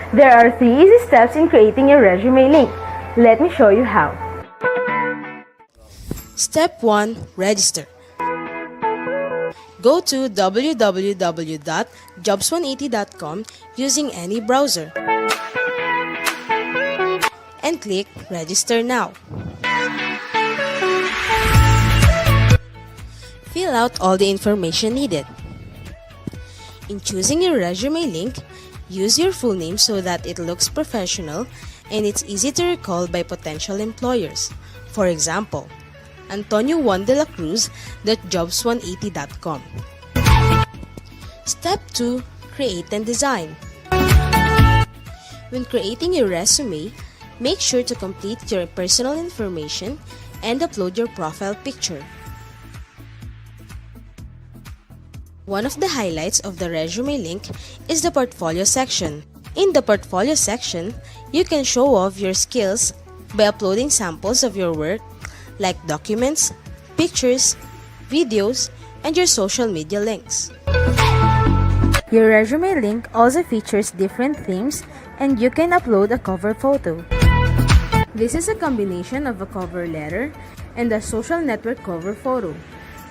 There are 3 easy steps in creating your resume link. Let me show you how. Step 1. Register. Go to www.jobs180.com using any browser and click Register Now. Fill out all the information needed. In choosing your resume link, use your full name so that it looks professional and it's easy to recall by potential employers. For example, Antonio Juan de la Cruz.jobs180.com. Step 2. Create and design. When creating your resume, make sure to complete your personal information and upload your profile picture. One of the highlights of the resume link is the portfolio section. In the portfolio section, you can show off your skills by uploading samples of your work like documents, pictures, videos, and your social media links. Your resume link also features different themes and you can upload a cover photo. This is a combination of a cover letter and a social network cover photo.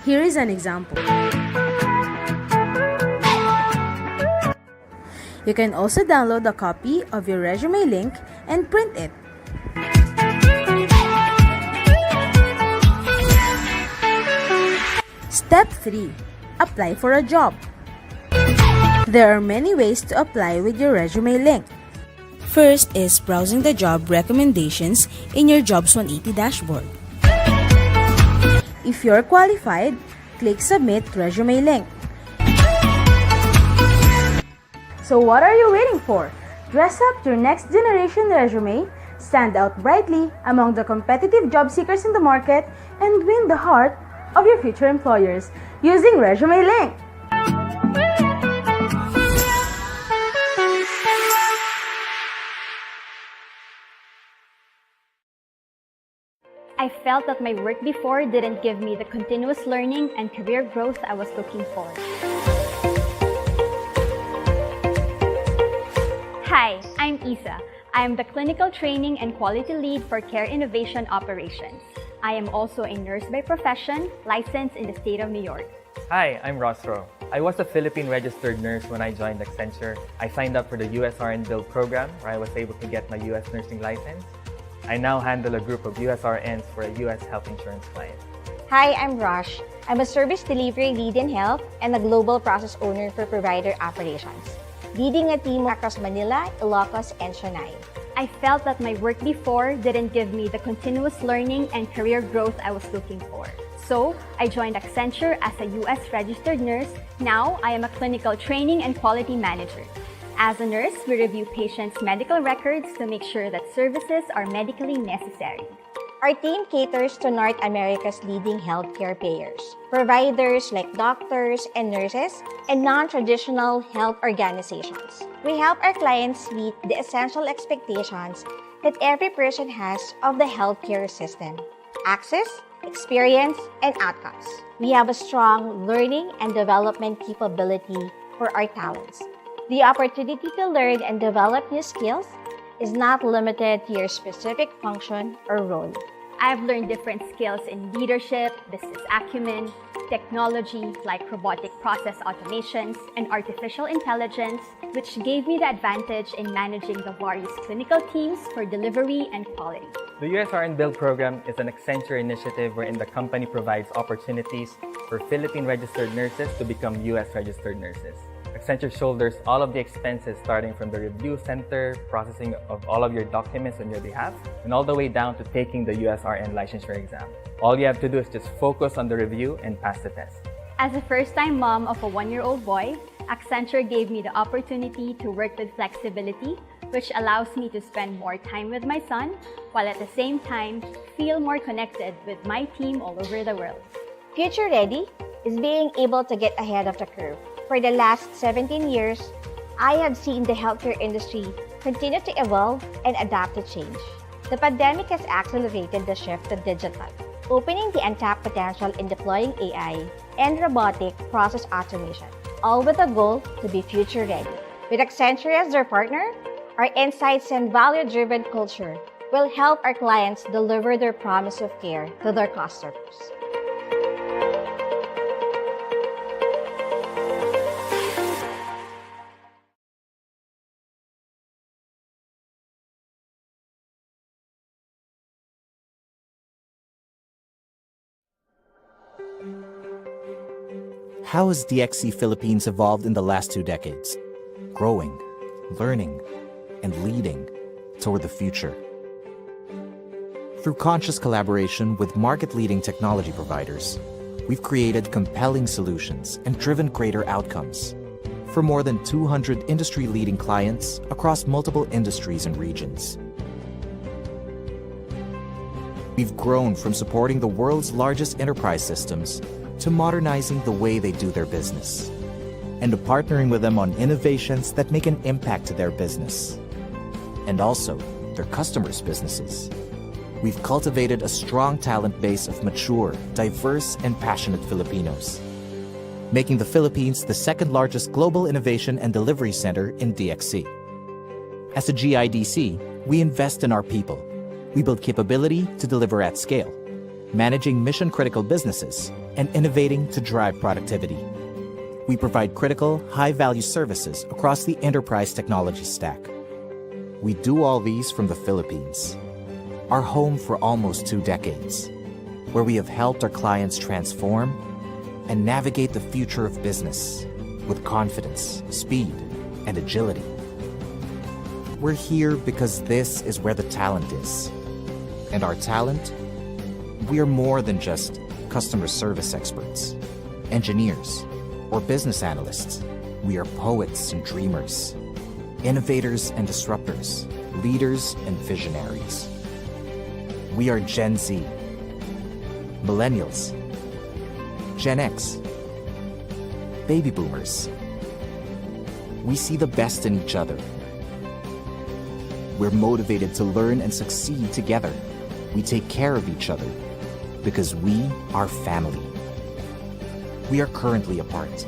Here is an example. You can also download a copy of your resume link and print it. Step 3. Apply for a job. There are many ways to apply with your resume link. First is browsing the job recommendations in your Jobs 180 dashboard. If you're qualified, click Submit Resume Link. So what are you waiting for? Dress up your next generation resume, stand out brightly among the competitive job seekers in the market, and win the heart of your future employers using Resume Link. I felt that my work before didn't give me the continuous learning and career growth I was looking for. Hi, I'm Isa. I am the Clinical Training and Quality Lead for Care Innovation Operations. I am also a nurse by profession, licensed in the state of New York. Hi, I'm Rosro. I was a Philippine registered nurse when I joined Accenture. I signed up for the USRN Build program where I was able to get my US nursing license. I now handle a group of USRNs for a US health insurance client. Hi, I'm Rosh. I'm a service delivery lead in health and a global process owner for provider operations, leading a team across Manila, Ilocos, and Chennai. I felt that my work before didn't give me the continuous learning and career growth I was looking for. So, I joined Accenture as a US registered nurse. Now, I am a clinical training and quality manager. As a nurse, we review patients' medical records to make sure that services are medically necessary. Our team caters to North America's leading healthcare payers, providers like doctors and nurses, and non-traditional health organizations. We help our clients meet the essential expectations that every person has of the healthcare system: access, experience, and outcomes. We have a strong learning and development capability for our talents. The opportunity to learn and develop new skills is not limited to your specific function or role. I've learned different skills in leadership, business acumen, technology like robotic process automations, and artificial intelligence, which gave me the advantage in managing the various clinical teams for delivery and quality. The USRN Build program is an Accenture initiative wherein the company provides opportunities for Philippine registered nurses to become US registered nurses. Accenture shoulders all of the expenses starting from the review center, processing of all of your documents on your behalf, and all the way down to taking the USRN licensure exam. All you have to do is just focus on the review and pass the test. As a first-time mom of a 1-year-old boy, Accenture gave me the opportunity to work with flexibility, which allows me to spend more time with my son, while at the same time, feel more connected with my team all over the world. Future Ready is being able to get ahead of the curve. For the last 17 years, I have seen the healthcare industry continue to evolve and adapt to change. The pandemic has accelerated the shift to digital, opening the untapped potential in deploying AI and robotic process automation, all with a goal to be future ready. With Accenture as their partner, Our insights and value-driven culture will help our clients deliver their promise of care to their customers. How has DXC Philippines evolved in the last 2 decades? Growing, learning, and leading toward the future. Through conscious collaboration with market-leading technology providers, we've created compelling solutions and driven greater outcomes for more than 200 industry-leading clients across multiple industries and regions. We've grown from supporting the world's largest enterprise systems to modernizing the way they do their business, and to partnering with them on innovations that make an impact to their business, and also their customers' businesses. We've cultivated a strong talent base of mature, diverse, and passionate Filipinos, making the Philippines the second-largest global innovation and delivery center in DXC. As a GIDC, we invest in our people. We build capability to deliver at scale, managing mission-critical businesses, and innovating to drive productivity. We provide critical, high-value services across the enterprise technology stack. We do all these from the Philippines, our home for almost 2 decades, where we have helped our clients transform and navigate the future of business with confidence, speed, and agility. We're here because this is where the talent is. And our talent? We are more than just customer service experts, engineers, or business analysts. We are poets and dreamers, innovators and disruptors, leaders and visionaries. We are Gen Z, Millennials, Gen X, Baby Boomers. We see the best in each other. We're motivated to learn and succeed together. We take care of each other because we are family. We are currently apart,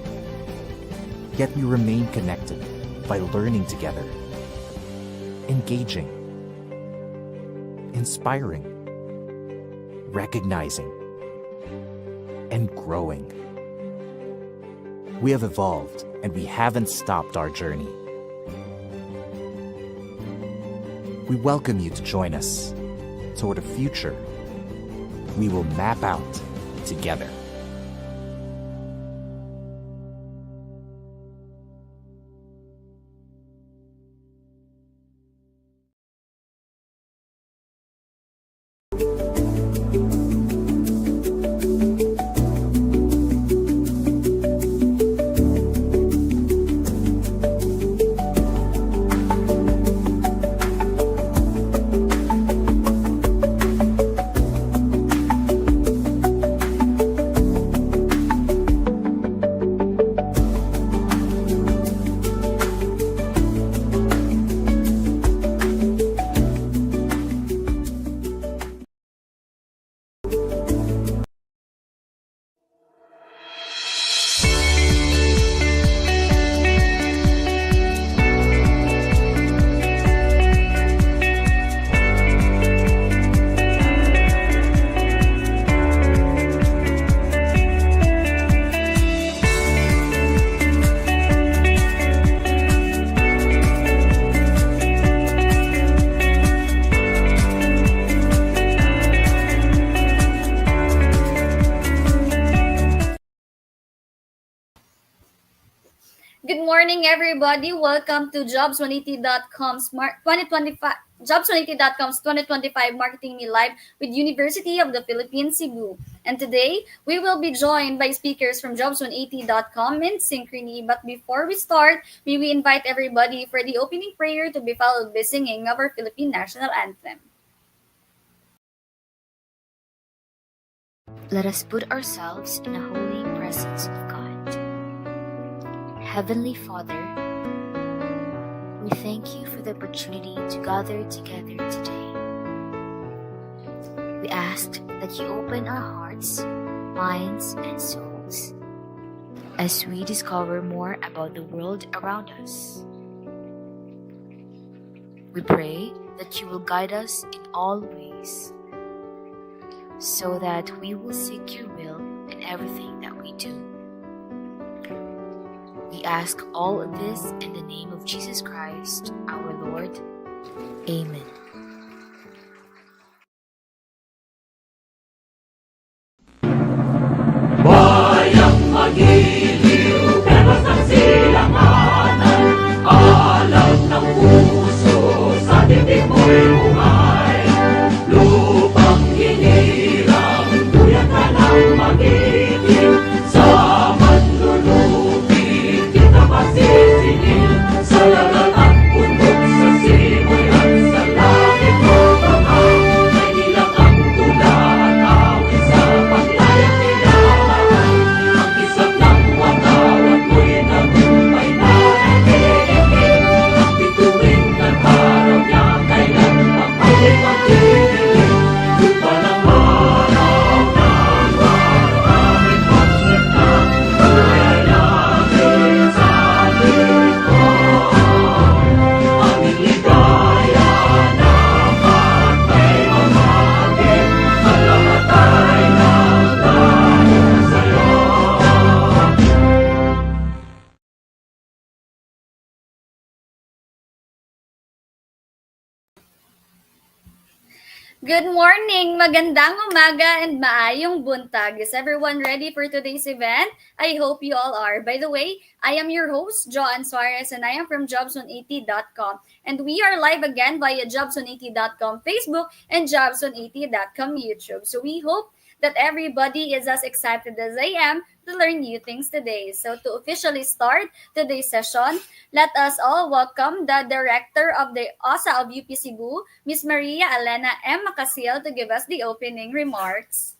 yet we remain connected by learning together, engaging, inspiring, recognizing, and growing. We have evolved, and we haven't stopped our journey. We welcome you to join us toward a future we will map out together. Good morning, everybody. Welcome to Jobs180.com's 2025 Jobs180.com's 2025 Marketing Me Live with University of the Philippines, Cebu. And today, we will be joined by speakers from Jobs180.com and Synchrony. But before we start, may we invite everybody for the opening prayer to be followed by singing of our Philippine National Anthem. Let us put ourselves in the holy presence of God. Heavenly Father, we thank you for the opportunity to gather together today. We ask that you open our hearts, minds, and souls as we discover more about the world around us. We pray that you will guide us in all ways so that we will seek your will in everything that we do. We ask all of this in the name of Jesus Christ, our Lord. Amen. Bayang magiliw, pelos ng silanganan, alam ng puso, sa dibdib mo'y buhay. Lupang hinirang, buyan ka ng magiting, sa manlulupin, kita masisingil, sa lalat at bundok, sa simoy at sa langit mo baka, ay nilang ang tula at awit sa paglayang tinamahal. Ang kisap ng watawat mo'y nagumpay na nagiging, ang bituin at araw niya kailan pagpalik magdidilim. Yung palang araw ng maraming pagsita, buhay namin sa likod. Aming ligaya naman may mamagin, ang lahat ay nagdahil sa'yo. Good morning, magandang umaga, and maayong buntag. Is everyone ready for today's event? I hope you all are. By the way, I am your host, Joan Suarez, and I am from jobs180.com. And we are live again via jobs180.com Facebook and jobs180.com YouTube. So we hope that everybody is as excited as I am to learn new things today. So to officially start today's session, let us all welcome the Director of the OSA of UP Cebu, Ms. Maria Elena M. Macasil, to give us the opening remarks.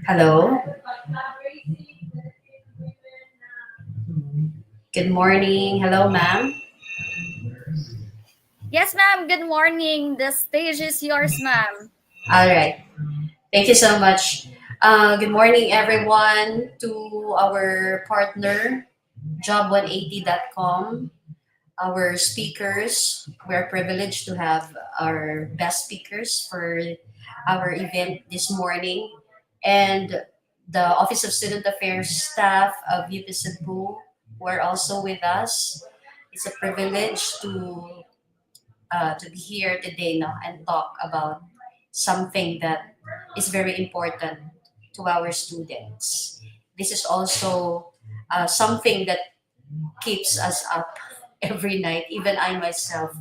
Hello. Good morning. Hello, ma'am. Yes, ma'am. Good morning. The stage is yours, ma'am. All right. Thank you so much. Good morning, everyone, to our partner, job180.com, our speakers. We're privileged to have our best speakers for our event this morning, and the Office of Student Affairs staff of UP Cebu who are also with us. It's a privilege to be here today, no, and talk about something that is very important to our students. This is also something that keeps us up every night. Even I myself,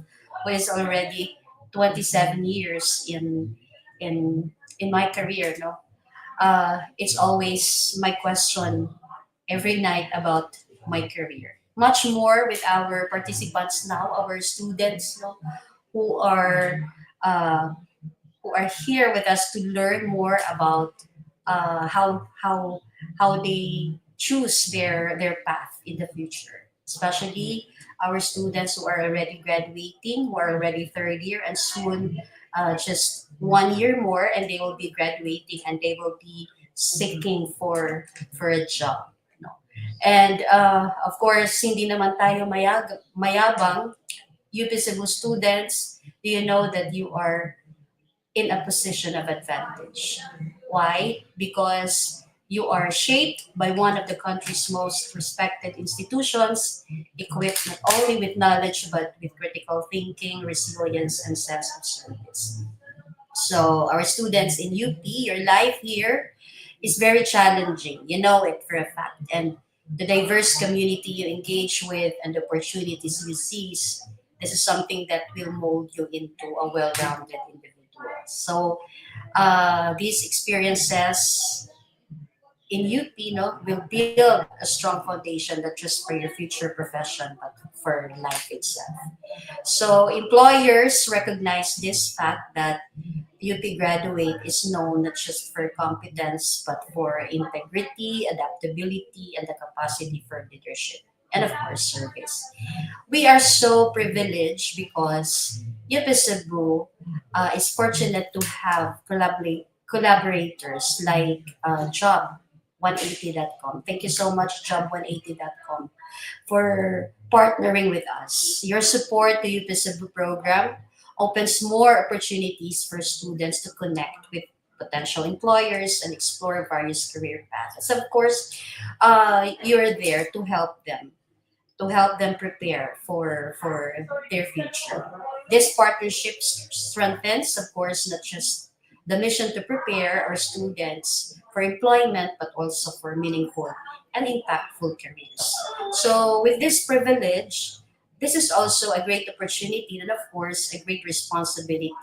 who is already 27 years in my career, no, it's always my question every night about my career. Much more with our participants now, our students, no, who are uh, who are here with us to learn more about how they choose their path in the future. Especially our students who are already graduating, who are already third year, and soon just 1 year more, and they will be graduating and they will be seeking for a job. No? And of course, hindi naman tayo mayabang. UP Cebu students, do you know that you are in a position of advantage? Why? Because you are shaped by one of the country's most respected institutions, equipped not only with knowledge but with critical thinking, resilience, and sense of service. So, our students in UP, your life here is very challenging. You know it for a fact. And the diverse community you engage with and the opportunities you seize, this is something that will mold you into a well-rounded individual. So, these experiences in UP, no, will build a strong foundation not just for your future profession but for life itself. So employers recognize this fact that UP graduate is known not just for competence but for integrity, adaptability, and the capacity for leadership, and of course service. We are so privileged because UP Cebu is fortunate to have collaborators like Job job180.com. Thank you so much, job180.com, for partnering with us. Your support to UP Cebu program opens more opportunities for students to connect with potential employers and explore various career paths. Of course, you're there to help them prepare for their future. This partnership strengthens, of course, not just the mission to prepare our students for employment, but also for meaningful and impactful careers. So, with this privilege, this is also a great opportunity and, of course, a great responsibility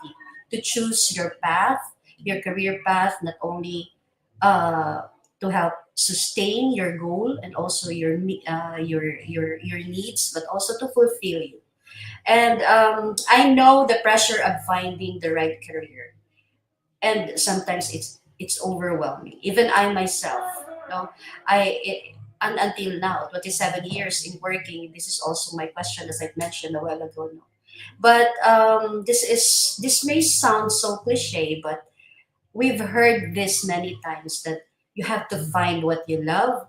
to choose your path, your career path, not only uh, to help sustain your goal and also your needs, but also to fulfill you. And I know the pressure of finding the right career, and sometimes it's overwhelming. Even I myself, no, and until now, 27 years in working, this is also my question, as I mentioned a while ago. No? But this may sound so cliche, but we've heard this many times that you have to find what you love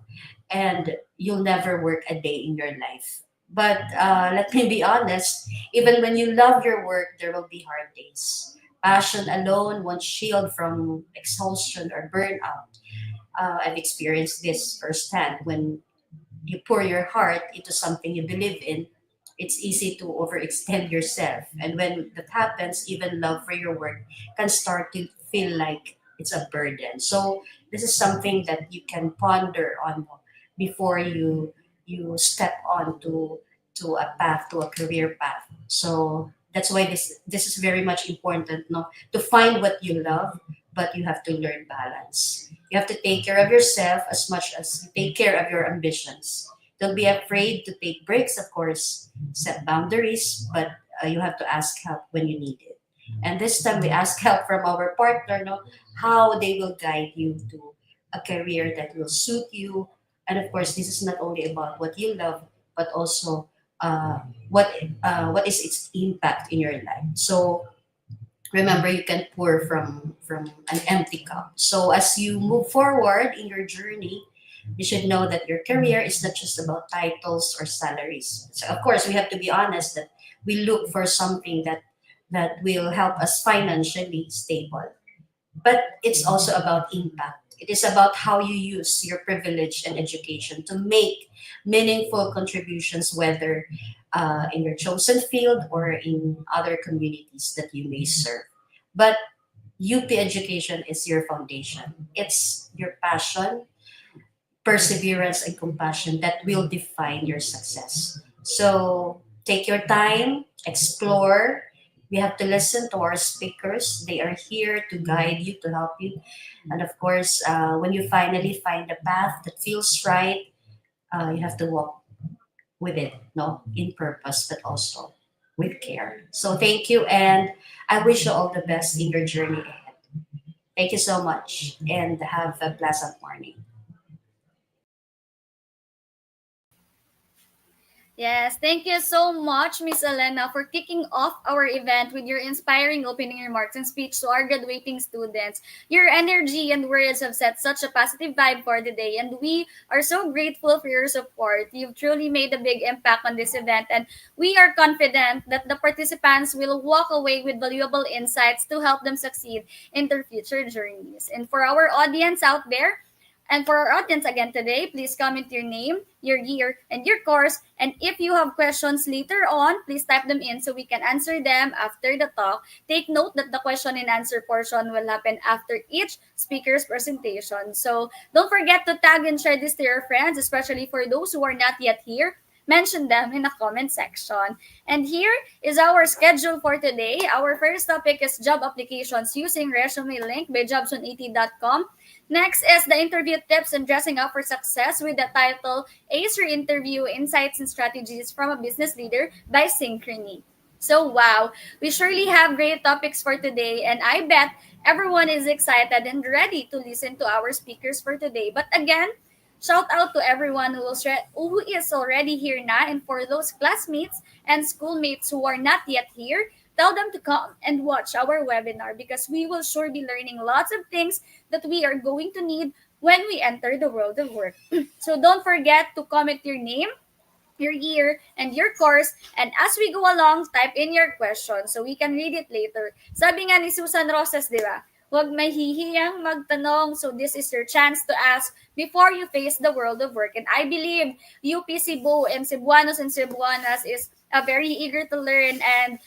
and you'll never work a day in your life. But let me be honest, even when you love your work, there will be hard days. Passion alone won't shield from exhaustion or burnout. I've experienced this firsthand. When you pour your heart into something you believe in, it's easy to overextend yourself. And when that happens, even love for your work can start to feel like it's a burden. So this is something that you can ponder on before you step on to a path, to a career path. So that's why this is very much important, no, to find what you love, but you have to learn balance. You have to take care of yourself as much as you take care of your ambitions. Don't be afraid to take breaks, of course, set boundaries, but you have to ask help when you need it. And this time we ask help from our partner, no, how they will guide you to a career that will suit you. And of course, this is not only about what you love, but also uh, what what is its impact in your life. So remember, you can pour from an empty cup. So as you move forward in your journey, you should know that your career is not just about titles or salaries. So of course, we have to be honest that we look for something that will help us financially stable, but it's also about impact. It is about how you use your privilege and education to make meaningful contributions, whether in your chosen field or in other communities that you may serve. But UP education is your foundation. It's your passion, perseverance, and compassion that will define your success. So take your time, explore. We have to listen to our speakers. They are here to guide you, to help you. And of course, when you finally find a path that feels right, you have to walk with it, no, in purpose, but also with care. So thank you, and I wish you all the best in your journey ahead. Thank you so much, and have a pleasant morning. Yes, thank you so much, Miss Elena, for kicking off our event with your inspiring opening remarks and speech to our graduating students. Your energy and words have set such a positive vibe for the day, and we are so grateful for your support. You've truly made a big impact on this event, and we are confident that the participants will walk away with valuable insights to help them succeed in their future journeys. And for our audience out there, and for our audience again today, please comment your name, your year, and your course. And if you have questions later on, please type them in so we can answer them after the talk. Take note that the question and answer portion will happen after each speaker's presentation. So don't forget to tag and share this to your friends, especially for those who are not yet here. Mention them in the comment section. And here is our schedule for today. Our first topic is job applications using Resumelink by jobs180.com. Next is the interview tips and dressing up for success with the title Ace Your Interview Insights and Strategies from a Business Leader by Synchrony. So, wow, we surely have great topics for today, and I bet everyone is excited and ready to listen to our speakers for today. But again, shout out to everyone who is already here now, and for those classmates and schoolmates who are not yet here, tell them to come and watch our webinar because we will sure be learning lots of things that we are going to need when we enter the world of work. So don't forget to comment your name, your year, and your course. And as we go along, type in your question so we can read it later. Sabi nga ni Susan Roses, di ba? Huwag mahihiyang magtanong. So this is your chance to ask before you face the world of work. And I believe UP Cebu and Cebuanos and Cebuanas is very eager to learn and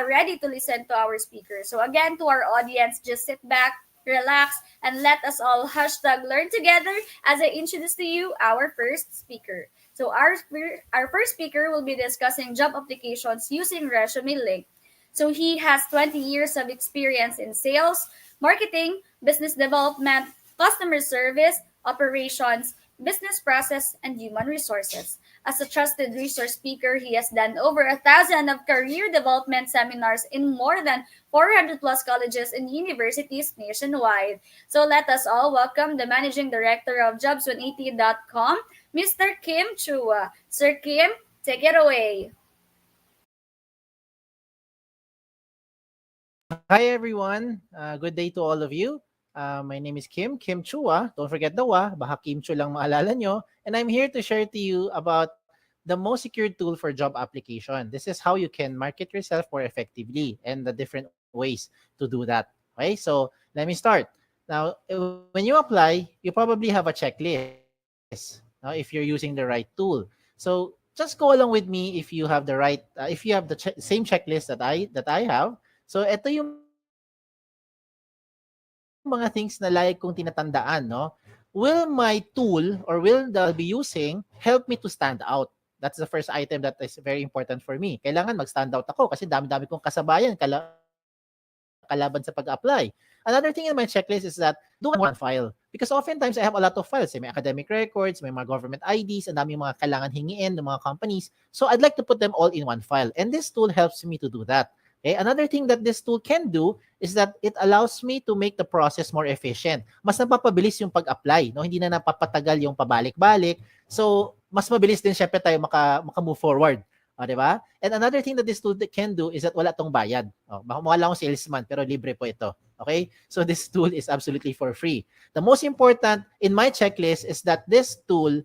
ready to listen to our speaker. So again, to our audience, just sit back, relax, and let us all hashtag learn together as I introduce to you our first speaker. So our first speaker will be discussing job applications using Resumelink. So he has 20 years of experience in sales, marketing, business development, customer service, operations, business process, and human resources. As a trusted resource speaker, he has done over 1,000 of career development seminars in more than 400 plus colleges and universities nationwide. So let us all welcome the Managing Director of Jobs180.com, Mr. Kim Chua. Sir Kim, take it away. Hi everyone. Good day to all of you. My name is Kim Chua. Don't forget the wa, baka Kim Chu lang maalala nyo. And I'm here to share to you about the most secure tool for job application. This is how you can market yourself more effectively and the different ways to do that. Okay, so let me start. Now, when you apply, you probably have a checklist. Now, if you're using the right tool. So just go along with me if you have the right, if you have the same checklist that I have. So ito yung mga things na lagi kong tinatandaan, no? Will my tool or will the tool I'll be using help me to stand out? That's the first item that is very important for me. Kailangan mag-stand out ako kasi dami-dami kong kasabayan, kalaban sa pag-apply. Another thing in my checklist is that do one file. Because oftentimes I have a lot of files. May academic records, may mga government IDs, ang dami mga kailangan hingiin ng mga companies. So I'd like to put them all in one file. And this tool helps me to do that. Okay, another thing that this tool can do is that it allows me to make the process more efficient. Mas napapabilis yung pag-apply, no? Hindi na napapatagal yung pabalik-balik. So, mas mabilis din syempre tayo maka-move forward. O, diba? And another thing that this tool can do is that wala tong bayad. O, baka mukha lang akong salesman pero libre po ito. Okay? So, this tool is absolutely for free. The most important in my checklist is that this tool,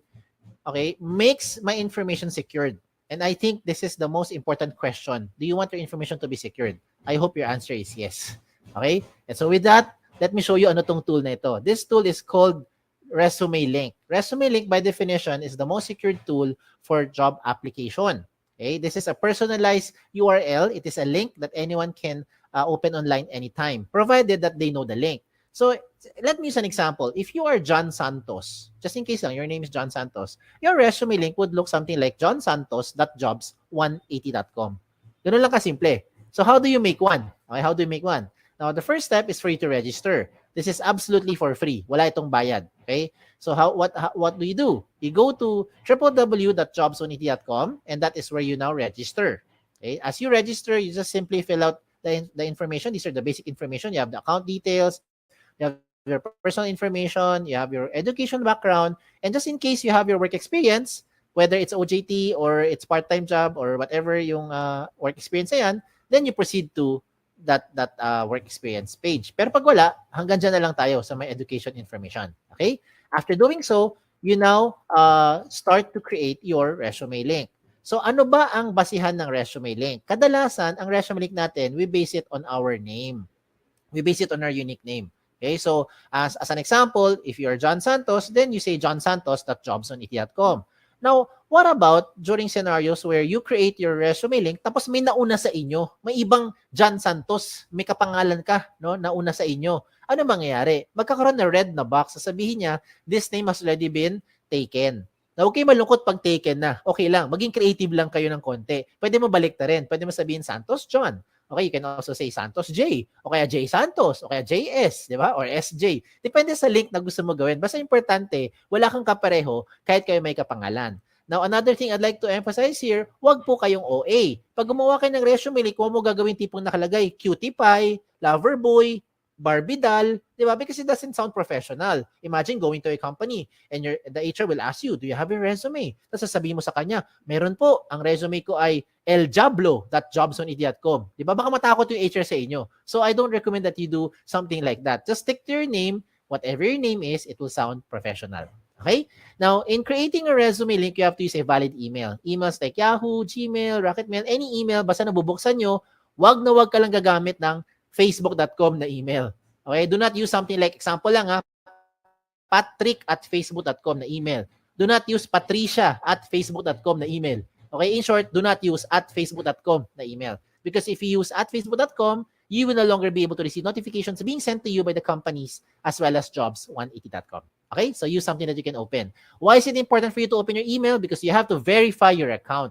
okay, makes my information secured. And I think this is the most important question. Do you want your information to be secured? I hope your answer is yes. Okay? And so with that, let me show you ano tong tool na ito. This tool is called Resumelink. Resumelink by definition is the most secured tool for job application. Okay? This is a personalized URL. It is a link that anyone can open online anytime, provided that they know the link. So let me use an example. If you are John Santos, just in case lang, your name is John Santos, your resume link would look something like johnsantos.jobs180.com. Ganun lang kasimple. So how do you make one? Okay, how do you make one? Now, the first step is for you to register. This is absolutely for free. Wala itong bayad. Okay? So what do? You go to www.jobs180.com and that is where you now register. Okay? As you register, you just simply fill out the information. These are the basic information. You have the account details, you have your personal information, you have your education background, and just in case you have your work experience, whether it's OJT or it's part-time job or whatever yung work experience na yan, then you proceed to that work experience page. Pero pag wala, hanggang dyan na lang tayo sa my education information. Okay? After doing so, you now start to create your resume link. So ano ba ang basihan ng resume link? Kadalasan, ang resume link natin, we base it on our name. We base it on our unique name. Okay, so as an example, if you're John Santos, then you say johnsantos.jobs180.com. Now, what about during scenarios where you create your resume link tapos may nauna sa inyo? May ibang John Santos, may kapangalan ka, no, nauna sa inyo. Ano mangyayari? Magkakaroon na red na box. Sasabihin niya, this name has already been taken. Now, okay, malungkot pag taken na. Okay lang, maging creative lang kayo ng konti. Pwede mo balik na rin. Pwede mo sabihin Santos John. Okay, you can also say Santos J, o kaya J Santos, o kaya JS, di ba? Or SJ. Depende sa link na gusto mo gawin. Basta importante, wala kang kapareho kahit kayo may kapangalan. Now, another thing I'd like to emphasize here, wag po kayong OA. Pag gumawa kayo ng resume link, huwag mo gagawin tipong nakalagay, cutie pie, lover boy, Barbie doll, di ba? Because it doesn't sound professional. Imagine going to a company and the HR will ask you, do you have a resume? Tapos sasabihin mo sa kanya, meron po, ang resume ko ay eljablo.jobs180.com. Di ba? Baka matakot yung HR sa inyo. So I don't recommend that you do something like that. Just stick to your name Whatever your name is, it will sound professional. Okay? Now, in creating a resume link, you have to use a valid email. Emails like Yahoo, Gmail, Rocketmail, any email, basta nabubuksan nyo, wag na wag ka lang gagamit ng facebook.com na email. Okay? Do not use something like, example lang ha, patrick@facebook.com na email. Do not use patricia@facebook.com na email. Okay? In short, do not use @facebook.com na email. Because if you use @facebook.com, you will no longer be able to receive notifications being sent to you by the companies as well as jobs180.com. Okay? So use something that you can open. Why is it important for you to open your email? Because you have to verify your account.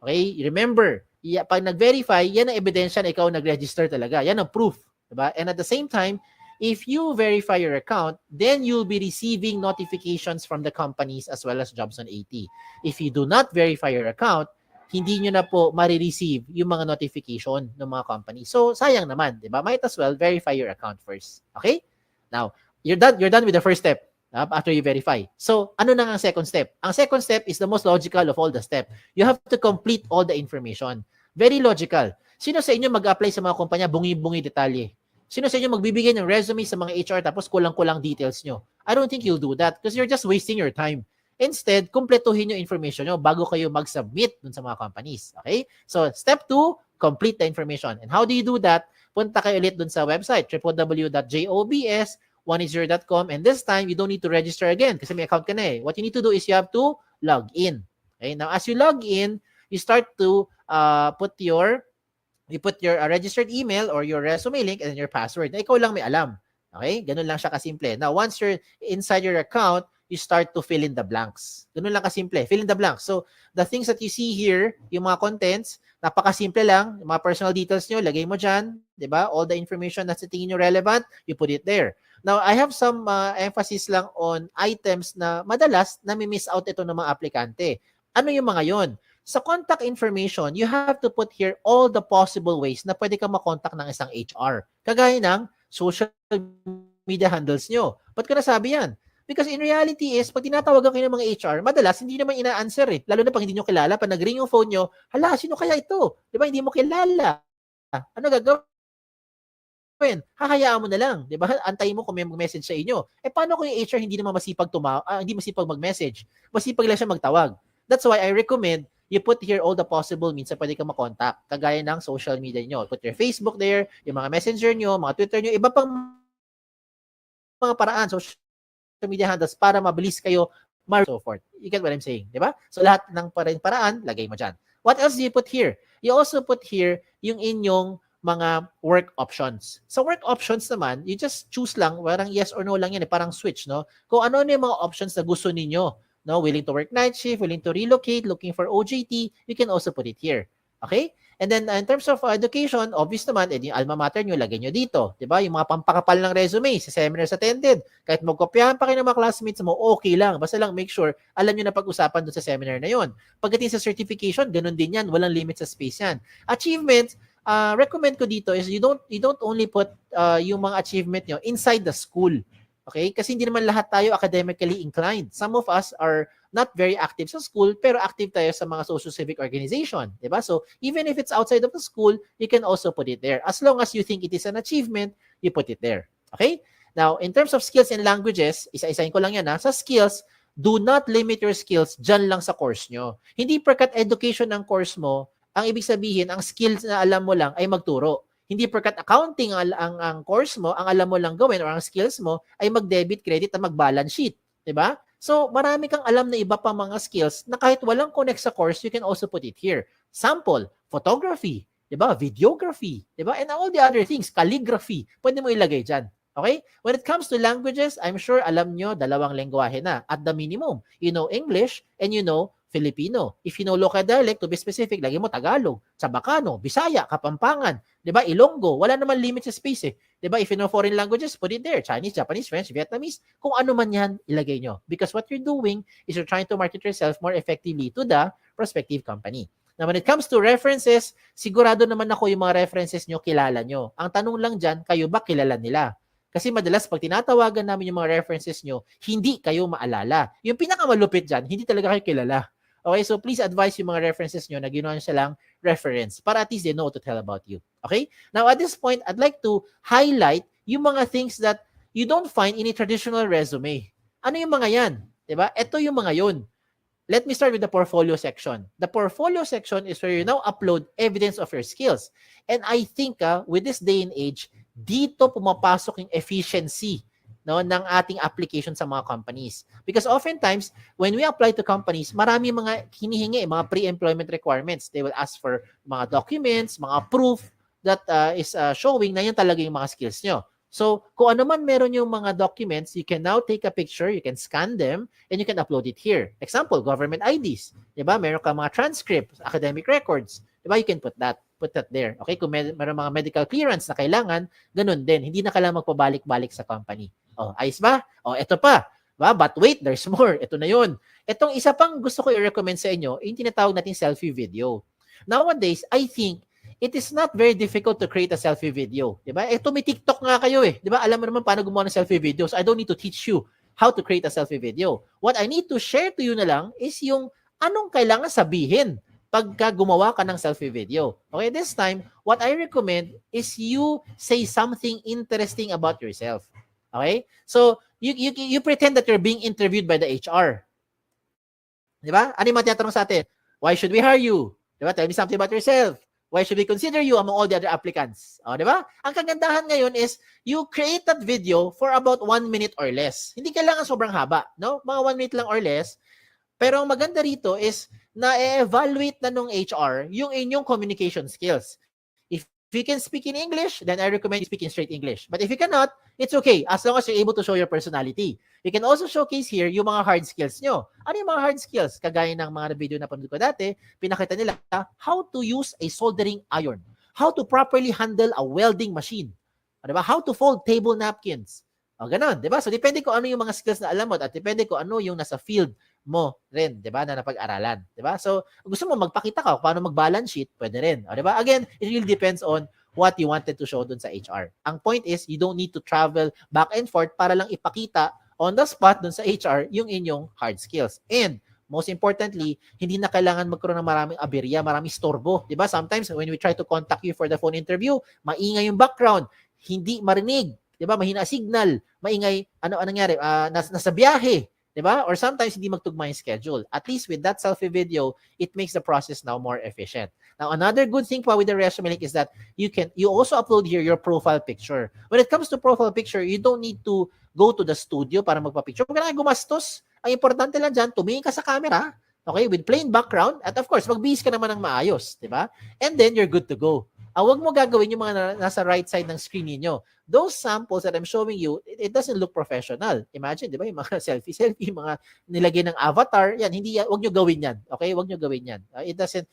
Okay? Remember, pag nag-verify, yan ang ebidensya na ikaw nag-register talaga. Yan ang proof. Diba? And at the same time, if you verify your account, then you'll be receiving notifications from the companies as well as Jobs on 80. If you do not verify your account, hindi nyo na po marireceive yung mga notification ng mga company. So, sayang naman, di ba? Might as well verify your account first. Okay? Now, you're done with the first step after you verify. So, ano na ang second step? Ang second step is the most logical of all the steps. You have to complete all the information. Very logical. Sino sa inyo mag-apply sa mga kumpanya, bungi-bungi detalye? Sino sa inyo magbibigay ng resume sa mga HR tapos kulang-kulang details nyo? I don't think you'll do that because you're just wasting your time. Instead, kumpletuhin yung information nyo bago kayo mag-submit dun sa mga companies. Okay? So, step 2, complete the information. And how do you do that? Punta kayo ulit dun sa website, www.jobs180.com, and this time, you don't need to register again kasi may account ka na eh. What you need to do is you have to log in. Okay? Now, as you log in, you start to put your registered email or your resume link and then your password na ikaw lang may alam. Okay? Ganun lang siya kasimple. Now, once you're inside your account, you start to fill in the blanks. Ganun lang kasimple. Fill in the blanks. So, the things that you see here, yung mga contents, napakasimple lang. Yung mga personal details nyo, lagay mo dyan. Diba? All the information na sa tingin nyo relevant, you put it there. Now, I have some emphasis lang on items na madalas nami-miss out ito ng mga aplikante. Ano yung mga yon? Sa contact information, you have to put here all the possible ways na pwede kang makontak ng isang HR. Kagaya ng social media handles nyo. Ba't ko nasabi yan? Because in reality is, pag tinatawagan kayo ng mga HR, madalas hindi naman ina-answer eh. Lalo na pag hindi nyo kilala, pag nag-ring yung phone nyo, hala, sino kaya ito? Di ba? Hindi mo kilala. Ano gagawin? Hahayaan mo na lang. Di ba? Antayin mo kung may mag-message sa inyo. Eh, paano kung yung HR hindi naman hindi masipag mag-message? Masipag lang siya magtawag. That's why I recommend you put here all the possible means na pwede kang makontak. Kagaya ng social media nyo. Put your Facebook there, yung mga messenger nyo, mga Twitter nyo, iba pang mga paraan, social media handles para mabilis kayo so forth. You get what I'm saying, di ba? So lahat ng paraan, lagay mo dyan. What else do you put here? You also put here yung inyong mga work options. Sa work options naman, you just choose lang, parang yes or no lang yan, parang switch, no? Kung ano yung mga options na gusto ninyo, no? Willing to work night shift, willing to relocate, looking for OJT, you can also put it here. Okay? And then in terms of education, obvious naman, yung alma mater nyo, lagay nyo dito. Diba? Yung mga pampakapal ng resume, sa seminars attended, kahit magkopyahan pa kayo ng mga classmates mo, okay lang. Basta lang make sure, alam nyo na pag-usapan doon sa seminar na yon. Pagdating sa certification, ganun din yan. Walang limit sa space yan. Achievements, recommend ko dito is you don't only put yung mga achievement nyo inside the school. Okay? Kasi hindi naman lahat tayo academically inclined. Some of us are not very active sa school, pero active tayo sa mga social civic organization. Diba? So, even if it's outside of the school, you can also put it there. As long as you think it is an achievement, you put it there. Okay? Now, in terms of skills and languages, isa-isahin ko lang yan ha. Sa skills, do not limit your skills dyan lang sa course nyo. Hindi perkat education ng course mo, ang ibig sabihin, ang skills na alam mo lang ay magturo. Hindi perkat accounting ang course mo, ang alam mo lang gawin or ang skills mo ay mag-debit, credit at mag-balance sheet. Diba? So, marami kang alam na iba pang mga skills na kahit walang connect sa course, you can also put it here. Sample, photography, diba? Videography, diba? And all the other things, calligraphy, pwede mo ilagay dyan. Okay? When it comes to languages, I'm sure alam nyo, 2 lengguwahe na. At the minimum, you know English and you know Filipino. If you know local dialect, to be specific, lagi mo Tagalog, Sabacano, Bisaya, Kapampangan, diba? Ilonggo, wala naman limit sa space eh. Diba? If you know foreign languages, put it there. Chinese, Japanese, French, Vietnamese, kung ano man yan, ilagay nyo. Because what you're doing is you're trying to market yourself more effectively to the prospective company. Now, when it comes to references, sigurado naman ako yung mga references nyo, kilala nyo. Ang tanong lang dyan, kayo ba kilala nila? Kasi madalas pag tinatawagan namin yung mga references nyo, hindi kayo maalala. Yung pinakamalupit dyan, hindi talaga kayo kilala. Okay, so please advise yung mga references nyo na ginawa nyo silang reference para at least they know what to tell about you. Okay? Now, at this point, I'd like to highlight yung mga things that you don't find in a traditional resume. Ano yung mga yan? Diba? Ito yung mga yun. Let me start with the portfolio section. The portfolio section is where you now upload evidence of your skills. And I think with this day and age, dito pumapasok yung efficiency, no, ng ating application sa mga companies. Because oftentimes, when we apply to companies, marami mga hinihingi, mga pre-employment requirements. They will ask for mga documents, mga proof that is showing na yun talaga yung mga skills nyo. So, kung ano man meron yung mga documents, you can now take a picture, you can scan them, and you can upload it here. Example, government IDs. Diba? Meron ka mga transcripts, academic records. Diba? You can put that there. Okay? Kung meron mga medical clearance na kailangan, ganun din. Hindi na kailangan magpabalik-balik sa company. Oh, ayos ba? Oh, ito pa. Diba? But wait, there's more. Ito na yun. Itong isa pang gusto ko i-recommend sa inyo, yung tinatawag natin selfie video. Nowadays, I think, it is not very difficult to create a selfie video. Diba? May TikTok nga kayo eh. Diba? Alam mo naman paano gumawa ng selfie video. So I don't need to teach you how to create a selfie video. What I need to share to you na lang is yung anong kailangan sabihin pagka gumawa ka ng selfie video. Okay, this time, what I recommend is you say something interesting about yourself. Okay? So, you pretend that you're being interviewed by the HR. Diba? Ano yung matiyatanong sa atin? Why should we hire you? Diba? Tell me something about yourself. Why should we consider you among all the other applicants? O, di ba? Ang kagandahan ngayon is you create that video for about 1 minute or less. Hindi kailangan sobrang haba, no? Mga 1 minute lang or less. Pero ang maganda rito is na-evaluate na nung HR yung inyong communication skills. If you can speak in English, then I recommend you speak in straight English. But if you cannot, it's okay as long as you're able to show your personality. You can also showcase here yung mga hard skills nyo. Ano yung mga hard skills? Kagaya ng mga video na panood ko dati, pinakita nila how to use a soldering iron, how to properly handle a welding machine, diba? How to fold table napkins. O, ganun, diba? So, depende kung ano yung mga skills na alam mo at depende kung ano yung nasa field mo rin, diba? Na napag-aralan, diba? So, gusto mo magpakita ka paano mag-balance sheet, pwede rin. O, diba? Again, it really depends on what you wanted to show dun sa HR. Ang point is, you don't need to travel back and forth para lang ipakita on the spot dun sa HR yung inyong hard skills. And most importantly, hindi na kailangan magkaroon ng maraming aberya, maraming storbo. Diba? Sometimes when we try to contact you for the phone interview, maingay yung background, hindi marinig. Diba? Mahina signal, maingay, ano nangyari, nasa biyahe. Diba? Or sometimes hindi magtugma yung schedule. At least with that selfie video, it makes the process now more efficient. Now, another good thing pa with the Resumelink is that you also upload here your profile picture. When it comes to profile picture, you don't need to go to the studio para magpa-picture. Huwag ka na gumastos. Ang importante lang dyan, tumingin ka sa camera, okay, with plain background, at of course, magbihis ka naman ng maayos, di ba? And then, you're good to go. Huwag mo gagawin yung mga nasa right side ng screen niyo. Those samples that I'm showing you, it doesn't look professional. Imagine, di ba, yung mga selfie, mga nilagay ng avatar, yan, huwag nyo gawin yan. Okay, huwag nyo gawin yan. It doesn't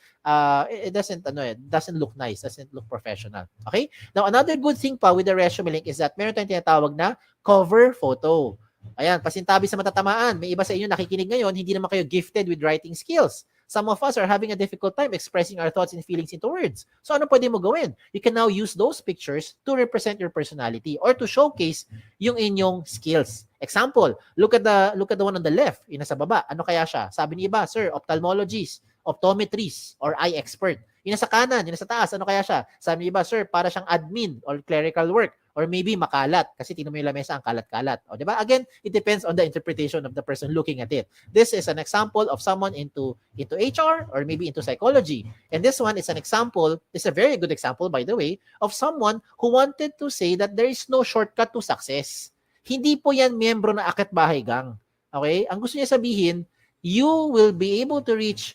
look nice, doesn't look professional. Okay? Now, another good thing pa with the Resumelink is that meron tayong tinatawag na cover photo. Ayan, pasintabi sa matatamaan. May iba sa inyo nakikinig ngayon, hindi naman kayo gifted with writing skills. Some of us are having a difficult time expressing our thoughts and feelings into words. So ano pwede mo gawin? You can now use those pictures to represent your personality or to showcase yung inyong skills. Example, look at the one on the left, yung nasa baba. Ano kaya siya? Sabi ni iba, sir, ophthalmologist, optometrist, or eye expert. Yung nasa kanan, yung nasa taas, ano kaya siya? Sabi ni iba, sir, para siyang admin or clerical work. Or maybe makalat kasi tingnan mo yung lamesa ang kalat-kalat. O, diba? Again, it depends on the interpretation of the person looking at it. This is an example of someone into HR or maybe into psychology. And this one is an example, it's a very good example by the way, of someone who wanted to say that there is no shortcut to success. Hindi po yan miyembro na Akit Bahay Gang. Okay? Ang gusto niya sabihin, you will be able to reach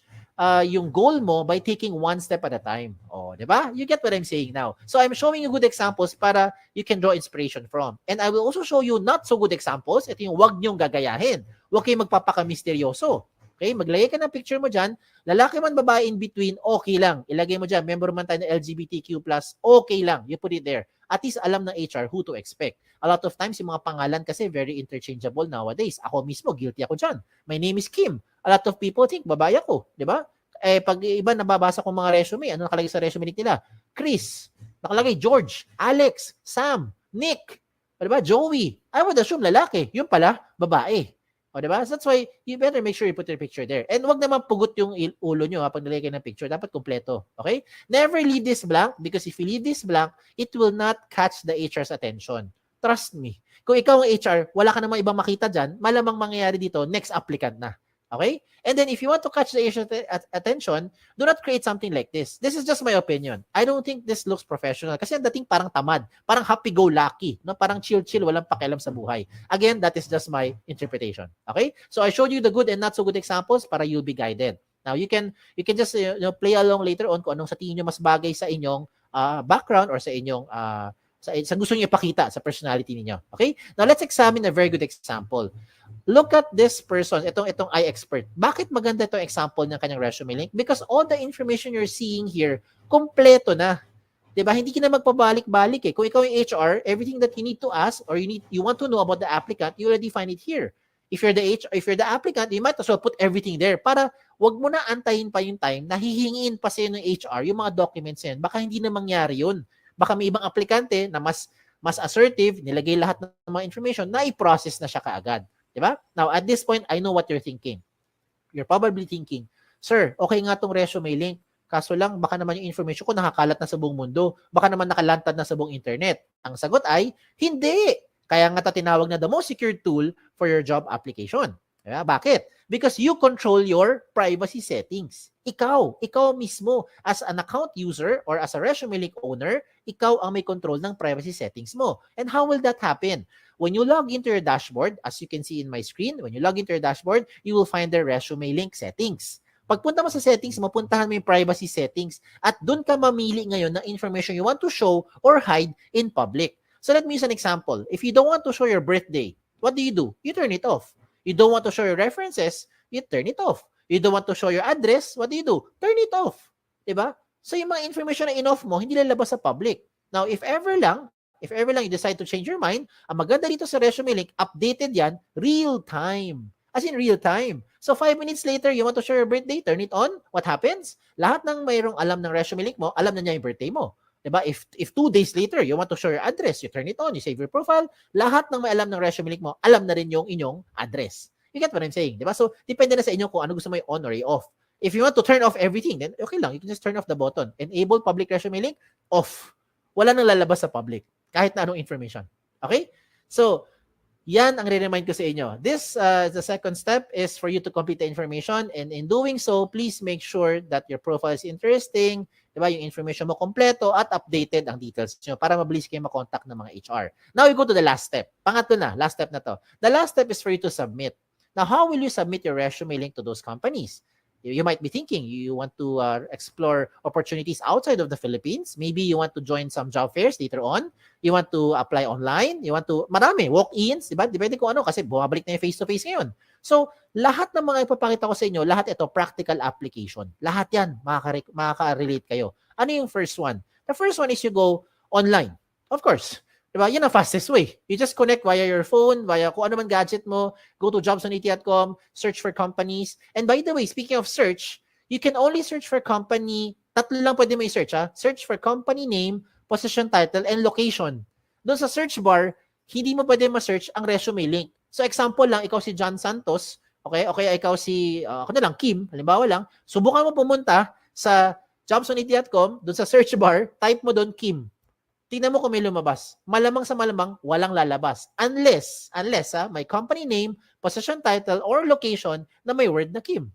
yung goal mo by taking one step at a time. Oh, di ba? You get what I'm saying now. So I'm showing you good examples para you can draw inspiration from. And I will also show you not so good examples. Ito yung wag niyong gagayahin. Huwag kayong magpapaka-misteryoso. Okay? Maglagay ka ng picture mo dyan. Lalaki man, babae in between, okay lang. Ilagay mo dyan. Member man tayo ng LGBTQ+, okay lang. You put it there. At least alam ng HR who to expect. A lot of times, yung mga pangalan kasi very interchangeable nowadays. Ako mismo, guilty ako dyan. My name is Kim. A lot of people think, babae ako. Di ba? Pag iba nababasa kong mga resume, ano nakalagay sa resume nila? Chris. Nakalagay George, Alex, Sam, Nick. O, diba? Joey. I would assume lalaki. Yung pala, babae. O, diba? So that's why you better make sure you put your picture there. And wag naman pugot yung ulo nyo pag nilagay ng picture. Dapat kompleto. Okay? Never leave this blank because if you leave this blank, it will not catch the HR's attention. Trust me. Kung ikaw ang HR, wala ka namang ibang makita dyan, malamang mangyayari dito, next applicant na. Okay? And then if you want to catch the agent's attention, do not create something like this. This is just my opinion. I don't think this looks professional kasi ang dating parang tamad, parang happy-go-lucky, no? Parang chill-chill, walang pakialam sa buhay. Again, that is just my interpretation. Okay? So I showed you the good and not so good examples para you'll be guided. Now you can just play along later on kung anong sa tingin nyo mas bagay sa inyong background or sa inyong sa gusto niyo ipakita sa personality niyo. Okay? Now let's examine a very good example. Look at this person, itong iExpert. Bakit maganda itong example ng kanyang resume link? Because all the information you're seeing here, kompleto na. 'Di ba? Hindi ka na magpabalik-balik eh. Kung ikaw yung HR, everything that you need to ask or you want to know about the applicant, you already find it here. If you're the applicant, you might as well put everything there para wag mo na antayin pa yung time na hihingin pa sa ng HR yung mga documents yan. Baka hindi na mangyari yun. Baka may ibang aplikante na mas assertive, nilagay lahat ng mga information na i-process na siya kaagad. Diba? Now, at this point, I know what you're thinking. You're probably thinking, Sir, okay nga tong resume link. Kaso lang, baka naman yung information ko nakakalat na sa buong mundo. Baka naman nakalantad na sa buong internet. Ang sagot ay, hindi. Kaya nga tinawag na the most secure tool for your job application. Diba? Bakit? Because you control your privacy settings. Ikaw mismo as an account user or as a resume link owner, ikaw ang may control ng privacy settings mo. And how will that happen? When you log into your dashboard, as you can see in my screen, when you log into your dashboard, you will find the resume link settings. Pagpunta mo sa settings, mapuntahan mo yung privacy settings at doon ka mamili ngayon ng information you want to show or hide in public. So let me use an example. If you don't want to show your birthday, what do? You turn it off. You don't want to show your references, you turn it off. You don't want to show your address, what do? Turn it off. Diba? So yung mga information na in-off mo, hindi lalabas sa public. Now, if ever lang you decide to change your mind, ang maganda dito sa resume link, updated yan, real time. As in real time. So 5 minutes later, you want to show your birthday, turn it on. What happens? Lahat ng mayroong alam ng resume link mo, alam na niya yung birthday mo. Diba? If 2 days later, you want to show your address, you turn it on, you save your profile, lahat ng may alam ng resume link mo, alam na rin yung inyong address. You get what I'm saying? Diba? So, depende na sa inyo kung ano gusto mo i-on or i-off. If you want to turn off everything, then okay lang. You can just turn off the button. Enable public resume link, off. Wala nang lalabas sa public. Kahit na anong information. Okay? So, yan ang re-remind ko sa inyo. This, the second step is for you to complete the information. And in doing so, please make sure that your profile is interesting, diba? Yung information mo kompleto at updated ang details nyo para mabilis kayo makontak ng mga HR. Now, we go to the last step. Pangatlo na, last step na to. The last step is for you to submit. Now, how will you submit your resume link to those companies? You might be thinking you want to explore opportunities outside of the Philippines. Maybe you want to join some job fairs later on. You want to apply online. You want to, marami, walk-ins, diba? Depende kung ano kasi bumabalik na yung face-to-face ngayon. So, lahat ng mga ipapakita ko sa inyo, lahat ito, practical application. Lahat yan, makaka-relate kayo. Ano yung first one? The first one is you go online. Of course. Diba? Yan ang fastest way. You just connect via your phone, via kung ano man gadget mo, go to jobs.it.com, search for companies. And by the way, speaking of search, you can only search for company, tatlo lang pwede mo i-search ha. Search for company name, position title, and location. Doon sa search bar, hindi mo pwede ma-search ang resume link. So example lang, ikaw si John Santos, okay? Okay, ikaw si, ako na lang, Kim, halimbawa lang, subukan mo pumunta sa jobs.it.com, doon sa search bar, type mo doon Kim. Tingnan mo kung may lumabas. Malamang sa malamang, walang lalabas. Unless may company name, position title, or location na may word na Kim.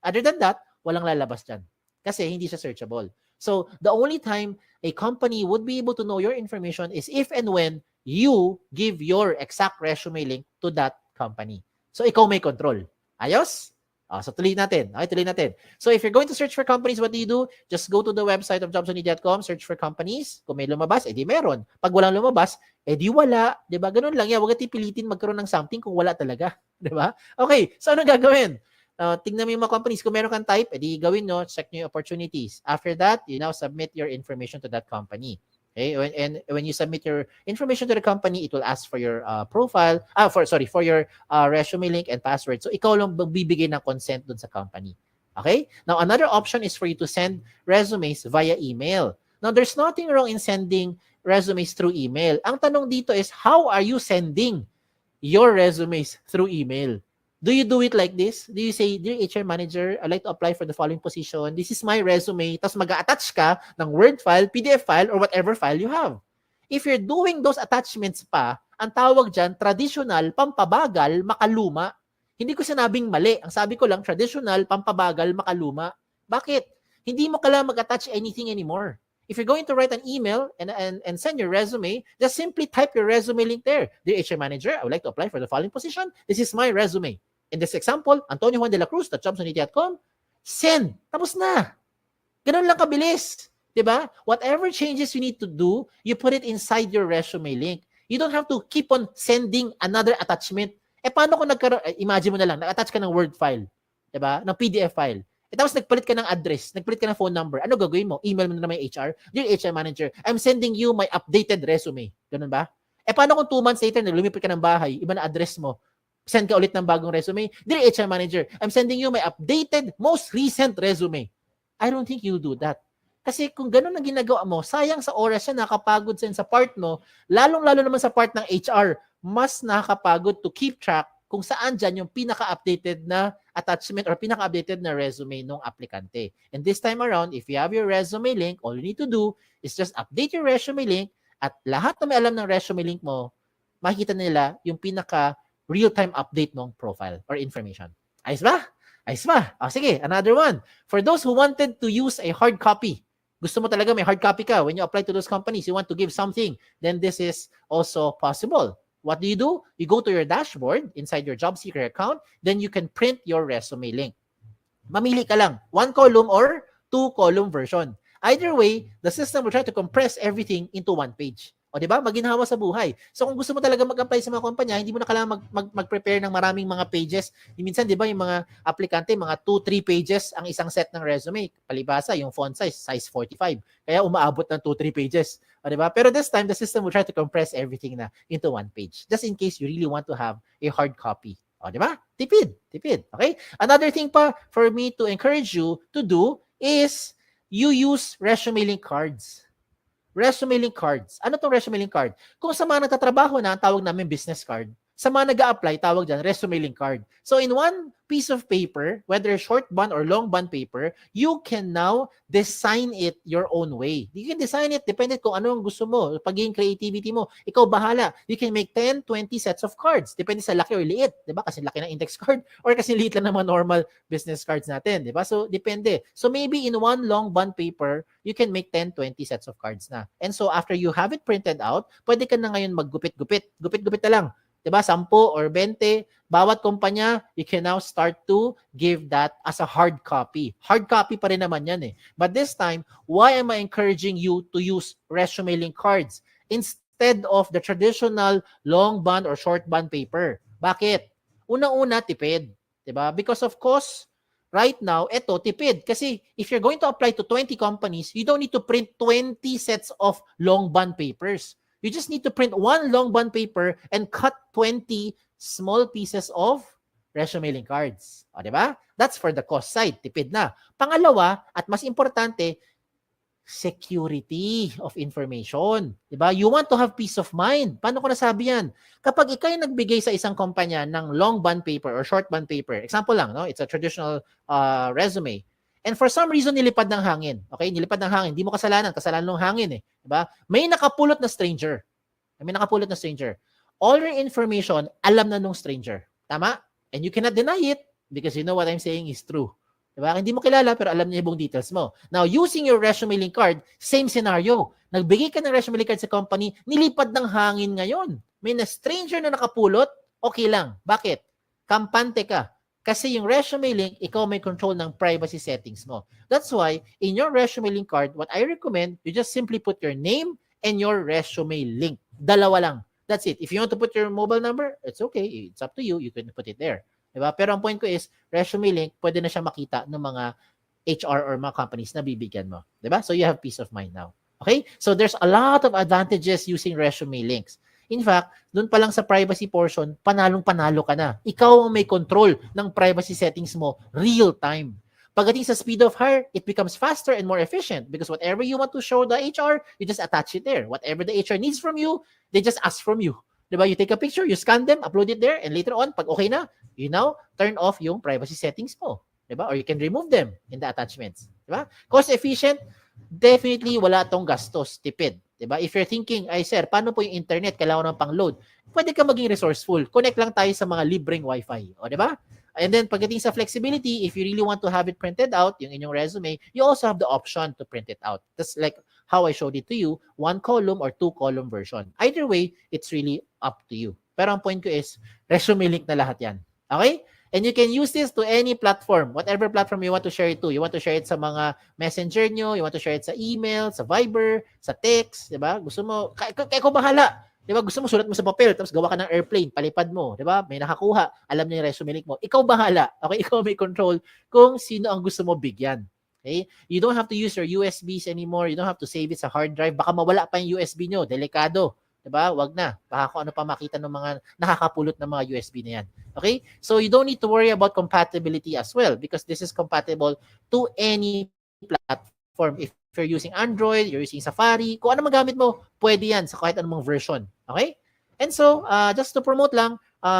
Other than that, walang lalabas dyan. Kasi hindi siya searchable. So, the only time a company would be able to know your information is if and when you give your exact resume link to that company. So, ikaw may control. Ayos? So, tuloy natin. Okay, tuloy natin. So, if you're going to search for companies, what do? Just go to the website of jobs.it.com, search for companies. Kung may lumabas, edi meron. Pag walang lumabas, edi wala. Diba? Ganun lang yan. Huwag natin pilitin magkaroon ng something kung wala talaga. Diba? Okay, so ano gagawin? Tingnan mo yung mga companies. Kung meron kang type, edi gawin nyo, check nyo yung opportunities. After that, you now submit your information to that company. Okay, and when you submit your information to the company, it will ask for your profile, for your resume link and password. So ikaw lang bibigay ng consent dun sa company. Okay? Now another option is for you to send resumes via email. Now there's nothing wrong in sending resumes through email. Ang tanong dito is, how are you sending your resumes through email? Do you do it like this? Do you say, dear HR manager, I'd like to apply for the following position. This is my resume. Tapos mag-attach ka ng Word file, PDF file, or whatever file you have. If you're doing those attachments pa, ang tawag dyan, traditional, pampabagal, makaluma. Hindi ko sinabing mali. Ang sabi ko lang, traditional, pampabagal, makaluma. Bakit? Hindi mo kailangan mag-attach anything anymore. If you're going to write an email and send your resume, just simply type your resume link there. Dear HR Manager, I would like to apply for the following position. This is my resume. In this example, Antonio Juan de la Cruz, jobsunity.com. Send. Tapos na. Ganun lang kabilis. Diba? Whatever changes you need to do, you put it inside your resume link. You don't have to keep on sending another attachment. Paano kung imagine mo na lang, nag-attach ka ng Word file. Diba? Ng PDF file. Tapos nagpalit ka ng address, nagpalit ka ng phone number. Ano gagawin mo? Email mo na may HR. Dear HR Manager, I'm sending you my updated resume. Ganun ba? Paano kung 2 months later, lumipat ka ng bahay, iba na address mo, send ka ulit ng bagong resume. Dear HR Manager, I'm sending you my updated, most recent resume. I don't think you'll do that. Kasi kung ganun ang ginagawa mo, sayang sa oras siya, nakapagod sa part mo, lalong-lalo naman sa part ng HR, mas nakakapagod to keep track kung saan dyan yung pinaka-updated na attachment or pinaka-updated na resume ng aplikante. And this time around, if you have your resume link, all you need to do is just update your resume link at lahat na may alam ng resume link mo, makikita nila yung pinaka-real-time update ng profile or information. Ayos ba? Ayos ba? Sige, another one. For those who wanted to use a hard copy, gusto mo talaga may hard copy ka, when you apply to those companies, you want to give something, then this is also possible. What do? You go to your dashboard inside your job seeker account, then you can print your resume link. Mamili ka lang, 1 column or 2 column version. Either way, the system will try to compress everything into 1 page. O diba? Maginhawa sa buhay. So kung gusto mo talaga mag-apply sa mga kumpanya, hindi mo na kailangan mag-prepare ng maraming mga pages. Minsan, di ba, yung mga aplikante, mga 2-3 pages ang isang set ng resume. Palibasa, yung font size 45. Kaya umaabot ng 2-3 pages. O diba? Pero this time, the system will try to compress everything na into 1 page. Just in case you really want to have a hard copy. O diba? Tipid. Okay? Another thing pa for me to encourage you to do is you use resume link cards. Resume link cards. Ano tong resume link card? Kung sa mga nagtatrabaho na, tawag namin business card. Sa mga nag-a-apply, tawag dyan, resume link card. So in one piece of paper, whether short bond or long bond paper, you can now design it your own way. You can design it depende kung ano ang gusto mo. Pagiging creativity mo, ikaw bahala. You can make 10, 20 sets of cards. Depende sa laki or liit. Diba? Kasi laki ng index card or kasi liit lang naman normal business cards natin. Diba? So depende. So maybe in one long bond paper, you can make 10, 20 sets of cards na. And so after you have it printed out, pwede ka na ngayon maggupit-gupit. Gupit-gupit na lang. Diba? 10 or 20, bawat kumpanya, you can now start to give that as a hard copy. Hard copy pa rin naman yan eh. But this time, why am I encouraging you to use resume link cards instead of the traditional long bond or short bond paper? Bakit? Una-una, tipid. Diba? Because of course, right now, eto, tipid. Kasi if you're going to apply to 20 companies, you don't need to print 20 sets of long bond papers. You just need to print 1 long bond paper and cut 20 small pieces of resume link cards. O, diba? That's for the cost side. Tipid na. Pangalawa, at mas importante, security of information. Diba? You want to have peace of mind. Paano ko nasabi yan? Kapag ikaw yung nagbigay sa isang kumpanya ng long bond paper or short bond paper, example lang, no? It's a traditional resume. And for some reason, nilipad ng hangin. Okay? Nilipad ng hangin. Hindi mo kasalanan. Kasalanan ng hangin eh. Diba? May nakapulot na stranger. All your information, alam na nung stranger. Tama? And you cannot deny it because you know what I'm saying is true. Diba? Hindi mo kilala pero alam niya yung details mo. Now, using your resume link card, same scenario. Nagbigay ka ng resume link card sa company, nilipad ng hangin ngayon. May na stranger na nakapulot, okay lang. Bakit? Kampante ka. Kasi yung resume link, ikaw may control ng privacy settings mo. That's why, in your resume link card, what I recommend, you just simply put your name and your resume link. Dalawa lang. That's it. If you want to put your mobile number, it's okay. It's up to you. You can put it there. Diba? Pero ang point ko is, resume link, pwede na siya makita ng mga HR or mga companies na bibigyan mo. Diba? So you have peace of mind now. Okay? So there's a lot of advantages using resume links. In fact, doon pa lang sa privacy portion, panalong-panalo ka na. Ikaw ang may control ng privacy settings mo real time. Pagdating sa speed of hire, it becomes faster and more efficient because whatever you want to show the HR, you just attach it there. Whatever the HR needs from you, they just ask from you. Diba? You take a picture, you scan them, upload it there, and later on, pag okay na, you now turn off yung privacy settings mo. Diba? Or you can remove them in the attachments. Diba? Cost efficient, definitely wala tong gastos, tipid. Diba? If you're thinking, ay sir, paano po yung internet? Kailangan ng pang-load. Pwede ka maging resourceful. Connect lang tayo sa mga libreng wifi. O, diba? And then, pagdating sa flexibility, if you really want to have it printed out, yung inyong resume, you also have the option to print it out. That's like how I showed it to you, 1 column or 2 column version. Either way, it's really up to you. Pero ang point ko is, Resumelink na lahat yan. Okay? And you can use this to any platform, whatever platform you want to share it to. You want to share it sa mga messenger nyo, you want to share it sa email, sa Viber, sa text, di ba? Gusto mo, kaya ko bahala. Di ba? Gusto mo, sulat mo sa papel, tapos gawa ka ng airplane, palipad mo, di ba? May nakakuha, alam niya yung resume link mo. Ikaw bahala. Okay? Ikaw may control kung sino ang gusto mo bigyan. Okay? You don't have to use your USBs anymore. You don't have to save it sa hard drive. Baka mawala pa yung USB nyo. Delikado. Diba? Wag na. Baka kung ano pa makita ng mga nakakapulot ng mga USB na yan. Okay? So you don't need to worry about compatibility as well because this is compatible to any platform. If you're using Android, you're using Safari, kung ano magamit mo, pwede yan sa kahit anong version. Okay? And so, just to promote lang,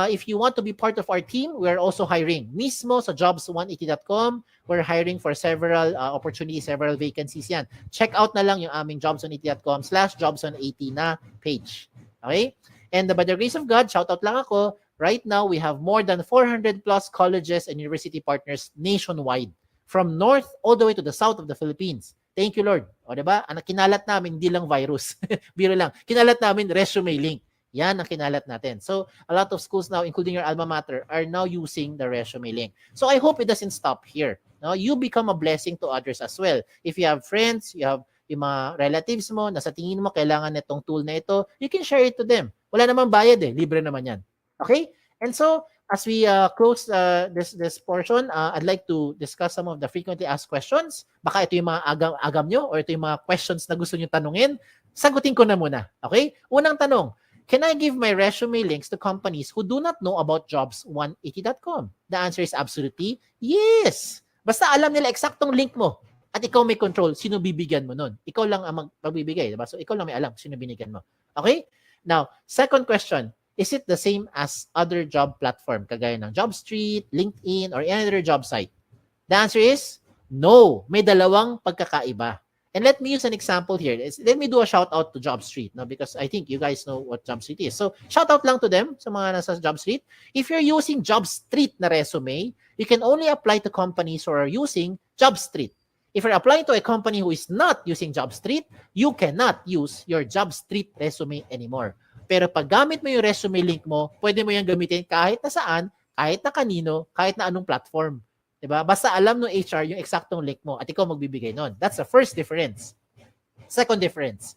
if you want to be part of our team, we're also hiring. Mismo sa jobs180.com, we're hiring for several opportunities, several vacancies yan. Check out na lang yung aming jobs180.com/jobs180 na page. Okay? And by the grace of God, shout out lang ako, right now we have more than 400 plus colleges and university partners nationwide from north all the way to the south of the Philippines. Thank you, Lord. O, diba? Ang kinalat namin, hindi lang virus. Biro lang. Kinalat namin Resumelink. Yan ang kinalat natin. So, a lot of schools now, including your alma mater, are now using the Resumelink. So, I hope it doesn't stop here. No? You become a blessing to others as well. If you have friends, you have yung mga relatives mo, na sa tingin mo kailangan nitong tool na ito, you can share it to them. Wala namang bayad eh. Libre naman yan. Okay? And so, as we close this portion, I'd like to discuss some of the frequently asked questions. Baka ito yung mga agam nyo or ito yung mga questions na gusto nyo tanungin. Sagutin ko na muna. Okay? Unang tanong, can I give my resume links to companies who do not know about jobs180.com? The answer is absolutely yes. Basta alam nila eksaktong link mo at ikaw may control sino bibigyan mo nun. Ikaw lang ang magbibigay, diba? So ikaw lang may alam sino binigyan mo. Okay? Now, second question, is it the same as other job platform kagaya ng JobStreet, LinkedIn, or any other job site? The answer is no. May dalawang pagkakaiba. And let me use an example here. Let me do a shout out to JobStreet, no? Because I think you guys know what JobStreet is. So, shout out lang to them sa mga nasa JobStreet. If you're using JobStreet na resume, you can only apply to companies who are using JobStreet. If you're applying to a company who is not using JobStreet, you cannot use your JobStreet resume anymore. Pero pag gamit mo yung resume link mo, pwede mo yung gamitin kahit na saan, kahit na kanino, kahit na anong platform. Diba? Basta alam ng HR yung eksaktong link mo at ikaw magbibigay nun. That's the first difference. Second difference,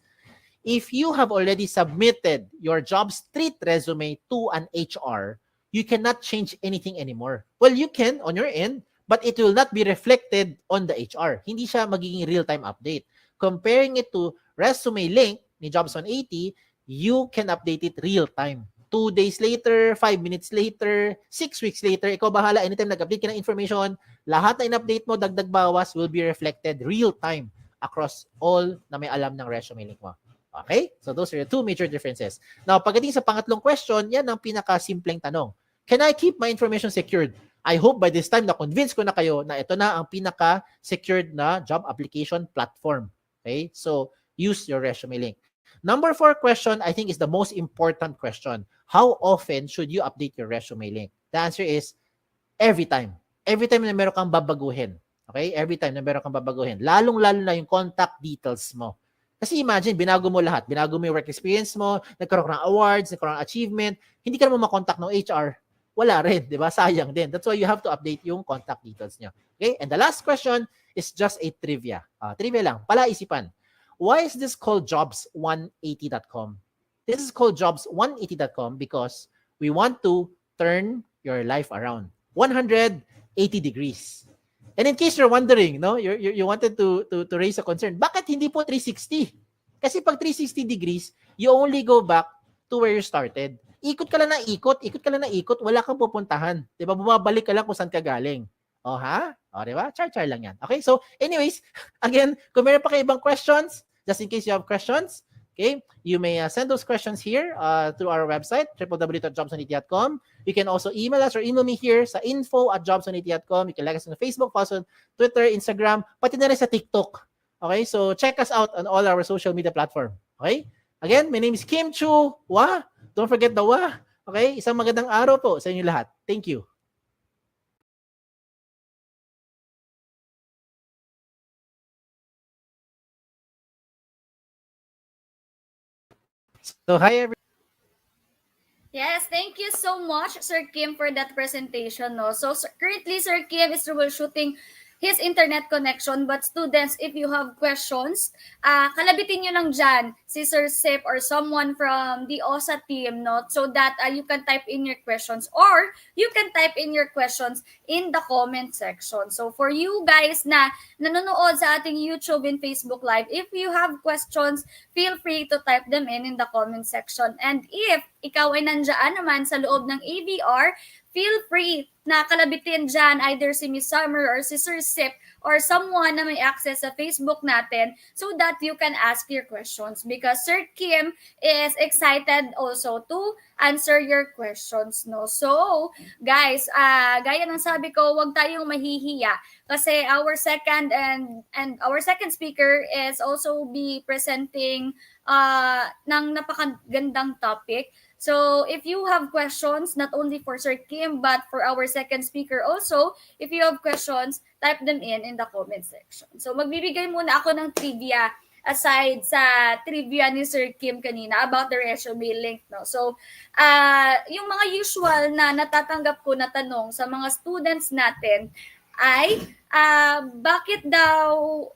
if you have already submitted your JobStreet resume to an HR, you cannot change anything anymore. Well, you can on your end, but it will not be reflected on the HR. Hindi siya magiging real-time update. Comparing it to resume link ni Jobs 180, you can update it real-time. 2 days later, 5 minutes later, 6 weeks later, ikaw bahala, anytime nag-update ka ng information, lahat na in-update mo, dagdag bawas, will be reflected real-time across all na may alam ng resume link mo. Okay? So those are the two major differences. Now, pagdating sa pangatlong question, yan ang pinaka-simpleng tanong. Can I keep my information secured? I hope by this time na-convince ko na kayo na ito na ang pinaka-secured na job application platform. Okay? So, use your resume link. Number 4 question, I think is the most important question. How often should you update your resume link? The answer is every time. Every time na meron kang babaguhin. Okay? Every time na meron kang babaguhin. Lalong-lalo na yung contact details mo. Kasi imagine, binago mo lahat. Binago mo yung work experience mo, nagkaroon ng awards, nagkaroon ng achievement, hindi ka naman makontak ng HR. Wala rin, di ba? Sayang din. That's why you have to update yung contact details nyo. Okay? And the last question is just a trivia. Trivia lang. Palaisipan. Why is this called jobs180.com? This is called jobs180.com because we want to turn your life around 180 degrees. And in case you're wondering, no, you wanted to raise a concern, bakit hindi po 360? Kasi pag 360 degrees, you only go back to where you started. Ikot ka lang na ikot, wala kang pupuntahan. 'Di ba? Bumabalik ka lang kung saan ka galing. Oh, ha? O, di ba? Char-char lang yan. Okay? So, anyways, again, kung meron pa kayo ibang questions, just in case you have questions, okay, you may send those questions here through our website, www.jobs180.com. You can also email us or email me here sa info@jobs180.com. You can like us on Facebook, follow us on Twitter, Instagram, pati na rin sa TikTok. Okay? So, check us out on all our social media platform. Okay? Again, my name is Kim Chua. Don't forget the wa. Okay? Isang magandang araw po sa inyo lahat. Thank you. So, hi everyone. Yes, thank you so much, Sir Kim, for that presentation. No? So currently, Sir Kim is troubleshooting his internet connection. But students, if you have questions, kalabitin nyo lang dyan si Sir Sip or someone from the OSA team, no? So that you can type in your questions, or you can type in your questions in the comment section. So for you guys na nanonood sa ating YouTube and Facebook Live, if you have questions, feel free to type them in the comment section. And if ikaw ay nandiyan naman sa loob ng AVR, feel free na kalabitin dyan either si Miss Summer or si Sir Sip or someone na may access sa Facebook natin so that you can ask your questions because Sir Kim is excited also to answer your questions. No? So, guys, gaya ng sabi ko, huwag tayong mahihiya kasi our second speaker is also be presenting ng napakagandang topic. So, if you have questions, not only for Sir Kim, but for our second speaker also, if you have questions, type them in the comment section. So, magbibigay muna ako ng trivia aside sa trivia ni Sir Kim kanina about the resume link. No? So, yung mga usual na natatanggap ko na tanong sa mga students natin ay, bakit daw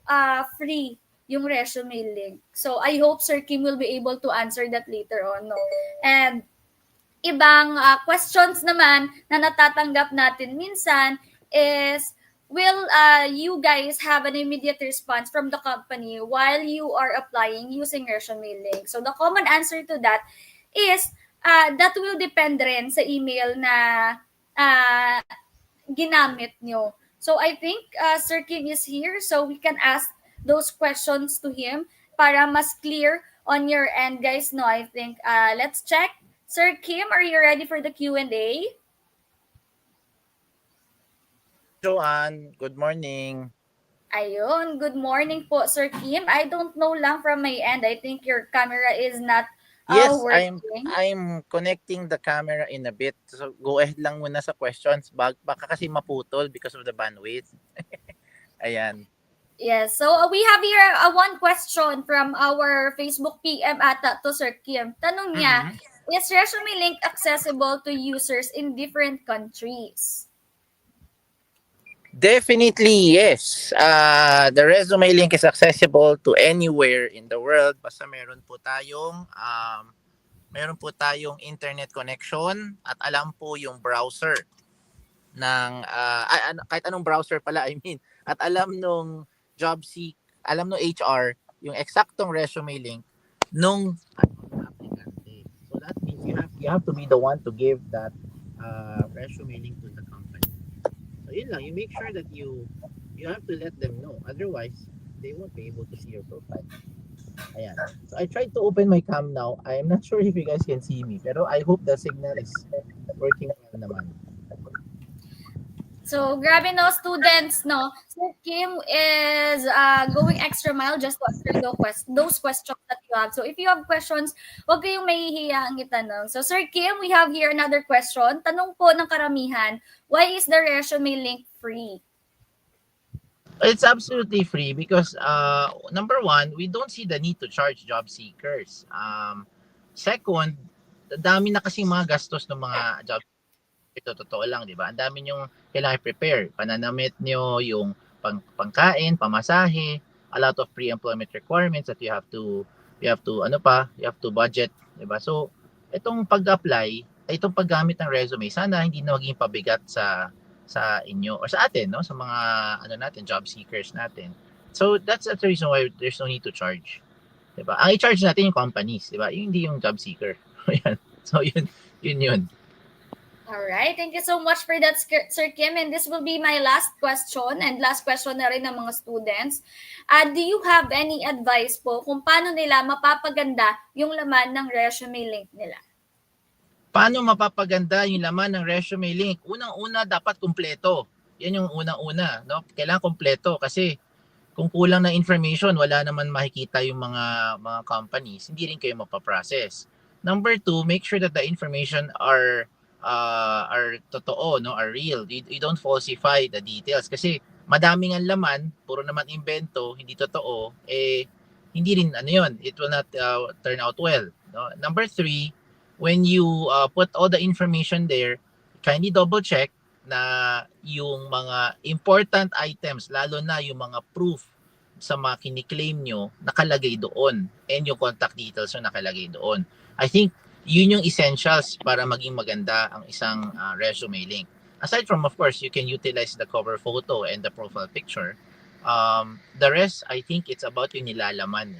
free yung resume link? So, I hope Sir Kim will be able to answer that later on. No? And ibang questions naman na natatanggap natin minsan is, will you guys have an immediate response from the company while you are applying using resume link? So, the common answer to that is, that will depend rin sa email na ginamit nyo. So, I think Sir Kim is here so we can ask those questions to him para mas clear on your end, guys. No, I think let's check. Sir Kim, are you ready for the Q&A? Joanne, good morning. Ayun, good morning po, Sir Kim. I don't know lang from my end. I think your camera is not Yes, working. I'm connecting the camera in a bit. So go ahead lang muna sa questions. Baka kasi maputol because of the bandwidth. Ayan. Yes, so we have here one question from our Facebook PM to Sir Kim. Tanong niya, is resume link accessible to users in different countries? Definitely, yes. The resume link is accessible to anywhere in the world basta meron po tayong internet connection at alam po yung browser ng kahit anong browser pala, I mean, at alam nung alam nung HR yung eksaktong resume link nung applicante. So that means you have to be the one to give that resume link to the company. So yun lang, you make sure that you have to let them know. Otherwise, they won't be able to see your profile. Ayan. So I tried to open my cam now. I am not sure if you guys can see me, pero I hope the signal is working well naman. So, grabe no, students, no? Sir Kim is going extra mile just to answer those questions that you have. So, if you have questions, huwag kayong mahihiyang itanong. So, Sir Kim, we have here another question. Tanong po ng karamihan, why is the resume link free? It's absolutely free because number one, we don't see the need to charge job seekers. Second, dami na kasing mga gastos ng mga job. Ito totoo lang, di ba? Ang dami yung kailangan prepare. Pananamit nyo, yung pangkain, pamasahe, a lot of pre-employment requirements that you have to budget, di ba? So, itong pag-apply, itong paggamit ng resume, sana hindi na maging pabigat sa inyo or sa atin, no? Sa mga natin, job seekers natin. So, that's the reason why there's no need to charge. Di ba? Ang i-charge natin yung companies, di ba? Yung hindi yung job seeker. So, yun. All right, thank you so much for that, Sir Kim. And this will be my last question and last question na rin ng mga students. Do you have any advice po kung paano nila mapapaganda yung laman ng resume link nila? Paano mapapaganda yung laman ng resume link? Unang-una, dapat kumpleto. Yan yung unang-una. No? Kailangan kumpleto kasi kung kulang na information, wala naman makikita yung mga companies, hindi rin kayo mapaprocess. Number two, make sure that the information are totoo, no, are real. You don't falsify the details kasi madaming ang laman, puro naman invento, hindi totoo, hindi rin ano yun, it will not turn out well. No? Number three, when you put all the information there, kindly double check na yung mga important items, lalo na yung mga proof sa mga kiniklaim nyo, nakalagay doon. And yung contact details nyo nakalagay doon. I think yun yung essentials para maging maganda ang isang resume link. Aside from, of course, you can utilize the cover photo and the profile picture. The rest, I think it's about yung nilalaman.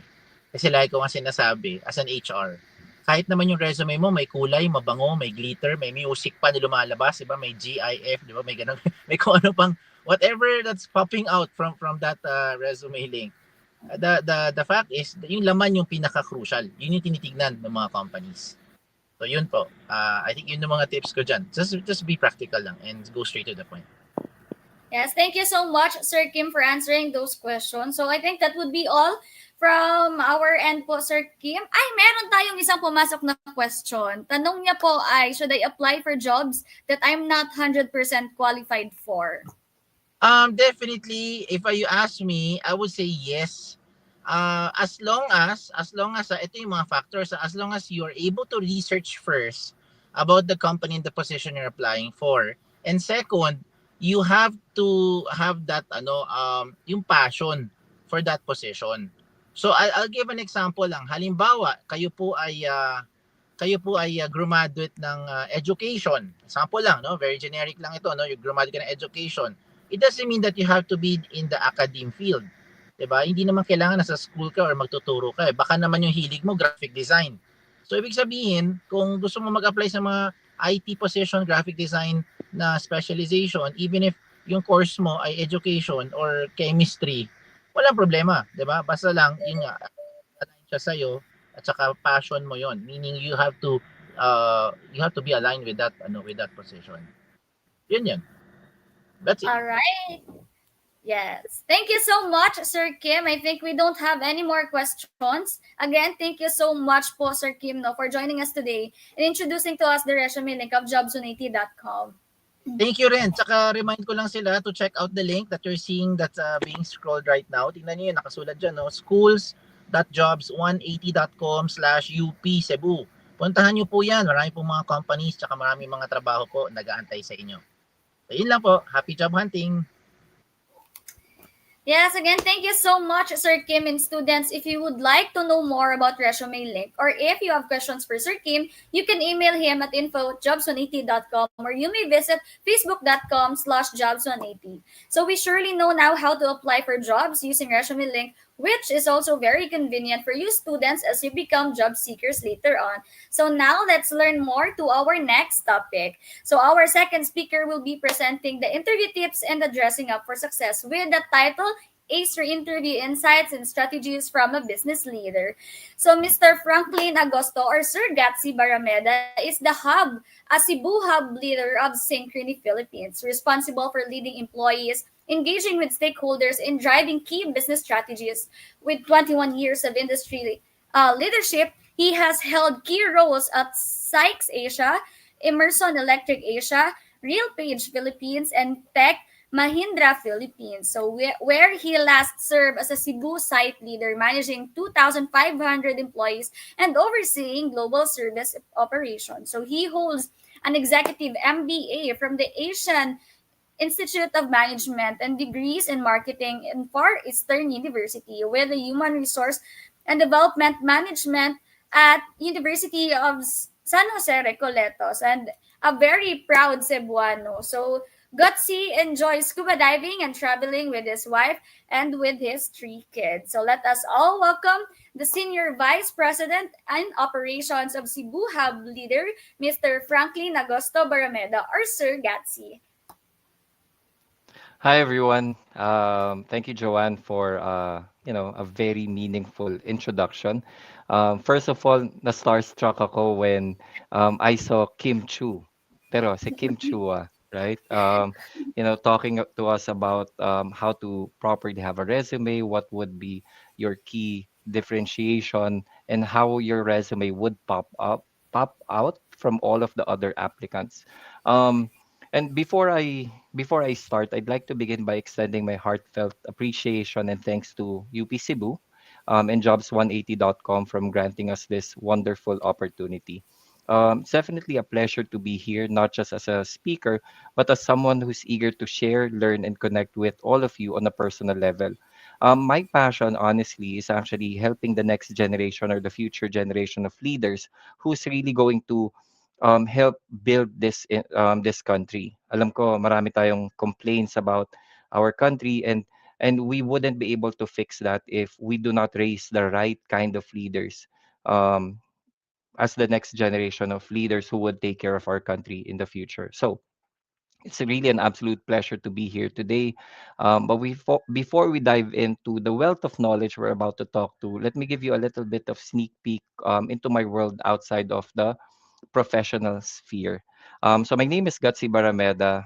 Kasi like ko nga sinasabi, as an HR, kahit naman yung resume mo may kulay, mabango, may glitter, may music pa na lumalabas, di ba? May GIF, di ba? May ganun, may kung ano pang whatever that's popping out from that resume link. The fact is, yung laman yung pinaka-crucial. Yun yung tinitignan ng mga companies. So yun po. I think yun yung mga tips ko dyan. Just be practical lang and go straight to the point. Yes, thank you so much, Sir Kim, for answering those questions. So I think that would be all from our end po, Sir Kim. Ay, meron tayong isang pumasok na question. Tanong niya po ay, should I apply for jobs that I'm not 100% qualified for? Definitely, if you ask me, I would say yes. As long as ito yung mga factors, as long as you're able to research first about the company and the position you're applying for. And second, you have to have that yung passion for that position. So I'll give an example lang. Halimbawa, kayo po ay graduate ng education. Example lang, no? Very generic lang ito, no? You graduate ka ng education. It doesn't mean that you have to be in the academic field. 'Di ba? Hindi naman kailangan nasa school ka or magtuturo ka. Baka naman yung hilig mo graphic design. So ibig sabihin, kung gusto mo mag-apply sa mga IT position, graphic design na specialization, even if yung course mo ay education or chemistry, walang problema, 'di ba? Basta lang yun nga align siya sa iyo at saka passion mo 'yon. Meaning you have to be aligned with that position. Yun. That's it. All right. Yes. Thank you so much, Sir Kim. I think we don't have any more questions. Again, thank you so much po, Sir Kim, for joining us today and introducing to us the resume link of jobs180.com. Thank you rin. Tsaka remind ko lang sila to check out the link that you're seeing that's being scrolled right now. Tingnan niyo yun, nakasulat dyan, no? schools.jobs180.com/UP Cebu. Puntahan niyo po yan. Marami pong mga companies tsaka marami mga trabaho po nag-aantay sa inyo. So yun lang po. Happy job hunting! Yes, again, thank you so much, Sir Kim. And students, if you would like to know more about Resume Link, or if you have questions for Sir Kim, you can email him at info@jobs180.com, or you may visit facebook.com/jobs180. So we surely know now how to apply for jobs using Resume Link, which is also very convenient for you students as you become job seekers later on. So now let's learn more to our next topic. So our second speaker will be presenting the interview tips and the dressing up for success with the title Ace Your Interview Insights and Strategies from a Business Leader. So Mr. Franklin Augusto, or Sir Gatsy Barrameda, is the a Cebu hub leader of Synchrony Philippines, responsible for leading employees, engaging with stakeholders, and driving key business strategies. With 21 years of industry leadership, he has held key roles at Sykes Asia, Emerson Electric Asia, RealPage Philippines, and Tech Mahindra Philippines. So where he last served as a Cebu site leader, managing 2,500 employees and overseeing global service operations. So he holds an executive MBA from the Asian Institute of Management and degrees in marketing in Far Eastern University, with a human resource and development management at University of San Jose Recoletos, and a very proud Cebuano. So Gutsy enjoys scuba diving and traveling with his wife and with his 3 kids. So let us all welcome the Senior Vice President and Operations of Cebu Hub Leader, Mr. Franklin Augusto Barrameda, or Sir Gatsy. Hi everyone. Thank you, Joanne, for a very meaningful introduction. First of all, na-starstruck ako when I saw Kim Chu. Pero si Kim Chua. right? Talking to us about how to properly have a resume, what would be your key differentiation, and how your resume would pop out from all of the other applicants. Um, and before I start, I'd like to begin by extending my heartfelt appreciation and thanks to UP Cebu and Jobs180.com from granting us this wonderful opportunity. It's definitely a pleasure to be here, not just as a speaker, but as someone who's eager to share, learn, and connect with all of you on a personal level. My passion, honestly, is actually helping the next generation or the future generation of leaders who's really going to help build this country. Alam ko marami tayong complaints about our country, and we wouldn't be able to fix that if we do not raise the right kind of leaders. Um, as the next generation of leaders who would take care of our country in the future. So it's really an absolute pleasure to be here today. Before we dive into the wealth of knowledge we're about to talk to, let me give you a little bit of sneak peek into my world outside of the professional sphere. So my name is Gutsy Barrameda.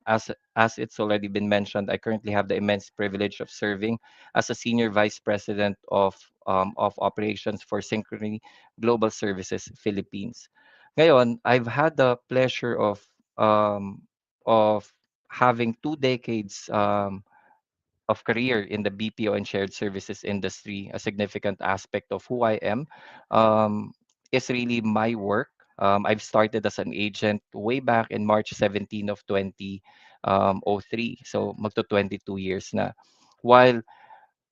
As it's already been mentioned, I currently have the immense privilege of serving as a senior vice president of operations for Synchrony Global Services Philippines. Ngayon, I've had the pleasure um, of having 2 decades of career in the BPO and shared services industry. A significant aspect of who I am is really my work. I've started as an agent way back in March 17 of 2003. So magto 22 years na. While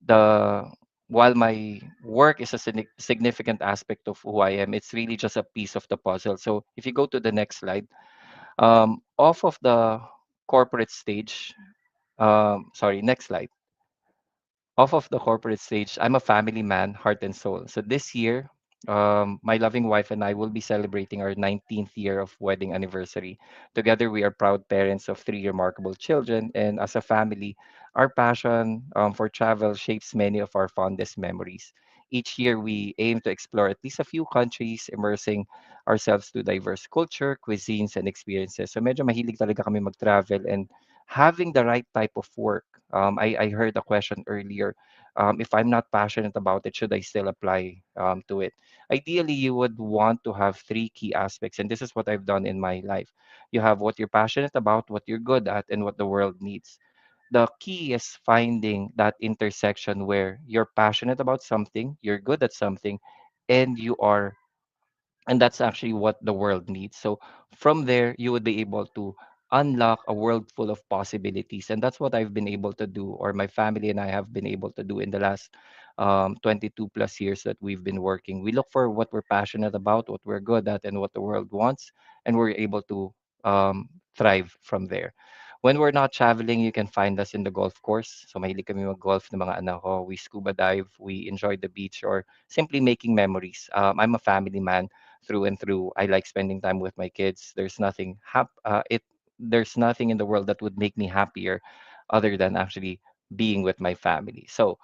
the while my work is a significant aspect of who I am, it's really just a piece of the puzzle. So if you go to the next slide, off of the corporate stage, sorry, next slide. Off of the corporate stage, I'm a family man, heart and soul. So this year, my loving wife and I will be celebrating our 19th year of wedding anniversary. Together, we are proud parents of 3 remarkable children, and as a family, our passion for travel shapes many of our fondest memories. Each year, we aim to explore at least a few countries, immersing ourselves to diverse culture, cuisines, and experiences. So medyo mahilig talaga kami mag-travel and having the right type of work. I heard a question earlier. If I'm not passionate about it, should I still apply to it? Ideally, you would want to have 3 key aspects, and this is what I've done in my life. You have what you're passionate about, what you're good at, and what the world needs. The key is finding that intersection where you're passionate about something, you're good at something, and you are and that's actually what the world needs. So from there, you would be able to unlock a world full of possibilities. And that's what I've been able to do, or my family and I have been able to do in the last 22 plus years that we've been working. We look for what we're passionate about, what we're good at, and what the world wants, and we're able to thrive from there. When we're not traveling, you can find us in the golf course. So mahilig kami mag-golf ng mga anak ko. We scuba dive, we enjoy the beach, or simply making memories. I'm a family man through and through. I like spending time with my kids. There's nothing in the world that would make me happier other than actually being with my family. So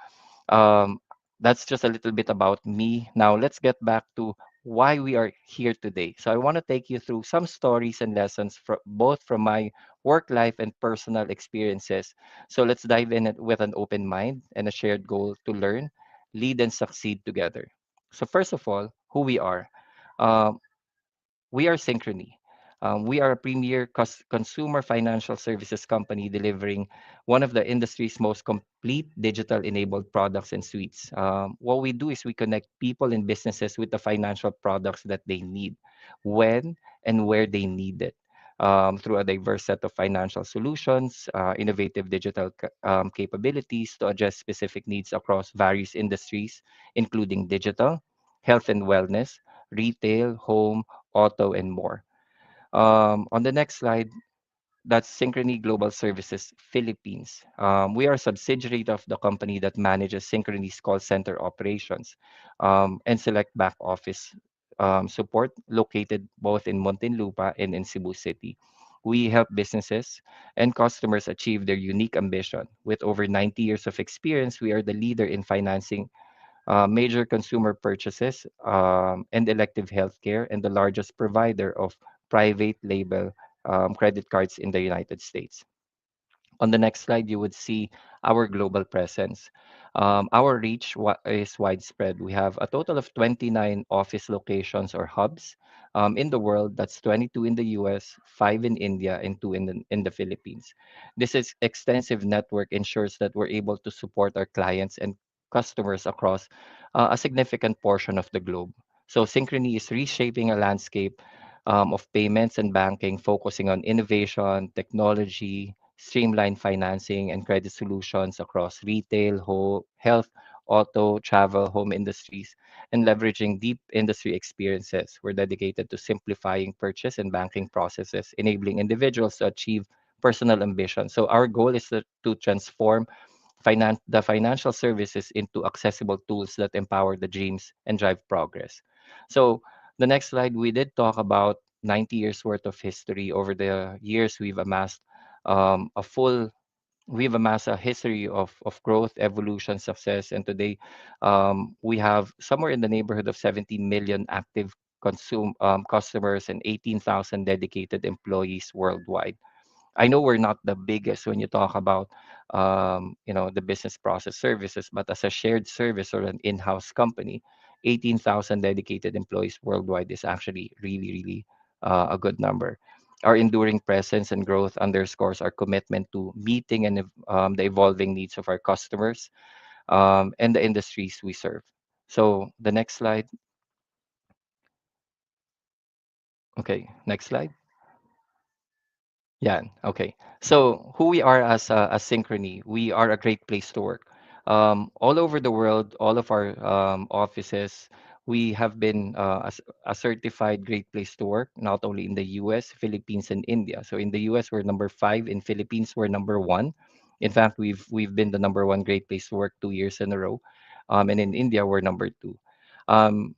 um, that's just a little bit about me. Now let's get back to why we are here today. So I want to take you through some stories and lessons both from my work life and personal experiences. So let's dive in with an open mind and a shared goal to learn, lead, and succeed together. So first of all, who we are. Um, we are Synchrony. We are a premier consumer financial services company delivering one of the industry's most complete digital enabled products and suites. What we do is we connect people and businesses with the financial products that they need, when and where they need it. Through a diverse set of financial solutions, innovative digital capabilities to address specific needs across various industries, including digital, health and wellness, retail, home, auto, and more. On the next slide, that's Synchrony Global Services Philippines. We are a subsidiary of the company that manages Synchrony's call center operations and select back office support located both in Muntinlupa and in Cebu City. We help businesses and customers achieve their unique ambition. With over 90 years of experience, we are the leader in financing major consumer purchases and elective healthcare, and the largest provider of private label credit cards in the United States. On the next slide, you would see our global presence. Our reach is widespread. We have a total of 29 office locations or hubs in the world. That's 22 in the US, 5 in India, and 2 in the Philippines. This is extensive network ensures that we're able to support our clients and customers across a significant portion of the globe. So Synchrony is reshaping a landscape of payments and banking, focusing on innovation, technology, streamlined financing, and credit solutions across retail, health, auto, travel, home industries, and leveraging deep industry experiences. We're dedicated to simplifying purchase and banking processes, enabling individuals to achieve personal ambition. So our goal is to transform the financial services into accessible tools that empower the dreams and drive progress. So the next slide, we did talk about 90 years worth of history. Over the years, um, a full we've amassed a history of growth, evolution, success, and today we have somewhere in the neighborhood of 70 million active customers and 18,000 dedicated employees worldwide. I know we're not the biggest when you talk about the business process services, but as a shared service or an in-house company, 18,000 dedicated employees worldwide is actually really, really a good number. Our enduring presence and growth underscores our commitment to meeting the evolving needs of our customers and the industries we serve. So the next slide. Okay, next slide. Yeah, okay. So who we are as Synchrony, we are a great place to work. All over the world, all of our offices, we have been a certified great place to work, not only in the US, Philippines, and India. So in the US, we're number 5. In Philippines, we're number 1. In fact, we've been the number 1 great place to work 2 years in a row. And in India, we're number 2. Um,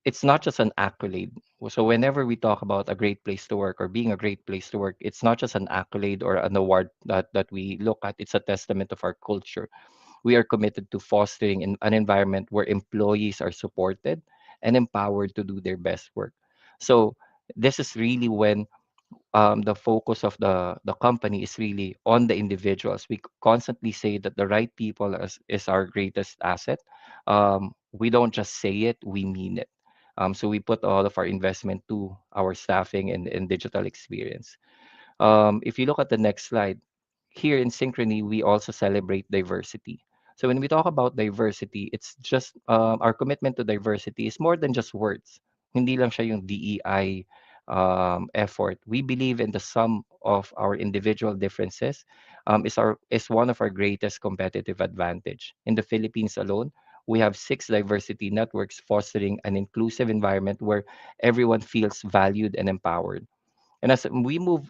it's not just an accolade. So whenever we talk about a great place to work or being a great place to work, it's not just an accolade or an award that we look at. It's a testament of our culture. We are committed to fostering an environment where employees are supported and empowered to do their best work. So this is really when the focus of the company is really on the individuals. We constantly say that the right people is our greatest asset. We don't just say it, we mean it. So we put all of our investment to our staffing and digital experience. If you look at the next slide, here in Synchrony, we also celebrate diversity. So when we talk about diversity, it's just our commitment to diversity is more than just words. Hindi lang siya yung DEI effort. We believe in the sum of our individual differences is one of our greatest competitive advantage. In the Philippines alone, we have 6 diversity networks fostering an inclusive environment where everyone feels valued and empowered. And as we move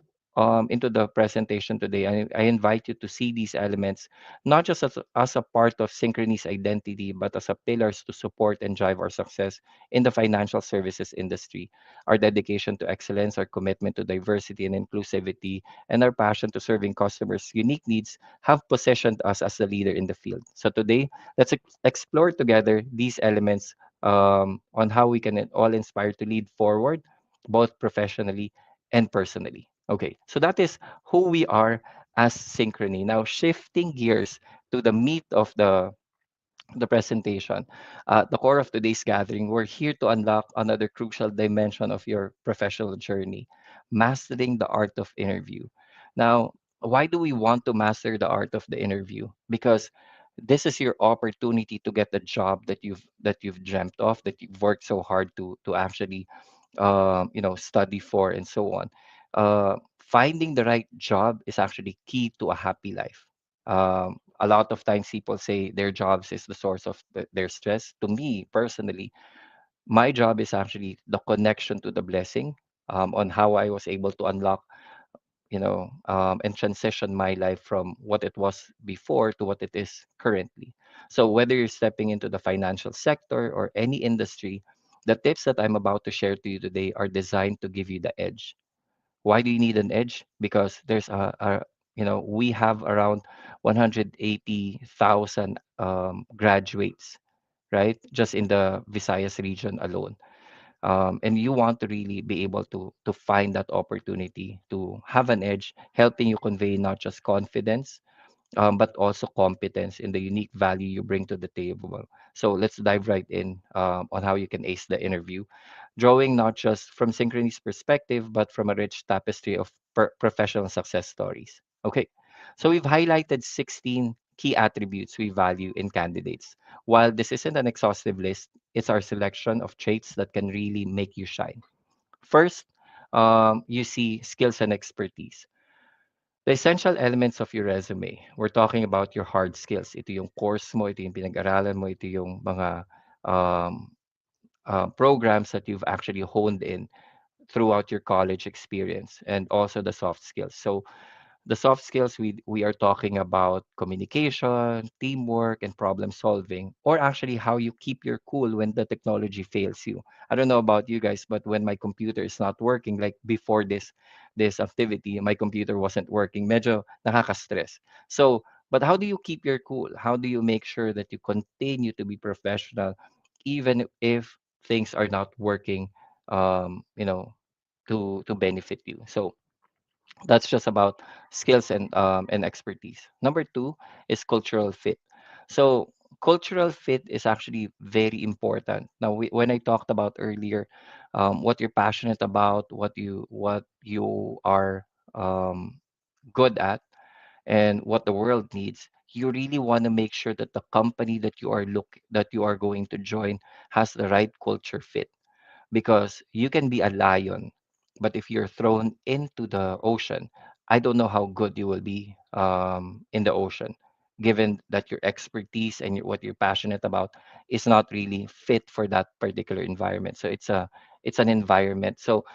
into the presentation today, I invite you to see these elements not just as a part of Synchrony's identity, but as a pillars to support and drive our success in the financial services industry. Our dedication to excellence, our commitment to diversity and inclusivity, and our passion to serving customers' unique needs have positioned us as the leader in the field. So today, let's explore together these elements on how we can all inspire to lead forward, both professionally and personally. Okay, so that is who we are as Synchrony. Now, shifting gears to the meat of the presentation, the core of today's gathering, we're here to unlock another crucial dimension of your professional journey, mastering the art of interview. Now, why do we want to master the art of the interview? Because this is your opportunity to get the job that you've dreamt of, that you've worked so hard to actually study for and so on. Finding the right job is actually key to a happy life. A lot of times people say their jobs is the source of their stress. To me personally, my job is actually the connection to the blessing, on how I was able to unlock, and transition my life from what it was before to what it is currently. So whether you're stepping into the financial sector or any industry, the tips that I'm about to share to you today are designed to give you the edge. Why do you need an edge? Because we have around 180,000 graduates, right? Just in the Visayas region alone. and you want to really be able to find that opportunity to have an edge, helping you convey not just confidence, but also competence in the unique value you bring to the table. So let's dive right in on how you can ace the interview, drawing not just from Synchrony's perspective, but from a rich tapestry of professional success stories. Okay, so we've highlighted 16 key attributes we value in candidates. While this isn't an exhaustive list, it's our selection of traits that can really make you shine. First, you see skills and expertise. The essential elements of your resume. We're talking about your hard skills. Ito yung course mo, ito yung pinag-aralan mo, ito yung mga um, programs that you've actually honed in throughout your college experience, and also the soft skills. So the soft skills, we are talking about communication, teamwork, and problem solving, or actually how you keep your cool when the technology fails you. I don't know about you guys, but when my computer is not working, like before this activity, my computer wasn't working. Medyo nakaka-stress. So, but how do you keep your cool? How do you make sure that you continue to be professional, even if things are not working, you know, to benefit you? So that's just about skills and expertise. Number two is cultural fit. So cultural fit is actually very important. Now, when I talked about earlier, what you're passionate about, what you are um, good at, and what the world needs, you really want to make sure that the company that you are going to join has the right culture fit, because you can be a lion, but if you're thrown into the ocean, I don't know how good you will be in the ocean, given that your expertise and what you're passionate about is not really fit for that particular environment. So it's an environment. So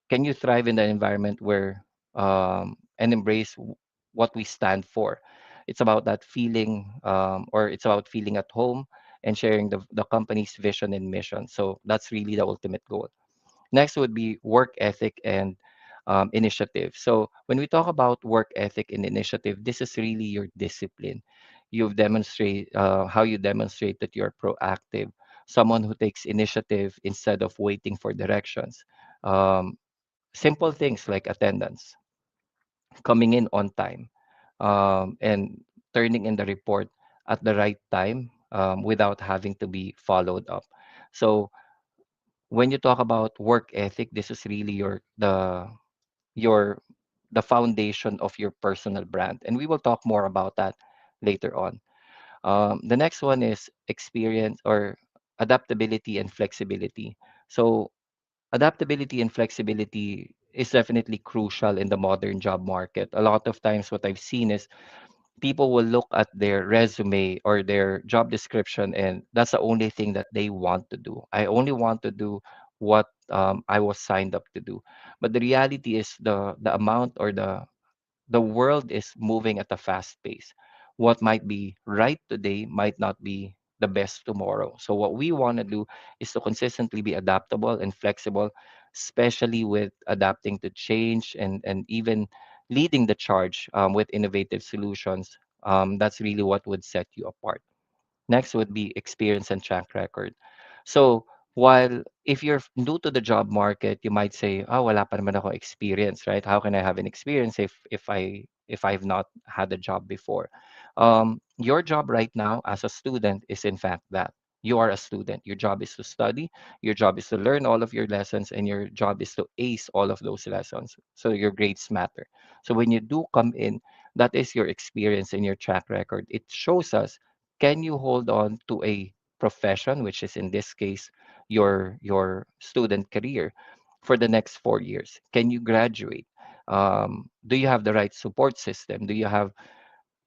can you thrive in the environment where and embrace what we stand for? It's about that feeling, or it's about feeling at home and sharing the company's vision and mission. So that's really the ultimate goal. Next would be work ethic and initiative. So when we talk about work ethic and initiative, this is really your discipline. You've demonstrate how you demonstrate that you're proactive, someone who takes initiative instead of waiting for directions. Um, Simple things like attendance, coming in on time, and turning in the report at the right time, without having to be followed up. So when you talk about work ethic, this is really your the foundation of your personal brand, and we will talk more about that later on. The next one is experience or adaptability and flexibility. So adaptability and flexibility is definitely crucial in the modern job market. A lot of times what I've seen is people will look at their resume or their job description, and that's the only thing that they want to do. I only want to do what I was signed up to do. But the reality is the amount, or the world is moving at a fast pace. What might be right today might not be the best tomorrow. So what we want to do is to consistently be adaptable and flexible, especially with adapting to change, and even leading the charge with innovative solutions. That's really what would set you apart. Next would be experience and track record. So, while if you're new to the job market, you might say, "Oh, wala pa naman ako experience, right? How can I have an experience if I've not had a job before?" Your job right now as a student is in fact that you are a student. Your job is to study. Your job is to learn all of your lessons, and your job is to ace all of those lessons. So your grades matter. So when you do come in, that is your experience and your track record. It shows us, can you hold on to a profession, which is in this case your student career, for the next 4 years? Can you graduate? Do you have the right support system? Do you have,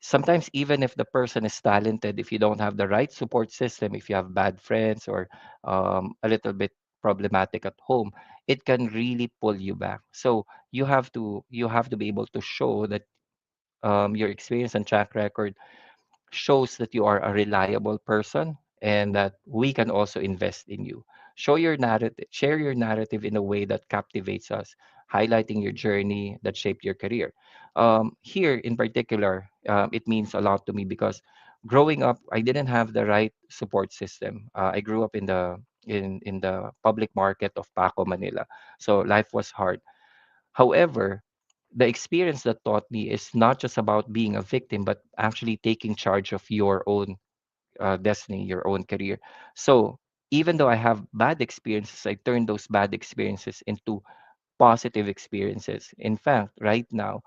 sometimes even if the person is talented, if you don't have the right support system, if you have bad friends, or a little bit problematic at home, it can really pull you back. So you have to be able to show that your experience and track record shows that you are a reliable person, and that we can also invest in you. Share your narrative in a way that captivates us, highlighting your journey that shaped your career. Here in particular, it means a lot to me because growing up, I didn't have the right support system. I grew up in the public market of Paco, Manila. So life was hard. However, the experience that taught me is not just about being a victim, but actually taking charge of your own destiny, your own career. So even though I have bad experiences, I turn those bad experiences into positive experiences. In fact, right now,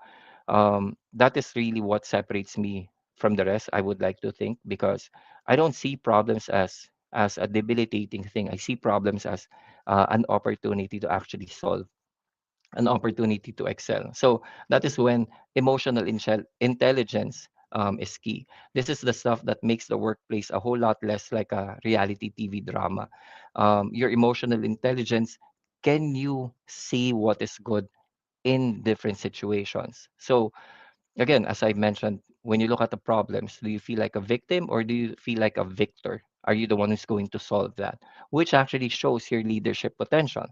that is really what separates me from the rest. I would like to think because I don't see problems as a debilitating thing. I see problems as an opportunity to actually solve, an opportunity to excel. So that is when emotional intelligence is key. This is the stuff that makes the workplace a whole lot less like a reality TV drama. Your emotional intelligence, can you see what is good in different situations? So again, as I mentioned, when you look at the problems, do you feel like a victim or do you feel like a victor? Are you the one who's going to solve that? Which actually shows your leadership potential.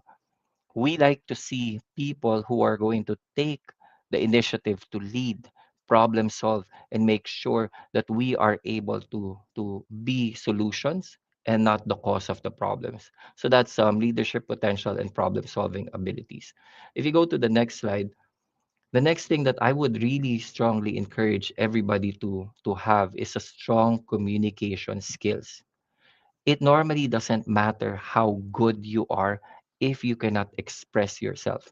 We like to see people who are going to take the initiative to lead, problem solve, and make sure that we are able to be solutions and not the cause of the problems. So that's leadership potential and problem solving abilities. If you go to the next slide, the next thing that I would really strongly encourage everybody to have is a strong communication skills. It normally doesn't matter how good you are if you cannot express yourself.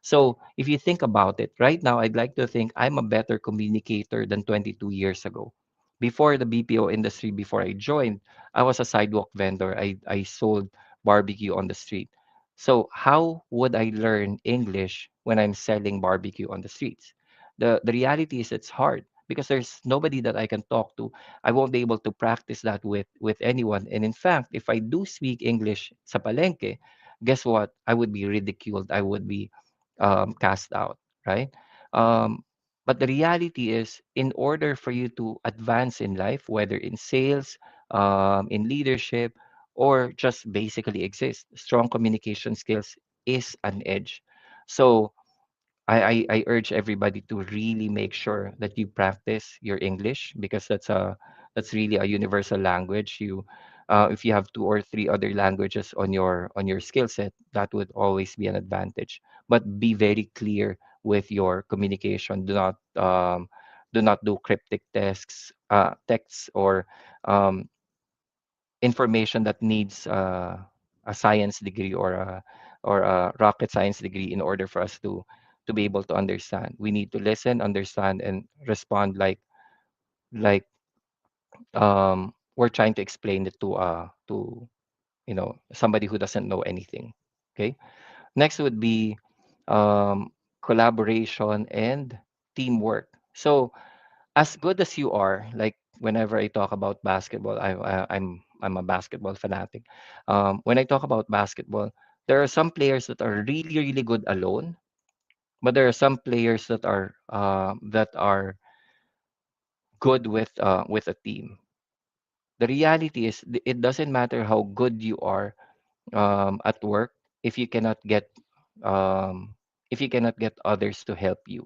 So if you think about it, right now, I'd like to think I'm a better communicator than 22 years ago. Before the BPO industry, before I joined, I was a sidewalk vendor. I sold barbecue on the street. So how would I learn English when I'm selling barbecue on the streets? The reality is it's hard because there's nobody that I can talk to. I won't be able to practice that with anyone. And in fact, if I do speak English sa palengke, guess what? I would be ridiculed. I would be cast out, right? But the reality is, in order for you to advance in life, whether in sales, in leadership, or just basically exist, strong communication skills is an edge. So I urge everybody to really make sure that you practice your English because that's really a universal language. If you have two or three other languages on your skill set, that would always be an advantage. But be very clear with your communication. Do not do cryptic texts or um, information that needs a science degree or a rocket science degree in order for us to be able to understand. We need to listen, understand, and respond like we're trying to explain it to somebody who doesn't know anything. Okay. Next would be collaboration and teamwork. So as good as you are, like whenever I talk about basketball, I'm a basketball fanatic. When I talk about basketball, there are some players that are really really good alone, but there are some players that are good with a team. The reality is it doesn't matter how good you are at work if you cannot get um, if you cannot get others to help you.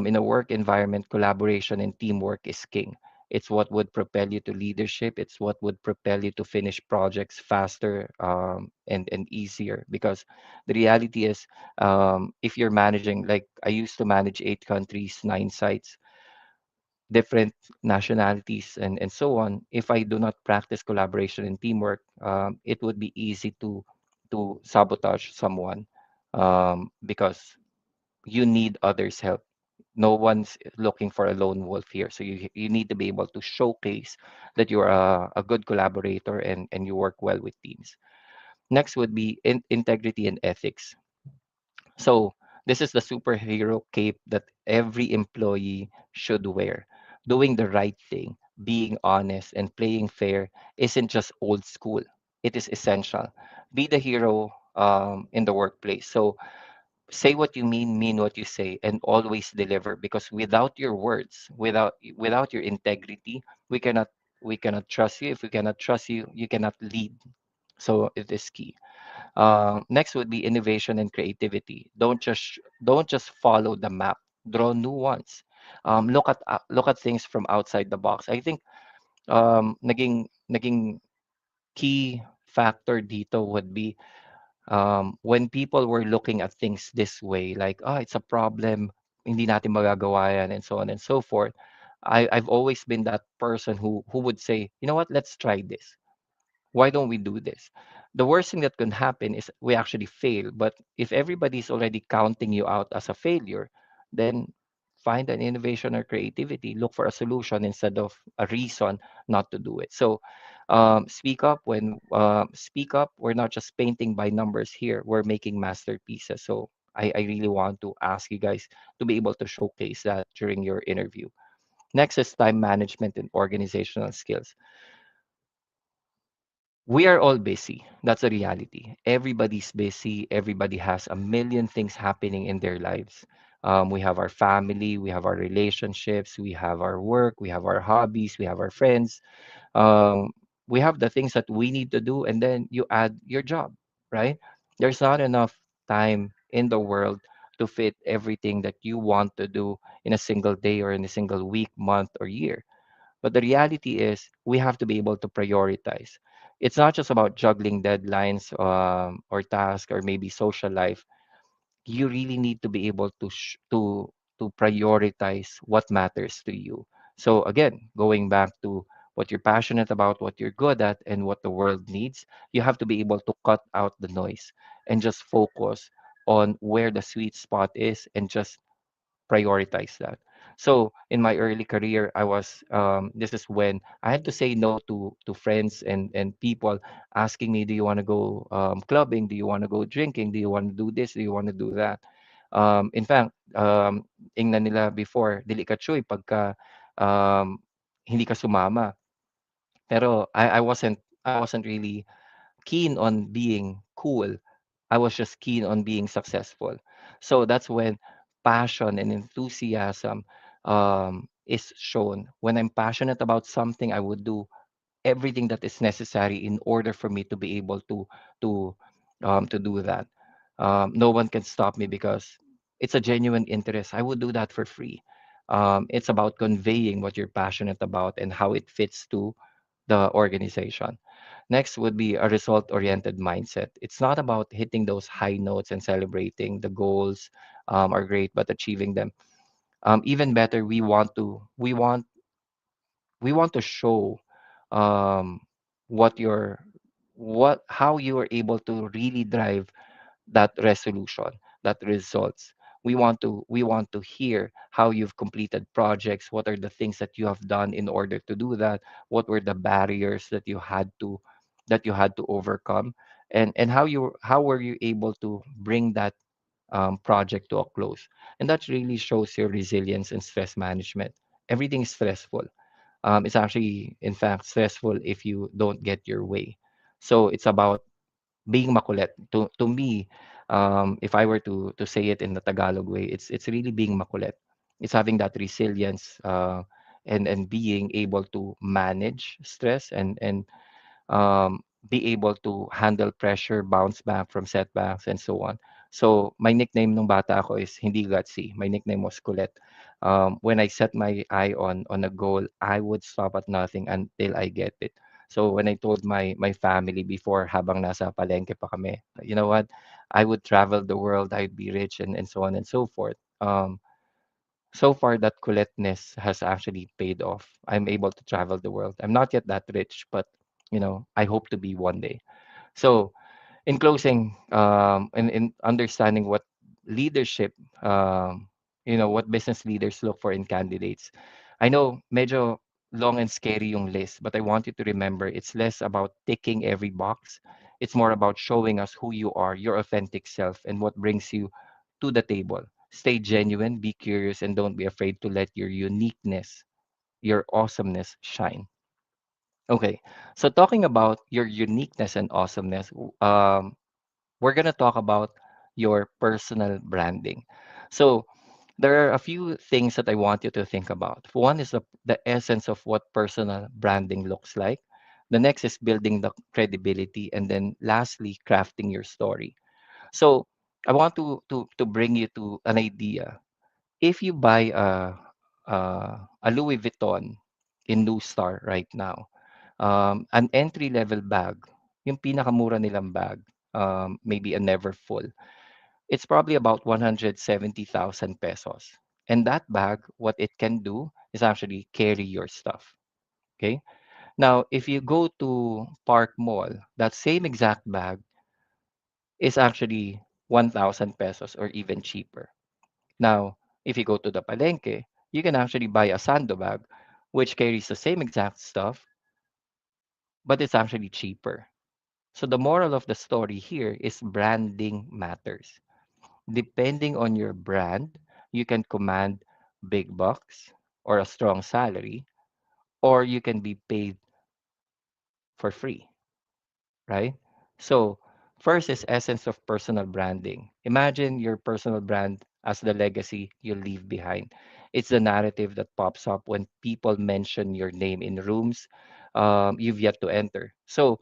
In a work environment, collaboration and teamwork is king. It's what would propel you to leadership. It's what would propel you to finish projects faster and easier. Because the reality is, if you're managing, like I used to manage 8 countries, 9 sites, different nationalities, and so on. If I do not practice collaboration and teamwork, it would be easy to sabotage someone because you need others' help. No one's looking for a lone wolf here. So you need to be able to showcase that you're a good collaborator and you work well with teams. Next would be integrity and ethics. So this is the superhero cape that every employee should wear. Doing the right thing, being honest, and playing fair isn't just old school. It is essential. Be the hero in the workplace. So say what you mean what you say, and always deliver. Because without your words, without your integrity, we cannot trust you. If we cannot trust you, you cannot lead. So it is key. Next would be innovation and creativity. Don't just follow the map. Draw new ones. Look at things from outside the box. I think naging key factor dito would be when people were looking at things this way, like, oh, it's a problem, hindi natin magagawa yan, and so on and so forth. I've always been that person who would say, you know what, let's try this. Why don't we do this? The worst thing that can happen is we actually fail. But if everybody's already counting you out as a failure, then find an innovation or creativity. Look for a solution instead of a reason not to do it. So speak up when speak up. We're not just painting by numbers here. We're making masterpieces. So I really want to ask you guys to be able to showcase that during your interview. Next is time management and organizational skills. We are all busy. That's a reality. Everybody's busy. Everybody has a million things happening in their lives. We have our family, we have our relationships, we have our work, we have our hobbies, we have our friends. Um, we have the things that we need to do, and then you add your job, right? There's not enough time in the world to fit everything that you want to do in a single day or in a single week, month, or year. But the reality is, we have to be able to prioritize. It's not just about juggling deadlines or tasks or maybe social life. You really need to be able to to prioritize what matters to you. So again, going back to what you're passionate about, what you're good at, and what the world needs, you have to be able to cut out the noise and just focus on where the sweet spot is and just prioritize that. So in my early career, I was this is when I had to say no to friends and people asking me, do you want to go clubbing? Do you want to go drinking? Do you want to do this? Do you want to do that? In fact, ingnan nila before, dili ka choy pagka um, hindi ka sumama. Pero I wasn't really keen on being cool. I was just keen on being successful. So that's when passion and enthusiasm is shown. When I'm passionate about something, I would do everything that is necessary in order for me to be able to to do that. No one can stop me because it's a genuine interest. I would do that for free. It's about conveying what you're passionate about and how it fits to the organization. Next would be a result oriented mindset. It's not about hitting those high notes and celebrating the goals are great, but achieving them even better. We want to show um, what your what how you are able to really drive that resolution, that results. We want to hear how you've completed projects, what are the things that you have done in order to do that, what were the barriers that you had to overcome, and how were you able to bring that project to a close. And that really shows your resilience and stress management. Everything is stressful. It's actually, in fact, stressful if you don't get your way. So it's about being makulit. To me, if I were to say it in the Tagalog way, it's really being makulit. It's having that resilience and being able to manage stress and be able to handle pressure, bounce back from setbacks, and so on. So my nickname nung bata ako is hindi gutsy. My nickname was Kulit. When I set my eye on a goal, I would stop at nothing until I get it. So when I told my family before, habang nasa palengke pa kami, you know what, I would travel the world, I'd be rich, and so on and so forth. So far, that Kuletness has actually paid off. I'm able to travel the world. I'm not yet that rich, but I hope to be one day. So in closing, in understanding what leadership, what business leaders look for in candidates, I know medyo long and scary yung list, but I want you to remember it's less about ticking every box. It's more about showing us who you are, your authentic self, and what brings you to the table. Stay genuine, be curious, and don't be afraid to let your uniqueness, your awesomeness shine. Okay, so talking about your uniqueness and awesomeness, we're going to talk about your personal branding. So, there are a few things that I want you to think about. One is the essence of what personal branding looks like. The next is building the credibility. And then lastly, crafting your story. So, I want to bring you to an idea. If you buy a Louis Vuitton in New Star right now, an entry level bag yung pinakamura nilang bag, maybe a never full, it's probably about 170,000 pesos. And that bag, what it can do is actually carry your stuff. Okay. Now, if you go to Park Mall, that same exact bag is actually 1,000 pesos or even cheaper. Now, if you go to the Palenque, you can actually buy a sando bag, which carries the same exact stuff, but it's actually cheaper. So the moral of the story here is branding matters. Depending on your brand, you can command big bucks or a strong salary, or you can be paid for free, right? So, first is essence of personal branding. Imagine your personal brand as the legacy you leave behind. It's the narrative that pops up when people mention your name in rooms you've yet to enter. So,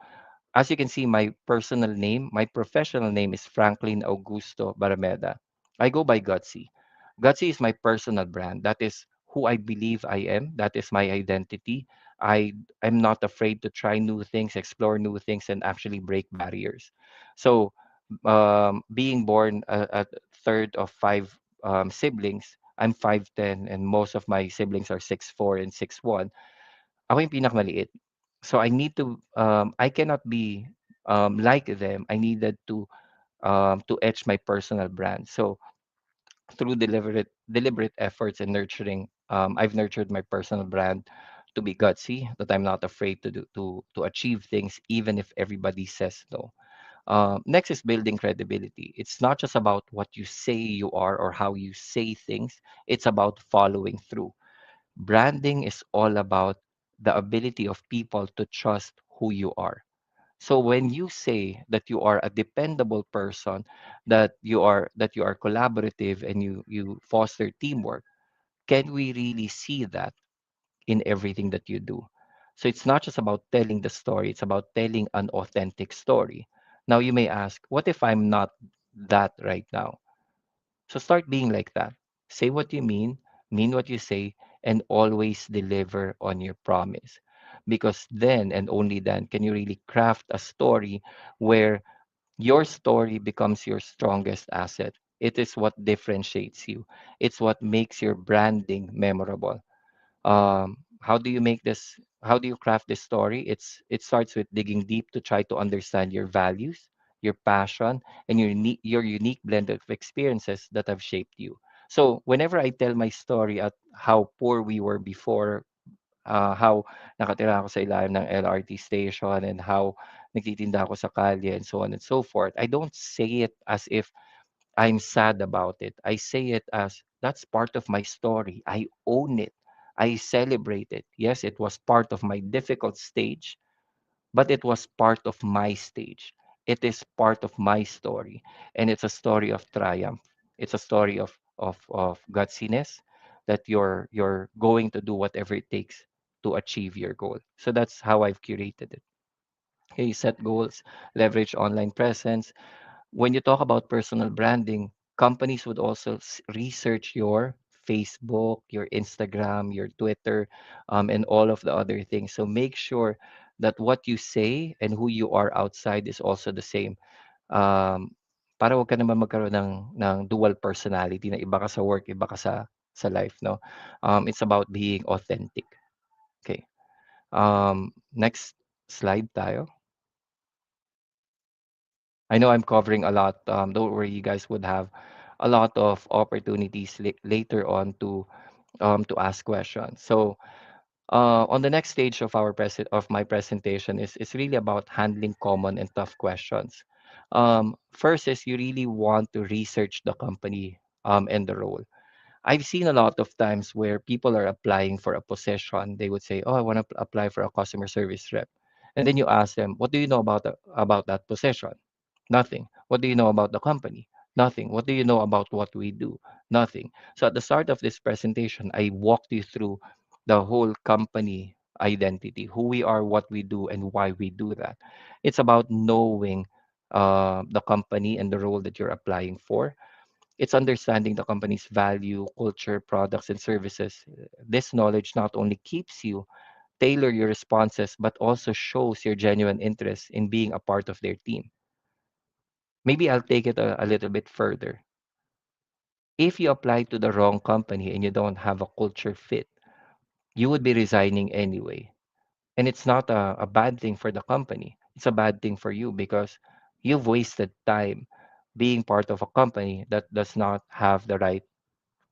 as you can see, my personal name, my professional name is Franklin Augusto Barrameda. I go by Gutsy. Gutsy is my personal brand. That is who I believe I am. That is my identity. I am not afraid to try new things, explore new things, and actually break barriers. So, being born a third of five siblings, I'm 5'10", and most of my siblings are 6'4" and 6'1". Ako yung pinakamaliit. So I cannot be like them. I needed to etch my personal brand. So through deliberate efforts and nurturing, I've nurtured my personal brand to be gutsy, that I'm not afraid to achieve things even if everybody says no. Next is building credibility. It's not just about what you say you are or how you say things. It's about following through. Branding is all about the ability of people to trust who you are. So when you say that you are a dependable person, that you are collaborative and you foster teamwork, can we really see that in everything that you do? So it's not just about telling the story, it's about telling an authentic story. Now you may ask, what if I'm not that right now? So start being like that. Say what you mean what you say, and always deliver on your promise. Because then and only then can you really craft a story where your story becomes your strongest asset. It is what differentiates you. It's what makes your branding memorable. How do you make this? How do you craft this story? It starts with digging deep to try to understand your values, your passion, and your unique blend of experiences that have shaped you. So whenever I tell my story at how poor we were before, how nakatira ako sa ilalim ng LRT station, and how nagtitinda ako sa kalye, and so on and so forth, I don't say it as if I'm sad about it. I say it as that's part of my story. I own it. I celebrate it. Yes, it was part of my difficult stage, but it was part of my stage. It is part of my story. And it's a story of triumph. It's a story of gutsiness that you're going to do whatever it takes to achieve your goal. So that's how I've curated it. Okay, set goals, leverage online presence, when you talk about personal branding, companies would also research your Facebook, your Instagram, your Twitter, and all of the other things. So make sure that what you say and who you are outside is also the same. Um, para wag ka naman magkaroon ng dual personality na iba ka sa work, iba ka sa life, no? It's about being authentic. Okay. Next slide tayo. I know I'm covering a lot. Don't worry, you guys would have a lot of opportunities later on to ask questions. So on the next stage of my presentation is really about handling common and tough questions. First is you really want to research the company and the role. I've seen a lot of times where people are applying for a position. They would say, "Oh, I want to apply for a customer service rep," and then you ask them, "What do you know about that position?" Nothing. What do you know about the company? Nothing. What do you know about what we do? Nothing. So at the start of this presentation, I walked you through the whole company identity, who we are, what we do, and why we do that. It's about knowing the company and the role that you're applying for. It's understanding the company's value, culture, products, and services. This knowledge not only keeps you tailor your responses, but also shows your genuine interest in being a part of their team. Maybe I'll take it a little bit further. If you apply to the wrong company and you don't have a culture fit, you would be resigning anyway. And it's not a bad thing for the company. It's a bad thing for you because you've wasted time being part of a company that does not have the right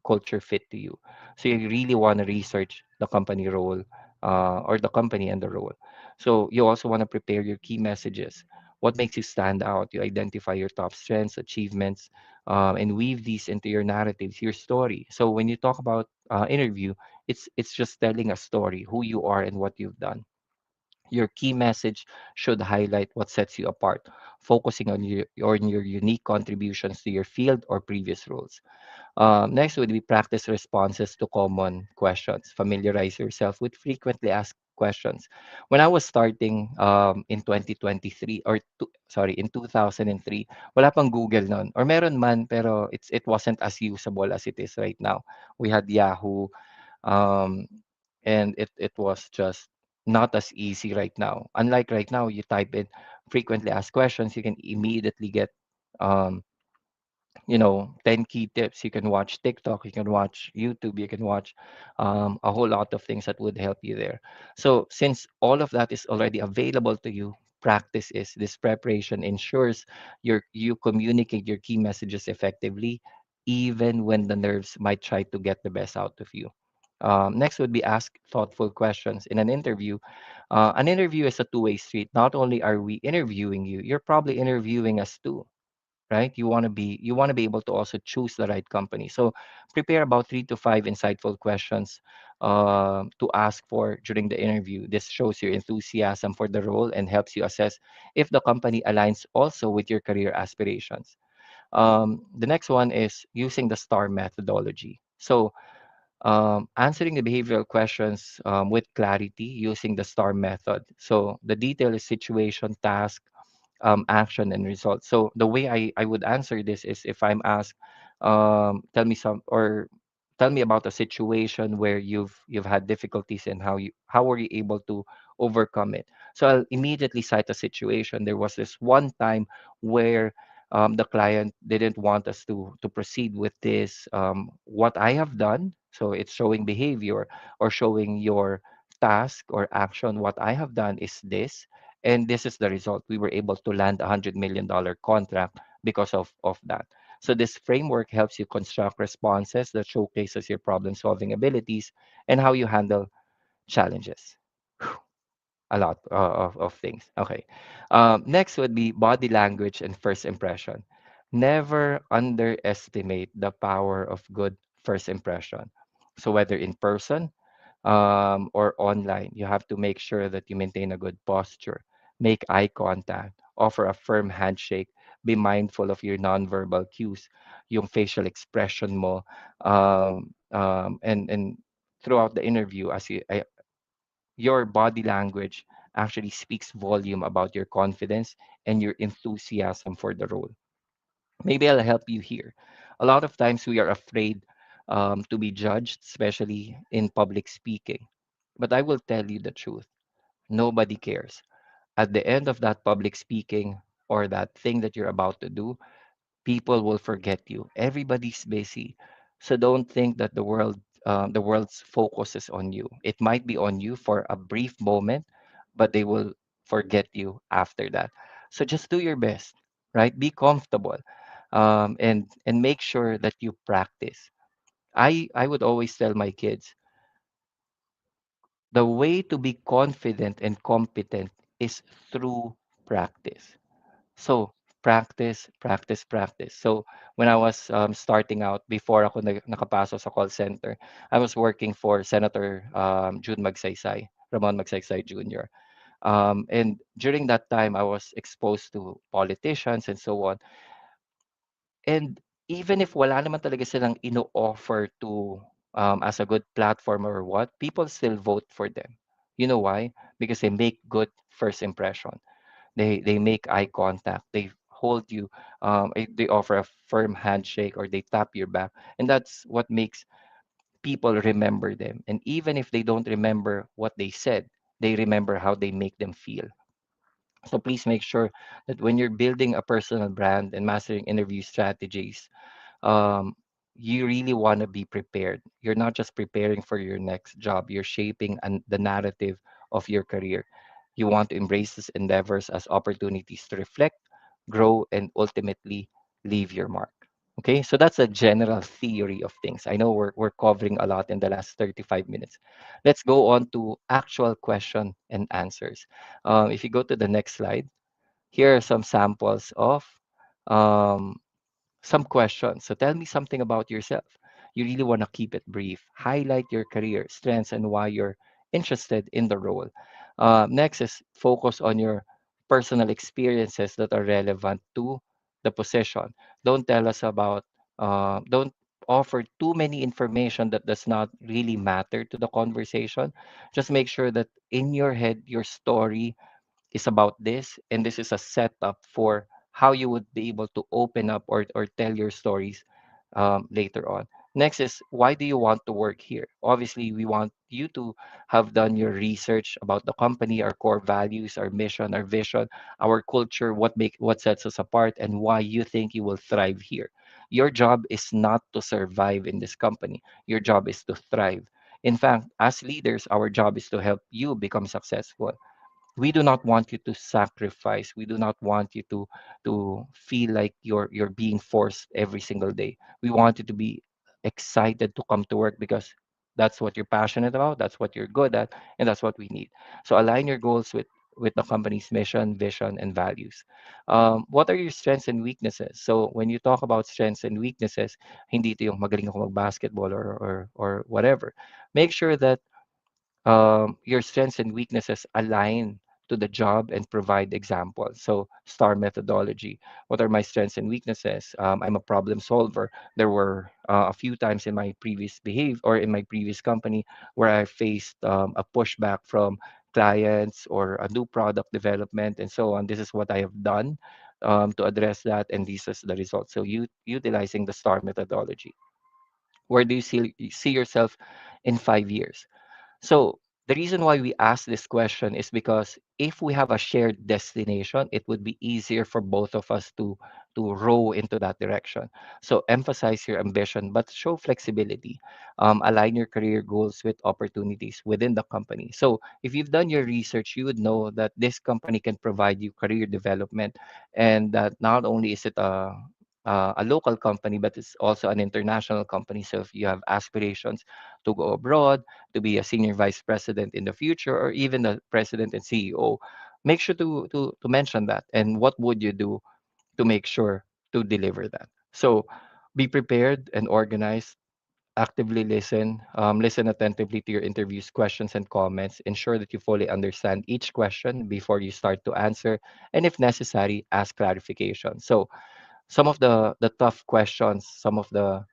culture fit to you. So you really want to research the company role or the company and the role. So you also want to prepare your key messages. What makes you stand out? You identify your top strengths, achievements, and weave these into your narratives, your story. So when you talk about interview, it's just telling a story, who you are and what you've done. Your key message should highlight what sets you apart, focusing on your unique contributions to your field or previous roles. Next would be practice responses to common questions. Familiarize yourself with frequently asked questions. When I was starting in 2023 or sorry, in 2003, wala pang Google noon. Or meron man pero it wasn't as usable as it is right now. We had Yahoo um, and it was just not as easy right now. Unlike right now, you type in frequently asked questions, you can immediately get um, 10 key tips. You can watch TikTok, you can watch YouTube, you can watch a whole lot of things that would help you there. So, since all of that is already available to you, practice is this preparation ensures you communicate your key messages effectively, even when the nerves might try to get the best out of you. Next would be ask thoughtful questions in an interview. An interview is a two-way street. Not only are we interviewing you, you're probably interviewing us too, right? You want to be able to also choose the right company. So prepare about 3 to 5 insightful questions to ask for during the interview. This shows your enthusiasm for the role and helps you assess if the company aligns also with your career aspirations. The next one is using the STAR methodology. So answering the behavioral questions with clarity using the STAR method. So the detail is situation, task, action, and result. So the way I would answer this is if I'm asked, tell me about a situation where you've had difficulties and how were you able to overcome it. So I'll immediately cite a situation. There was this one time where the client didn't want us to proceed with this. What I have done, so it's showing behavior or showing your task or action. What I have done is this, and this is the result. We were able to land $100 million contract because of that. So this framework helps you construct responses that showcases your problem solving abilities and how you handle challenges. A lot of things. Okay. Next would be body language and first impression. Never underestimate the power of good first impression. So whether in person or online, you have to make sure that you maintain a good posture, make eye contact, offer a firm handshake, be mindful of your nonverbal cues, yung facial expression mo, and throughout the interview, your body language actually speaks volume about your confidence and your enthusiasm for the role. Maybe I'll help you here. A lot of times we are afraid to be judged, especially in public speaking. But I will tell you the truth. Nobody cares. At the end of that public speaking or that thing that you're about to do, people will forget you. Everybody's busy. So don't think that the world's focus is on you. It might be on you for a brief moment, but they will forget you after that. So just do your best, right? Be comfortable, and make sure that you practice. I would always tell my kids the way to be confident and competent is through practice. So, practice, practice, practice. So, when I was starting out, before ako nakapasok sa call center, I was working for Senator June Magsaysay, Ramon Magsaysay Jr. And during that time, I was exposed to politicians and so on. And even if wala naman talaga silang ino-offer to as a good platform or what, people still vote for them. You know why? Because they make good first impression. They make eye contact. They hold you. They offer a firm handshake or they tap your back, and that's what makes people remember them. And even if they don't remember what they said, they remember how they make them feel. So please make sure that when you're building a personal brand and mastering interview strategies, um, you really want to be prepared. You're not just preparing for your next job, you're shaping the narrative of your career. You want to embrace these endeavors as opportunities to reflect, grow, and ultimately leave your mark. Okay, so that's a general theory of things. I know we're covering a lot in the last 35 minutes. Let's go on to actual question and answers. If you go to the next slide, here are some samples of um, some questions. So tell me something about yourself. You really want to keep it brief. Highlight your career strengths and why you're interested in the role. Next is focus on your personal experiences that are relevant to the position. Don't tell us about, don't offer too many information that does not really matter to the conversation. Just make sure that in your head, your story is about this, and this is a setup for how you would be able to open up or tell your stories later on. Next is why do you want to work here? Obviously, we want you to have done your research about the company, our core values, our mission, our vision, our culture, what sets us apart, and why you think you will thrive here. Your job is not to survive in this company. Your job is to thrive. In fact, as leaders, our job is to help you become successful. We do not want you to sacrifice. We do not want you to feel like you're being forced every single day. We want you to be excited to come to work because that's what you're passionate about, that's what you're good at, and that's what we need. So align your goals with the company's mission, vision, and values. What are your strengths and weaknesses? So when you talk about strengths and weaknesses, hindi ito yung magaling ako mag-basketball or whatever. Make sure that your strengths and weaknesses align to the job and provide examples. So, STAR methodology. What are my strengths and weaknesses? I'm a problem solver. There were a few times in my previous behave or in my previous company where I faced a pushback from clients or a new product development and so on. This is what I have done to address that, and this is the result. So, utilizing the STAR methodology. Where do you see yourself in 5 years? So the reason why we ask this question is because if we have a shared destination, it would be easier for both of us to row into that direction. So emphasize your ambition, but show flexibility. Align your career goals with opportunities within the company. So if you've done your research, you would know that this company can provide you career development, and that not only is it a local company, but it's also an international company. So if you have aspirations to go abroad, to be a senior vice president in the future, or even the president and CEO, make sure to mention that. And what would you do to make sure to deliver that? So be prepared and organized. Actively listen. Listen attentively to your interviews, questions, and comments. Ensure that you fully understand each question before you start to answer. And if necessary, ask clarification. So some of the tough questions, some of the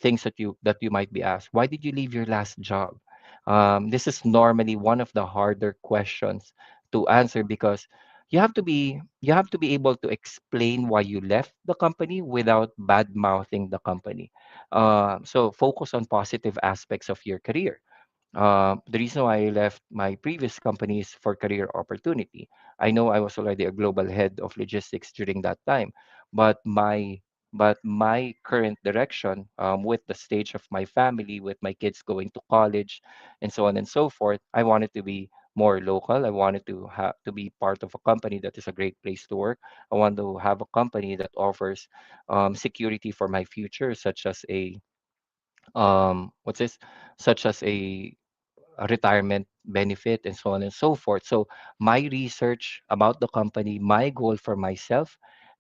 things that you might be asked. Why did you leave your last job? This is normally one of the harder questions to answer because you have to be able to explain why you left the company without bad mouthing the company. So focus on positive aspects of your career. The reason why I left my previous company is for career opportunity. I know I was already a global head of logistics during that time, but my current direction, with the stage of my family, with my kids going to college, and so on and so forth, I wanted to be more local. I wanted to have to be part of a company that is a great place to work. I want to have a company that offers security for my future, such as what's this, such as a retirement benefit and so on and so forth. So my research about the company, my goal for myself,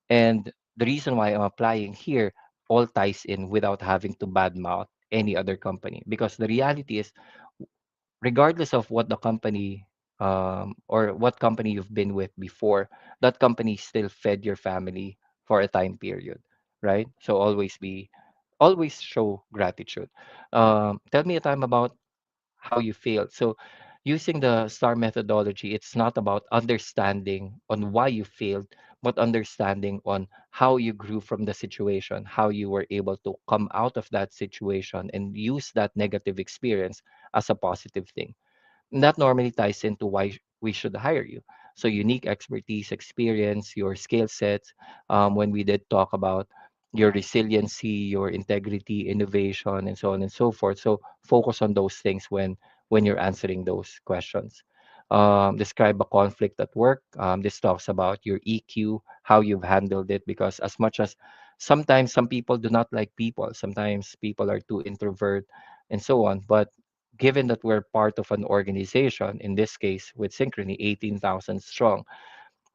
and the reason why I'm applying here all ties in without having to badmouth any other company. Because the reality is, regardless of what the company or what company you've been with before, that company still fed your family for a time period, right? So always show gratitude. Tell me a time about how you failed. So using the STAR methodology, it's not about understanding on why you failed, but understanding on how you grew from the situation, how you were able to come out of that situation and use that negative experience as a positive thing. And that normally ties into why we should hire you. So unique expertise, experience, your skill sets. When we did talk about your resiliency, your integrity, innovation, and so on and so forth. So focus on those things when you're answering those questions. Describe a conflict at work. This talks about your EQ, how you've handled it, because as much as sometimes some people do not like people, sometimes people are too introvert and so on. But given that we're part of an organization, in this case with Synchrony, 18,000 strong,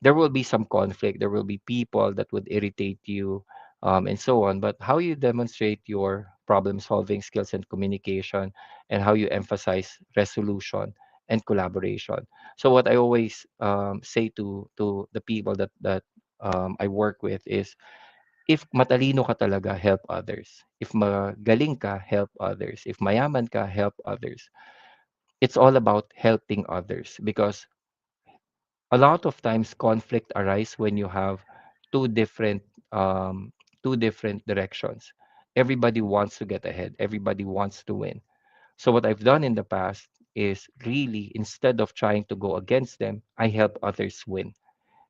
there will be some conflict. There will be people that would irritate you, and so on. But how you demonstrate your problem solving skills and communication, and how you emphasize resolution and collaboration. So what I always say to the people that I work with is, if matalino ka talaga, help others. If magaling ka, help others. If mayaman ka, help others. It's all about helping others, because a lot of times conflict arise when you have two different um, two different directions. Everybody wants to get ahead. Everybody wants to win. So what I've done in the past is, really, instead of trying to go against them, I help others win.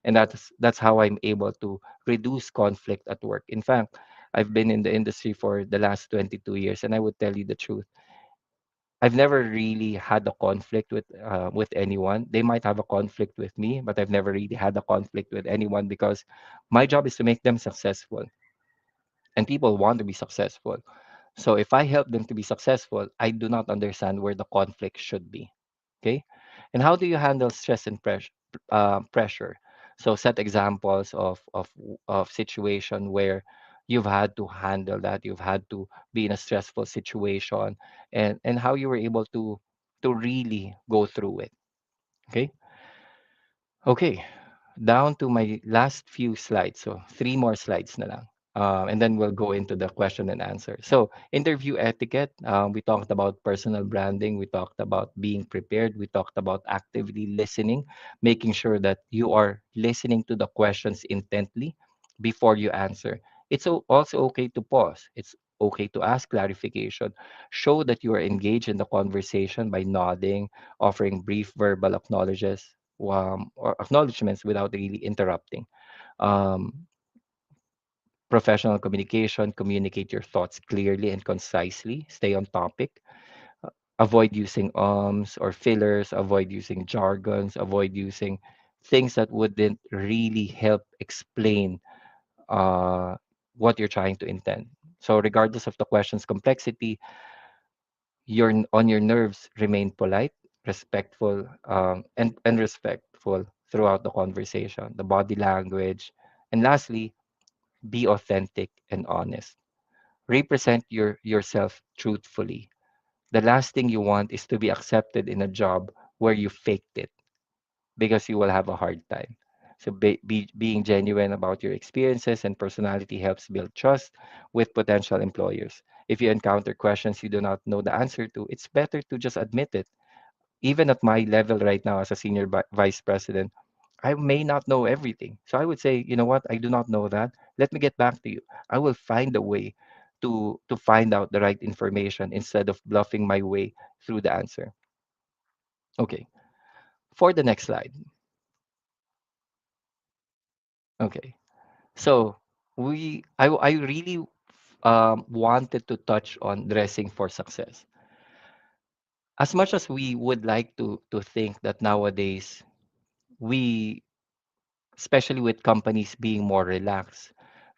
And that's how I'm able to reduce conflict at work. In fact, I've been in the industry for the last 22 years, and I would tell you the truth. I've never really had a conflict with anyone. They might have a conflict with me, but I've never really had a conflict with anyone, because my job is to make them successful, and people want to be successful. So if I help them to be successful, I do not understand where the conflict should be. Okay, and how do you handle stress and pressure? So set examples of situation where you've had to handle that, you've had to be in a stressful situation, and how you were able to really go through it. Okay. Okay, down to my last few slides. So three more slides na lang. And then we'll go into the question and answer. So interview etiquette, we talked about personal branding. We talked about being prepared. We talked about actively listening, making sure that you are listening to the questions intently before you answer. It's also okay to pause. It's okay to ask clarification. Show that you are engaged in the conversation by nodding, offering brief verbal or acknowledgments without really interrupting. Um, Professional communication, communicate your thoughts clearly and concisely, stay on topic, avoid using ums or fillers, avoid using jargons, avoid using things that wouldn't really help explain uh, what you're trying to intend. So, regardless of the question's complexity, on your nerves, remain polite, respectful, and respectful throughout the conversation, the body language, and lastly, be authentic and honest. Represent yourself truthfully. The last thing you want is to be accepted in a job where you faked it, because you will have a hard time. So being genuine about your experiences and personality helps build trust with potential employers. If you encounter questions you do not know the answer to, it's better to just admit it. Even at my level right now as a senior vice president, I may not know everything. So I would say, you know what, I do not know that. Let me get back to you. I will find a way to find out the right information instead of bluffing my way through the answer. Okay. For the next slide. Okay. So I really wanted to touch on dressing for success. As much as we would like to think that nowadays we, especially with companies being more relaxed,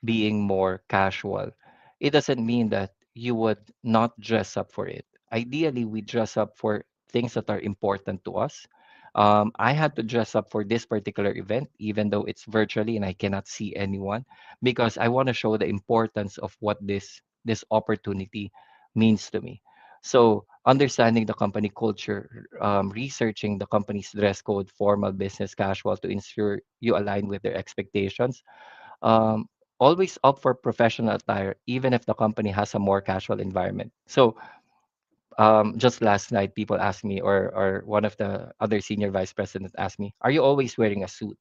being more casual, it doesn't mean that you would not dress up for it. Ideally, we dress up for things that are important to us. I had to dress up for this particular event, even though it's virtually and I cannot see anyone, because I want to show the importance of what this opportunity means to me. So, understanding the company culture, researching the company's dress code, formal, business, casual, to ensure you align with their expectations. Um, Always opt for professional attire, even if the company has a more casual environment. So, just last night, people asked me, or one of the other senior vice presidents asked me, "Are you always wearing a suit?"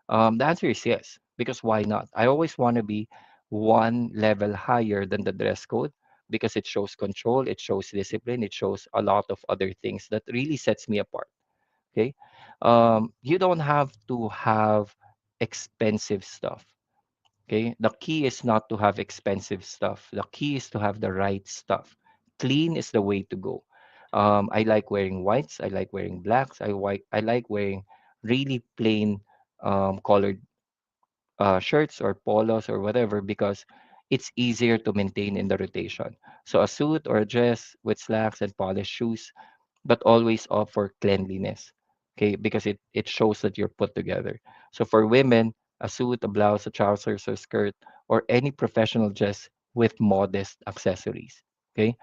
The answer is yes, because why not? I always want to be one level higher than the dress code, because it shows control, it shows discipline, it shows a lot of other things that really sets me apart. Okay. You don't have to have expensive stuff. Okay. The key is not to have expensive stuff. The key is to have the right stuff. Clean is the way to go. I like wearing whites. I like wearing blacks. I like wearing really plain colored shirts or polos or whatever because it's easier to maintain in the rotation. So a suit or a dress with slacks and polished shoes, but always opt for cleanliness. Okay, because it shows that you're put together. So for women, a suit, a blouse, a trousers, or skirt, or any professional dress with modest accessories. Okay,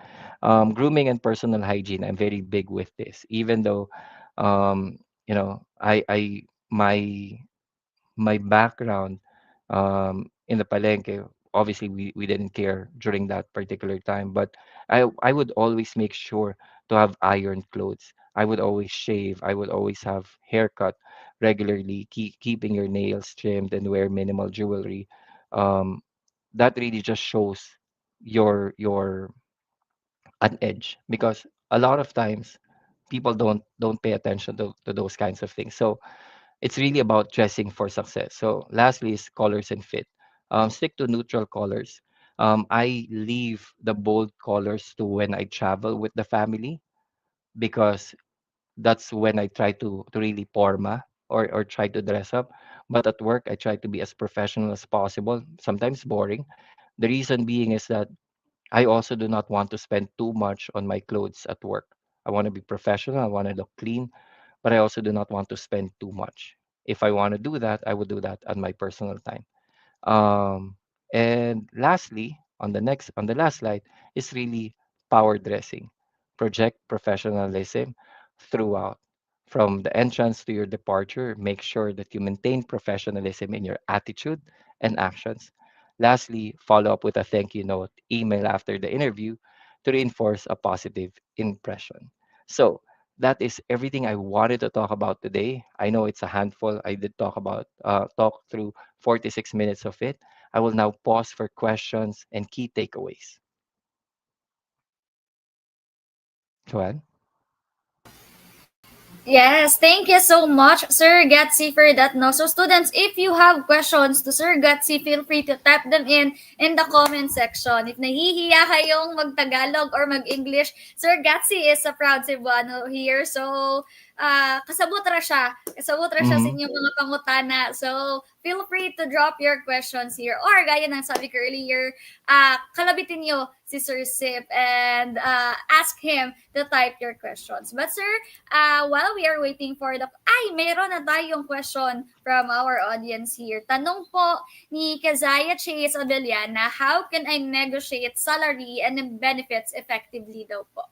grooming and personal hygiene. I'm very big with this, even though, I my background in the Palenque, obviously we didn't care during that particular time, but I would always make sure to have iron clothes. I would always shave. I would always have haircut regularly, keeping your nails trimmed and wear minimal jewelry. Um, that really just shows your an edge because a lot of times people don't pay attention to those kinds of things. So it's really about dressing for success. So lastly is colors and fit. Stick to neutral colors. I leave the bold colors to when I travel with the family because that's when I try to really porma or try to dress up. But at work, I try to be as professional as possible, sometimes boring. The reason being is that I also do not want to spend too much on my clothes at work. I want to be professional, I want to look clean, but I also do not want to spend too much. If I want to do that, I would do that on my personal time. And lastly, on the last slide is really power dressing. Project professionalism throughout. From the entrance to your departure, make sure that you maintain professionalism in your attitude and actions. Lastly, follow up with a thank you note email after the interview to reinforce a positive impression. So, that is everything I wanted to talk about today. I know it's a handful. I did talk through 46 minutes of it. I will now pause for questions and key takeaways. Joanne? Yes, thank you so much, Sir Gatsy, for that. No, so students, if you have questions to Sir Gatsy, feel free to type them in the comment section. If nahihiya kayong mag-Tagalog or mag-English, Sir Gatsy is a proud Cebuano here. So, kasabot ra siya. Kasabot ra siya sa Mm-hmm. inyong mga pangutana. So, feel free to drop your questions here. Or, gaya ng sabi ko earlier, kalabitin nyo si Sir Sip and ask him to type your questions. But, Sir, while we are waiting for meron na tayong question from our audience here. Tanong po ni Kazaya Chase Odeliana, how can I negotiate salary and benefits effectively daw po?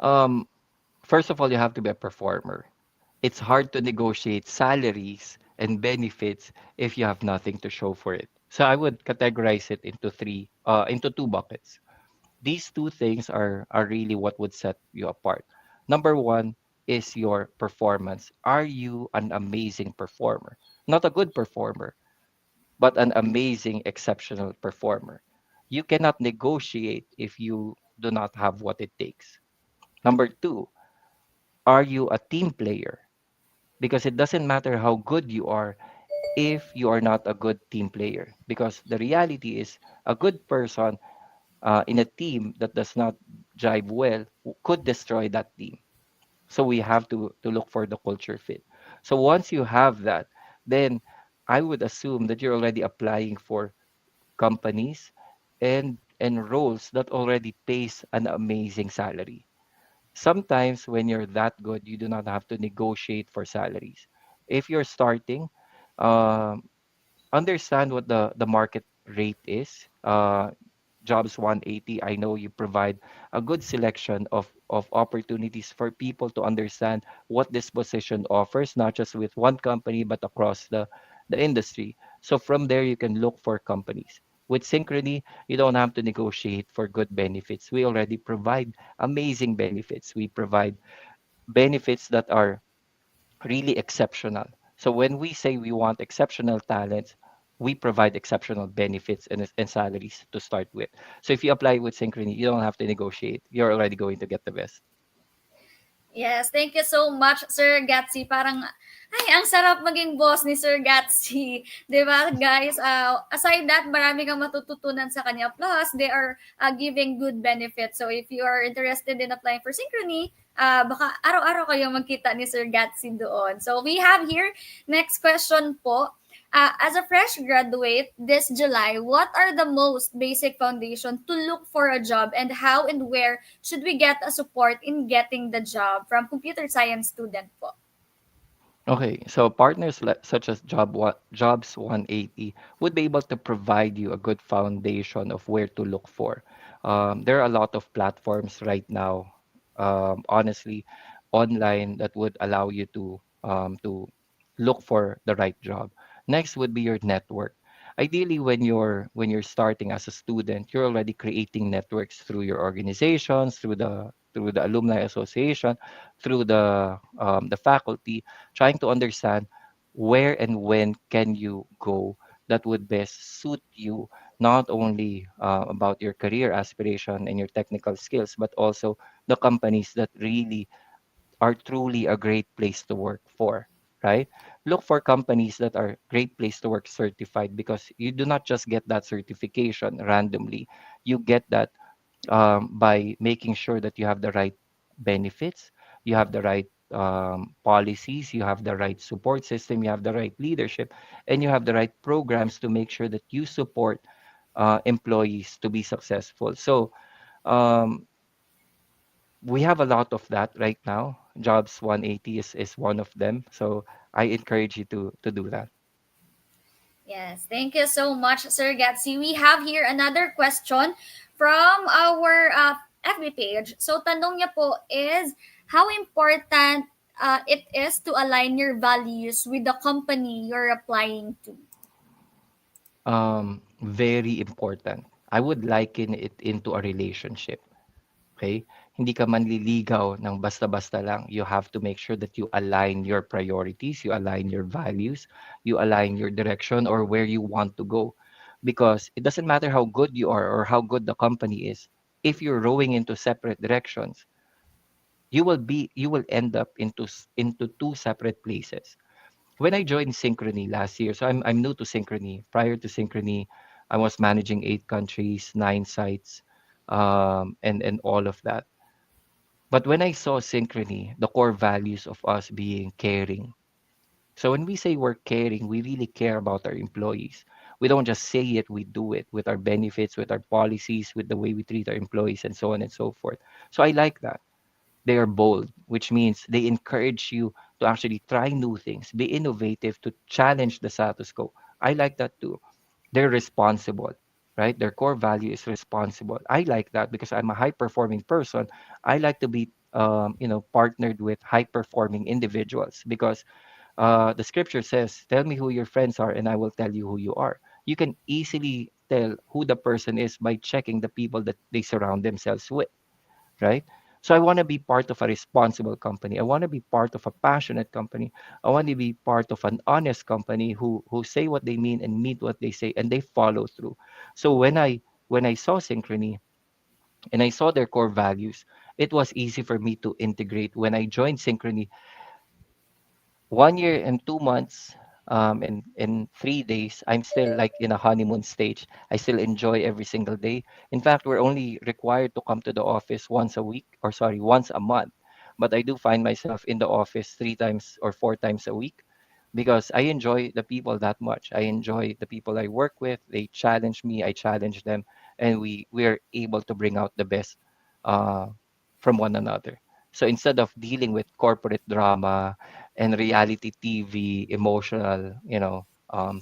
Um, First of all, you have to be a performer. It's hard to negotiate salaries and benefits if you have nothing to show for it. So I would categorize it into two buckets. These two things are really what would set you apart. Number one is your performance. Are you an amazing performer? Not a good performer, but an amazing, exceptional performer. You cannot negotiate if you do not have what it takes. Number two, are you a team player? Because it doesn't matter how good you are if you are not a good team player. Because the reality is, a good person in a team that does not jive well could destroy that team. So we have to look for the culture fit. So once you have that, then I would assume that you're already applying for companies and roles that already pays an amazing salary. Sometimes when you're that good, you do not have to negotiate for salaries. If you're starting, um, understand what the market rate is. Jobs 180, I know you provide a good selection of opportunities for people to understand what this position offers, not just with one company, but across the industry. So from there, you can look for companies. With Synchrony, you don't have to negotiate for good benefits. We already provide amazing benefits. We provide benefits that are really exceptional. So when we say we want exceptional talents, we provide exceptional benefits and salaries to start with. So if you apply with Synchrony, you don't have to negotiate. You're already going to get the best. Yes, thank you so much, Sir Gatsy. Parang, ay, ang sarap maging boss ni Sir Gatsy. 'Di ba, guys? Aside that, marami kang matututunan sa kanya. Plus, they are giving good benefits. So, if you are interested in applying for Synchrony, baka araw-araw kayo magkita ni Sir Gatsy doon. So, we have here, next question po. As a fresh graduate this July, what are the most basic foundation to look for a job, and how and where should we get a support in getting the job from computer science student po? Okay, so partners such as Jobs 180 would be able to provide you a good foundation of where to look for. There are a lot of platforms right now, honestly, online that would allow you to look for the right job. Next would be your network. Ideally, when you're starting as a student, you're already creating networks through your organizations, through the alumni association, through the faculty, trying to understand where and when can you go that would best suit you, not only about your career aspiration and your technical skills, but also the companies that really are truly a great place to work for, right? Look for companies that are great place to work certified, because you do not just get that certification randomly. You get that by making sure that you have the right benefits, you have the right policies, you have the right support system, you have the right leadership, and you have the right programs to make sure that you support employees to be successful. So um, we have a lot of that right now. Jobs 180 is one of them. So I encourage you to do that. Yes, thank you so much, Sir Gatsy. We have here another question from our FB page. So, tanong niya po is, how important it is to align your values with the company you're applying to? Very important. I would liken it into a relationship. Okay? Hindi ka manliligaw ng basta-basta lang. You have to make sure that you align your priorities, you align your values, you align your direction or where you want to go. Because it doesn't matter how good you are or how good the company is. If you're rowing into separate directions, you will end up into two separate places. When I joined Synchrony last year, so I'm new to Synchrony. Prior to Synchrony, I was managing 8 countries, 9 sites, and all of that. But when I saw Synchrony, the core values of us being caring. So when we say we're caring, we really care about our employees. We don't just say it, we do it with our benefits, with our policies, with the way we treat our employees, and so on and so forth. So I like that. They are bold, which means they encourage you to actually try new things, be innovative, to challenge the status quo. I like that too. They're responsible, right? Their core value is responsible. I like that because I'm a high performing person. I like to be partnered with high performing individuals, because the scripture says, tell me who your friends are and I will tell you who you are. You can easily tell who the person is by checking the people that they surround themselves with, right? So I want to be part of a responsible company. I want to be part of a passionate company. I want to be part of an honest company who say what they mean and mean what they say, and they follow through. So when I saw Synchrony and I saw their core values, it was easy for me to integrate. When I joined Synchrony, 1 year and 2 months, in 3 days, I'm still like in a honeymoon stage. I still enjoy every single day. In fact, we're only required to come to the office once a week, or sorry, once a month. But I do find myself in the office 3 times or 4 times a week, because I enjoy the people that much. I enjoy the people I work with. They challenge me, I challenge them, and we're able to bring out the best uh, from one another. So instead of dealing with corporate drama and reality TV, emotional,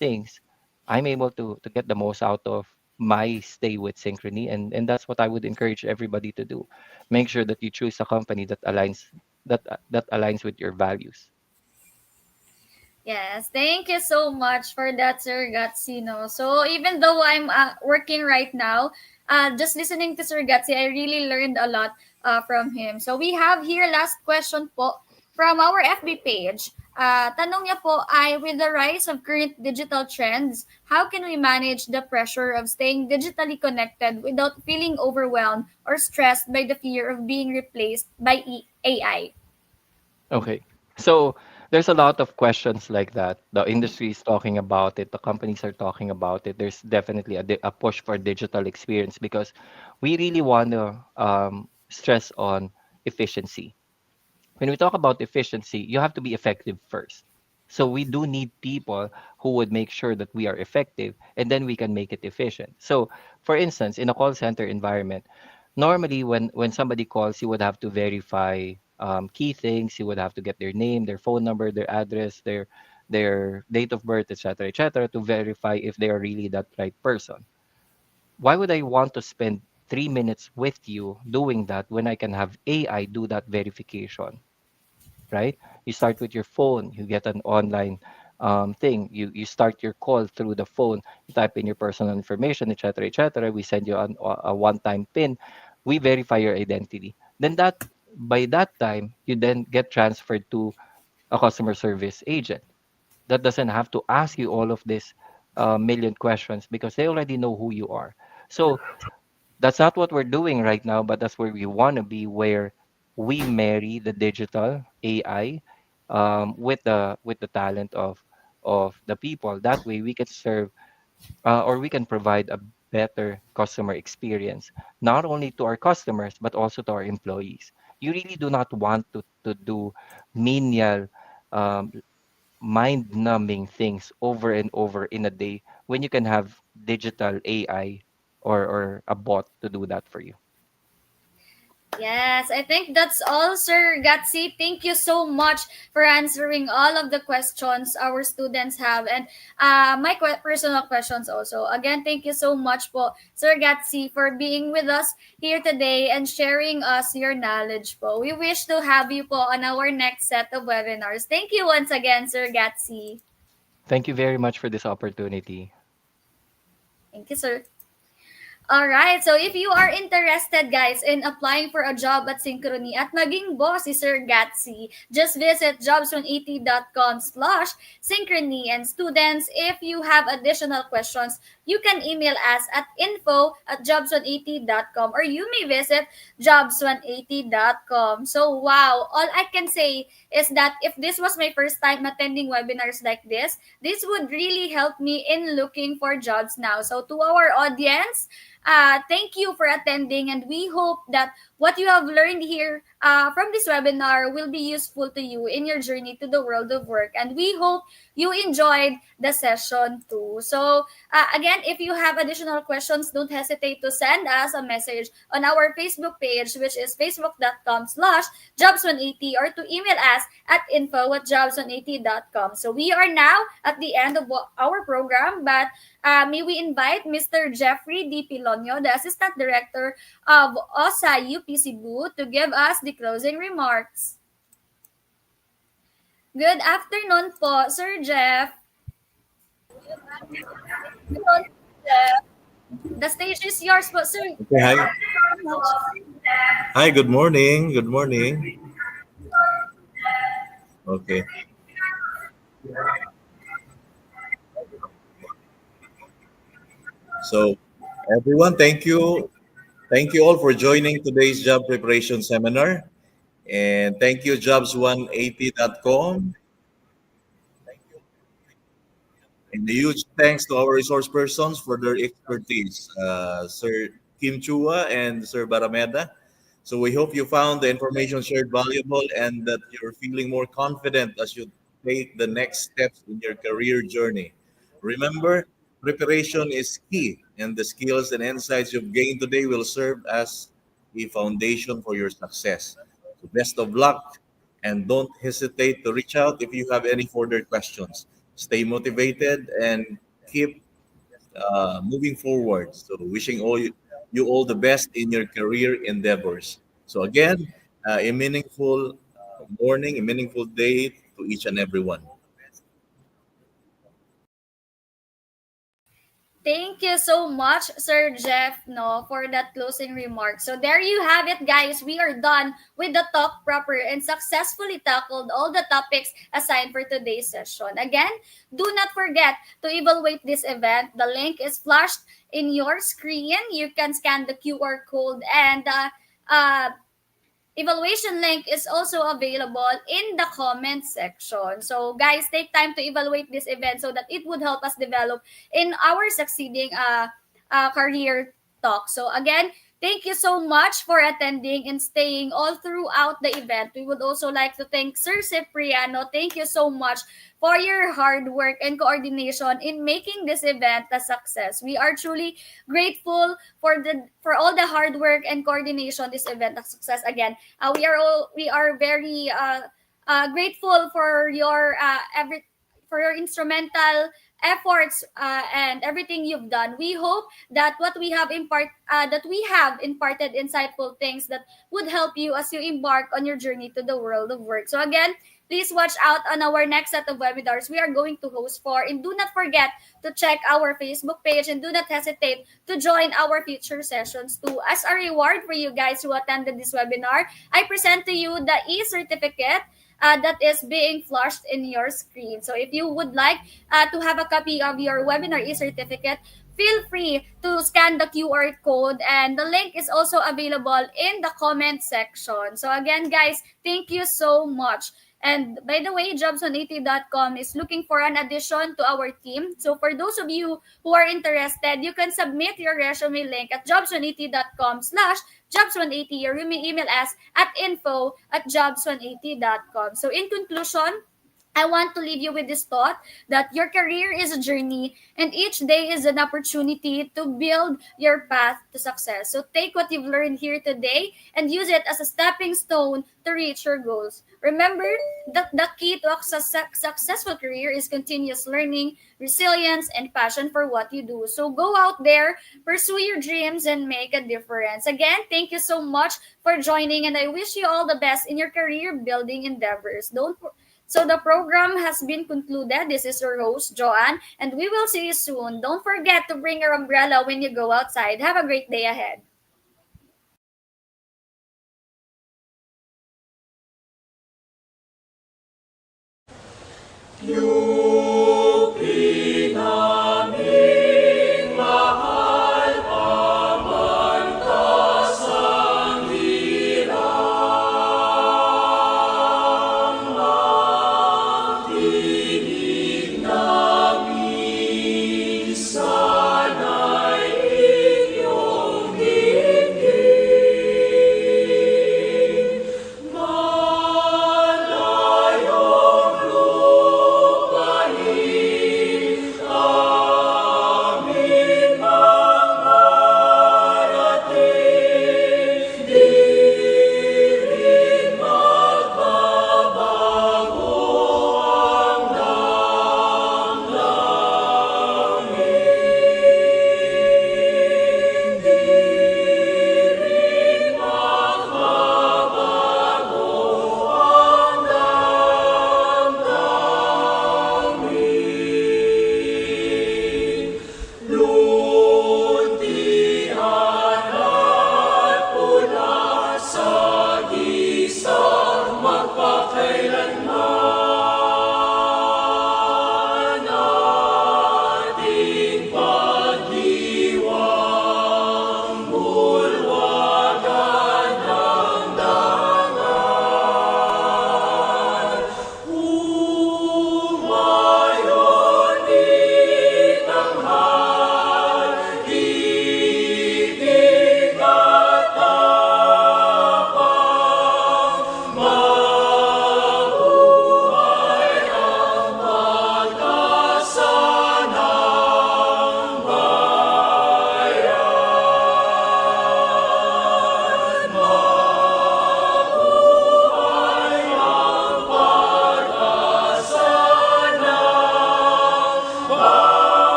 things, I'm able to get the most out of my stay with Synchrony, and that's what I would encourage everybody to do. Make sure that you choose a company that aligns with your values. Yes, thank you so much for that, Sir Gatsino. So even though I'm working right now, just listening to Sir Gatsi, I really learned a lot from him. So we have here last question po from our FB page. Tanong niya po ay, with the rise of current digital trends, how can we manage the pressure of staying digitally connected without feeling overwhelmed or stressed by the fear of being replaced by AI? Okay. So there's a lot of questions like that. The industry is talking about it. The companies are talking about it. There's definitely a push for digital experience because we really want to stress on efficiency. When we talk about efficiency, you have to be effective first. So we do need people who would make sure that we are effective and then we can make it efficient. So for instance, in a call center environment, normally when somebody calls, you would have to verify key things. You would have to get their name, their phone number, their address, their date of birth, etc., to verify if they are really that right person. Why would I want to spend 3 minutes with you doing that when I can have AI do that verification? Right? You start with your phone, you get an online thing. You start your call through the phone. You type in your personal information, etc., etc. We send you a one-time PIN. We verify your identity. Then by that time, you then get transferred to a customer service agent that doesn't have to ask you all of these million questions because they already know who you are. So that's not what we're doing right now, but that's where we want to be, where we marry the digital AI with the talent of the people. That way, we can serve or we can provide a better customer experience, not only to our customers but also to our employees. You really do not want to do menial, um, mind-numbing things over and over in a day when you can have digital AI or a bot to do that for you. Yes, I think that's all, Sir Gatsi. Thank you so much for answering all of the questions our students have and my personal questions also. Again, thank you so much po, Sir Gatsi, for being with us here today and sharing us your knowledge po. We wish to have you po on our next set of webinars. Thank you once again, Sir Gatsi. Thank you very much for this opportunity. Thank you, sir. All right. So if you are interested, guys, in applying for a job at Synchrony at maging boss si Sir Gatsy, just visit jobs180.com/synchrony. And students, if you have additional questions, you can email us at info@jobs180.com, or you may visit jobs180.com. So wow, all I can say is that if this was my first time attending webinars like this would really help me in looking for jobs now. So to our audience, thank you for attending, and we hope that what you have learned here from this webinar will be useful to you in your journey to the world of work. And we hope you enjoyed the session too. So, again, if you have additional questions, don't hesitate to send us a message on our Facebook page, which is facebook.com/jobs180, or to email us at info@jobs180.com. So, we are now at the end of our program, but may we invite Mr. Jeffrey D. Pilonio, the Assistant Director of OSA UP Cebu, to give us the closing remarks. Good afternoon po, Sir Jeff. Good afternoon, Jeff. The stage is yours po, sir. Okay, hi. Thank you very much. Hi, good morning. Good morning. Okay. So, everyone, thank you. Thank you all for joining today's job preparation seminar. And thank you, jobs180.com. And a huge thanks to our resource persons for their expertise, Sir Kim Chua and Sir Barrameda. So we hope you found the information shared valuable and that you're feeling more confident as you take the next steps in your career journey. Remember, preparation is key, and the skills and insights you've gained today will serve as a foundation for your success. So best of luck, and don't hesitate to reach out if you have any further questions. Stay motivated and keep moving forward. So, wishing you all the best in your career endeavors. So, again, a meaningful morning, a meaningful day to each and every one. Thank you so much, Sir Jeff, no, for that closing remark. So there you have it, guys. We are done with the talk proper and successfully tackled all the topics assigned for today's session. Again, do not forget to evaluate this event. The link is flashed in your screen. You can scan the QR code and evaluation link is also available in the comment section. So guys, take time to evaluate this event so that it would help us develop in our succeeding career talk. So again, thank you so much for attending and staying all throughout the event. We would also like to thank Sir Cipriano. Thank you so much for your hard work and coordination in making this event a success. We are truly grateful for all the hard work and coordination this event a success. Again, we are very grateful for your instrumental efforts and everything you've done. We hope that we have imparted insightful things that would help you as you embark on your journey to the world of work. So again, please watch out on our next set of webinars we are going to host for, and do not forget to check our Facebook page, and do not hesitate to join our future sessions too. As a reward for you guys who attended this webinar, I present to you the e-certificate that is being flashed in your screen. So if you would like to have a copy of your webinar e-certificate, feel free to scan the QR code, and the link is also available in the comment section. So again, guys, thank you so much. And by the way, jobs180.com is looking for an addition to our team. So for those of you who are interested, you can submit your resume link at jobs180.com/jobs180, or you may email us at info@jobs180.com. So in conclusion, I want to leave you with this thought that your career is a journey, and each day is an opportunity to build your path to success. So take what you've learned here today and use it as a stepping stone to reach your goals. Remember that the key to a successful career is continuous learning, resilience, and passion for what you do. So go out there, pursue your dreams, and make a difference. Again, thank you so much for joining, and I wish you all the best in your career building endeavors. So the program has been concluded. This is your host, Joanne, and we will see you soon. Don't forget to bring your umbrella when you go outside. Have a great day ahead. Lupi naming mahal paman kasang hirang, magdinig namin sana'y inyong dinggin. Malayong lupa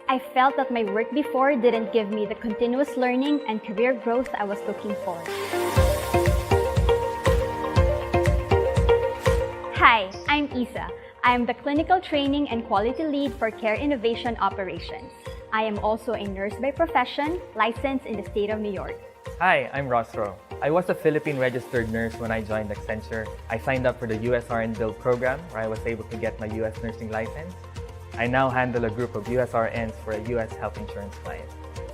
I felt that my work before didn't give me the continuous learning and career growth I was looking for. Hi, I'm Isa. I am the Clinical Training and Quality Lead for Care Innovation Operations. I am also a nurse by profession, licensed in the state of New York. Hi, I'm Rosro. I was a Philippine registered nurse when I joined Accenture. I signed up for the USRN Build program where I was able to get my US nursing license. I now handle a group of USRNs for a US health insurance client.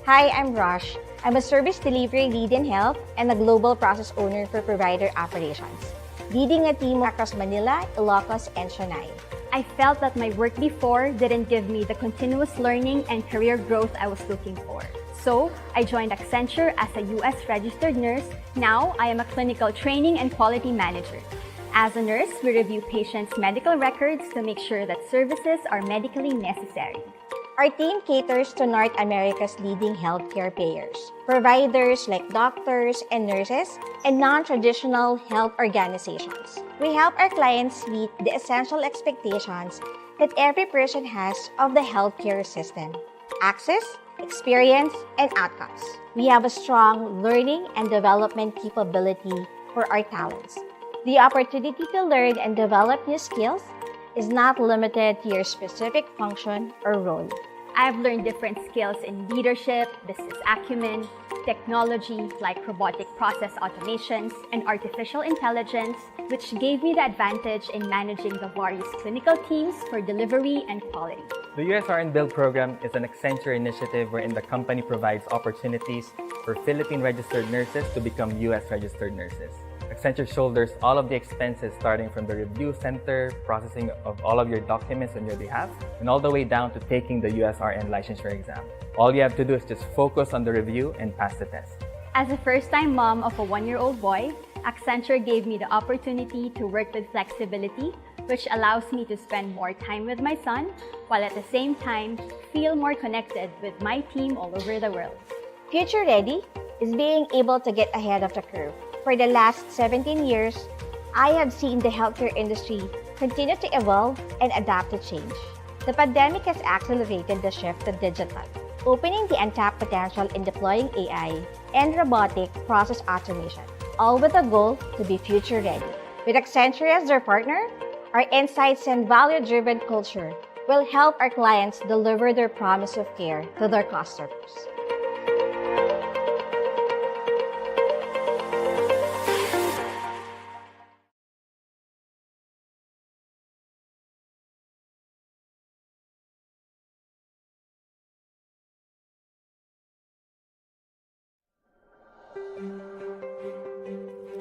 Hi, I'm Rosh. I'm a service delivery lead in health and a global process owner for provider operations, leading a team across Manila, Ilocos, and Chennai. I felt that my work before didn't give me the continuous learning and career growth I was looking for. So, I joined Accenture as a US registered nurse. Now, I am a clinical training and quality manager. As a nurse, we review patients' medical records to make sure that services are medically necessary. Our team caters to North America's leading healthcare payers, providers like doctors and nurses, and non-traditional health organizations. We help our clients meet the essential expectations that every person has of the healthcare system: access, experience, and outcomes. We have a strong learning and development capability for our talents. The opportunity to learn and develop new skills is not limited to your specific function or role. I've learned different skills in leadership, business acumen, technology like robotic process automations, and artificial intelligence, which gave me the advantage in managing the various clinical teams for delivery and quality. The USRN Build program is an Accenture initiative wherein the company provides opportunities for Philippine registered nurses to become US registered nurses. Accenture shoulders all of the expenses starting from the review center, processing of all of your documents on your behalf, and all the way down to taking the USRN licensure exam. All you have to do is just focus on the review and pass the test. As a first-time mom of a 1-year-old boy, Accenture gave me the opportunity to work with flexibility, which allows me to spend more time with my son, while at the same time, feel more connected with my team all over the world. Future Ready is being able to get ahead of the curve. For the last 17 years, I have seen the healthcare industry continue to evolve and adapt to change. The pandemic has accelerated the shift to digital, opening the untapped potential in deploying AI and robotic process automation, all with a goal to be future ready. With Accenture as their partner, our insights and value-driven culture will help our clients deliver their promise of care to their customers.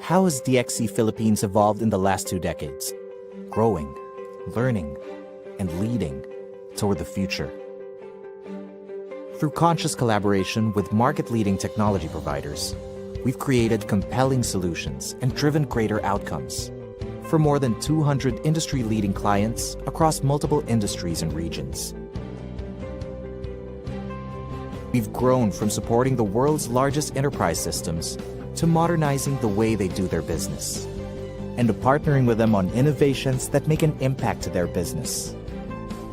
How has DXC Philippines evolved in the last 2 decades? Growing, learning, and leading toward the future. Through conscious collaboration with market-leading technology providers, we've created compelling solutions and driven greater outcomes for more than 200 industry-leading clients across multiple industries and regions. We've grown from supporting the world's largest enterprise systems to modernizing the way they do their business, and to partnering with them on innovations that make an impact to their business,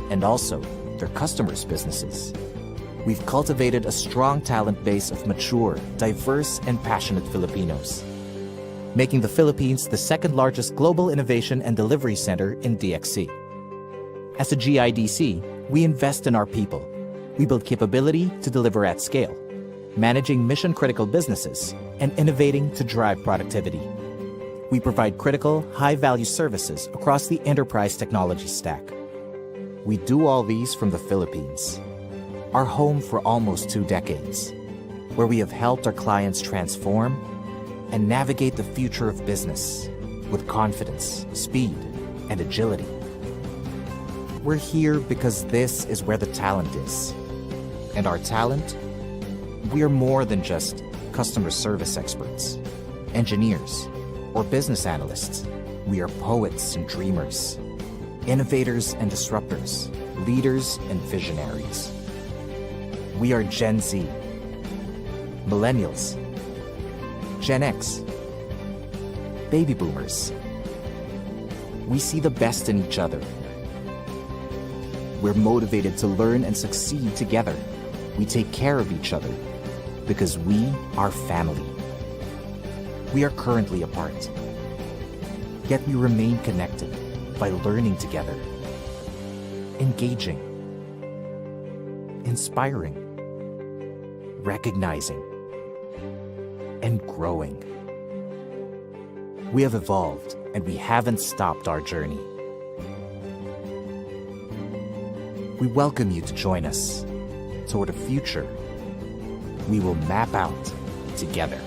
and also their customers' businesses. We've cultivated a strong talent base of mature, diverse, and passionate Filipinos, making the Philippines the second largest global innovation and delivery center in DXC. As a GIDC, we invest in our people. We build capability to deliver at scale, managing mission-critical businesses, and innovating to drive productivity. We provide critical, high-value services across the enterprise technology stack. We do all these from the Philippines, our home for almost 2 decades, where we have helped our clients transform and navigate the future of business with confidence, speed, and agility. We're here because this is where the talent is. And our talent? We are more than just customer service experts, engineers, or business analysts. We are poets and dreamers, innovators and disruptors, leaders and visionaries. We are Gen Z, Millennials, Gen X, Baby Boomers. We see the best in each other. We're motivated to learn and succeed together. We take care of each other because we are family. We are currently apart, yet we remain connected by learning together, engaging, inspiring, recognizing, and growing. We have evolved and we haven't stopped our journey. We welcome you to join us toward a future we will map out together.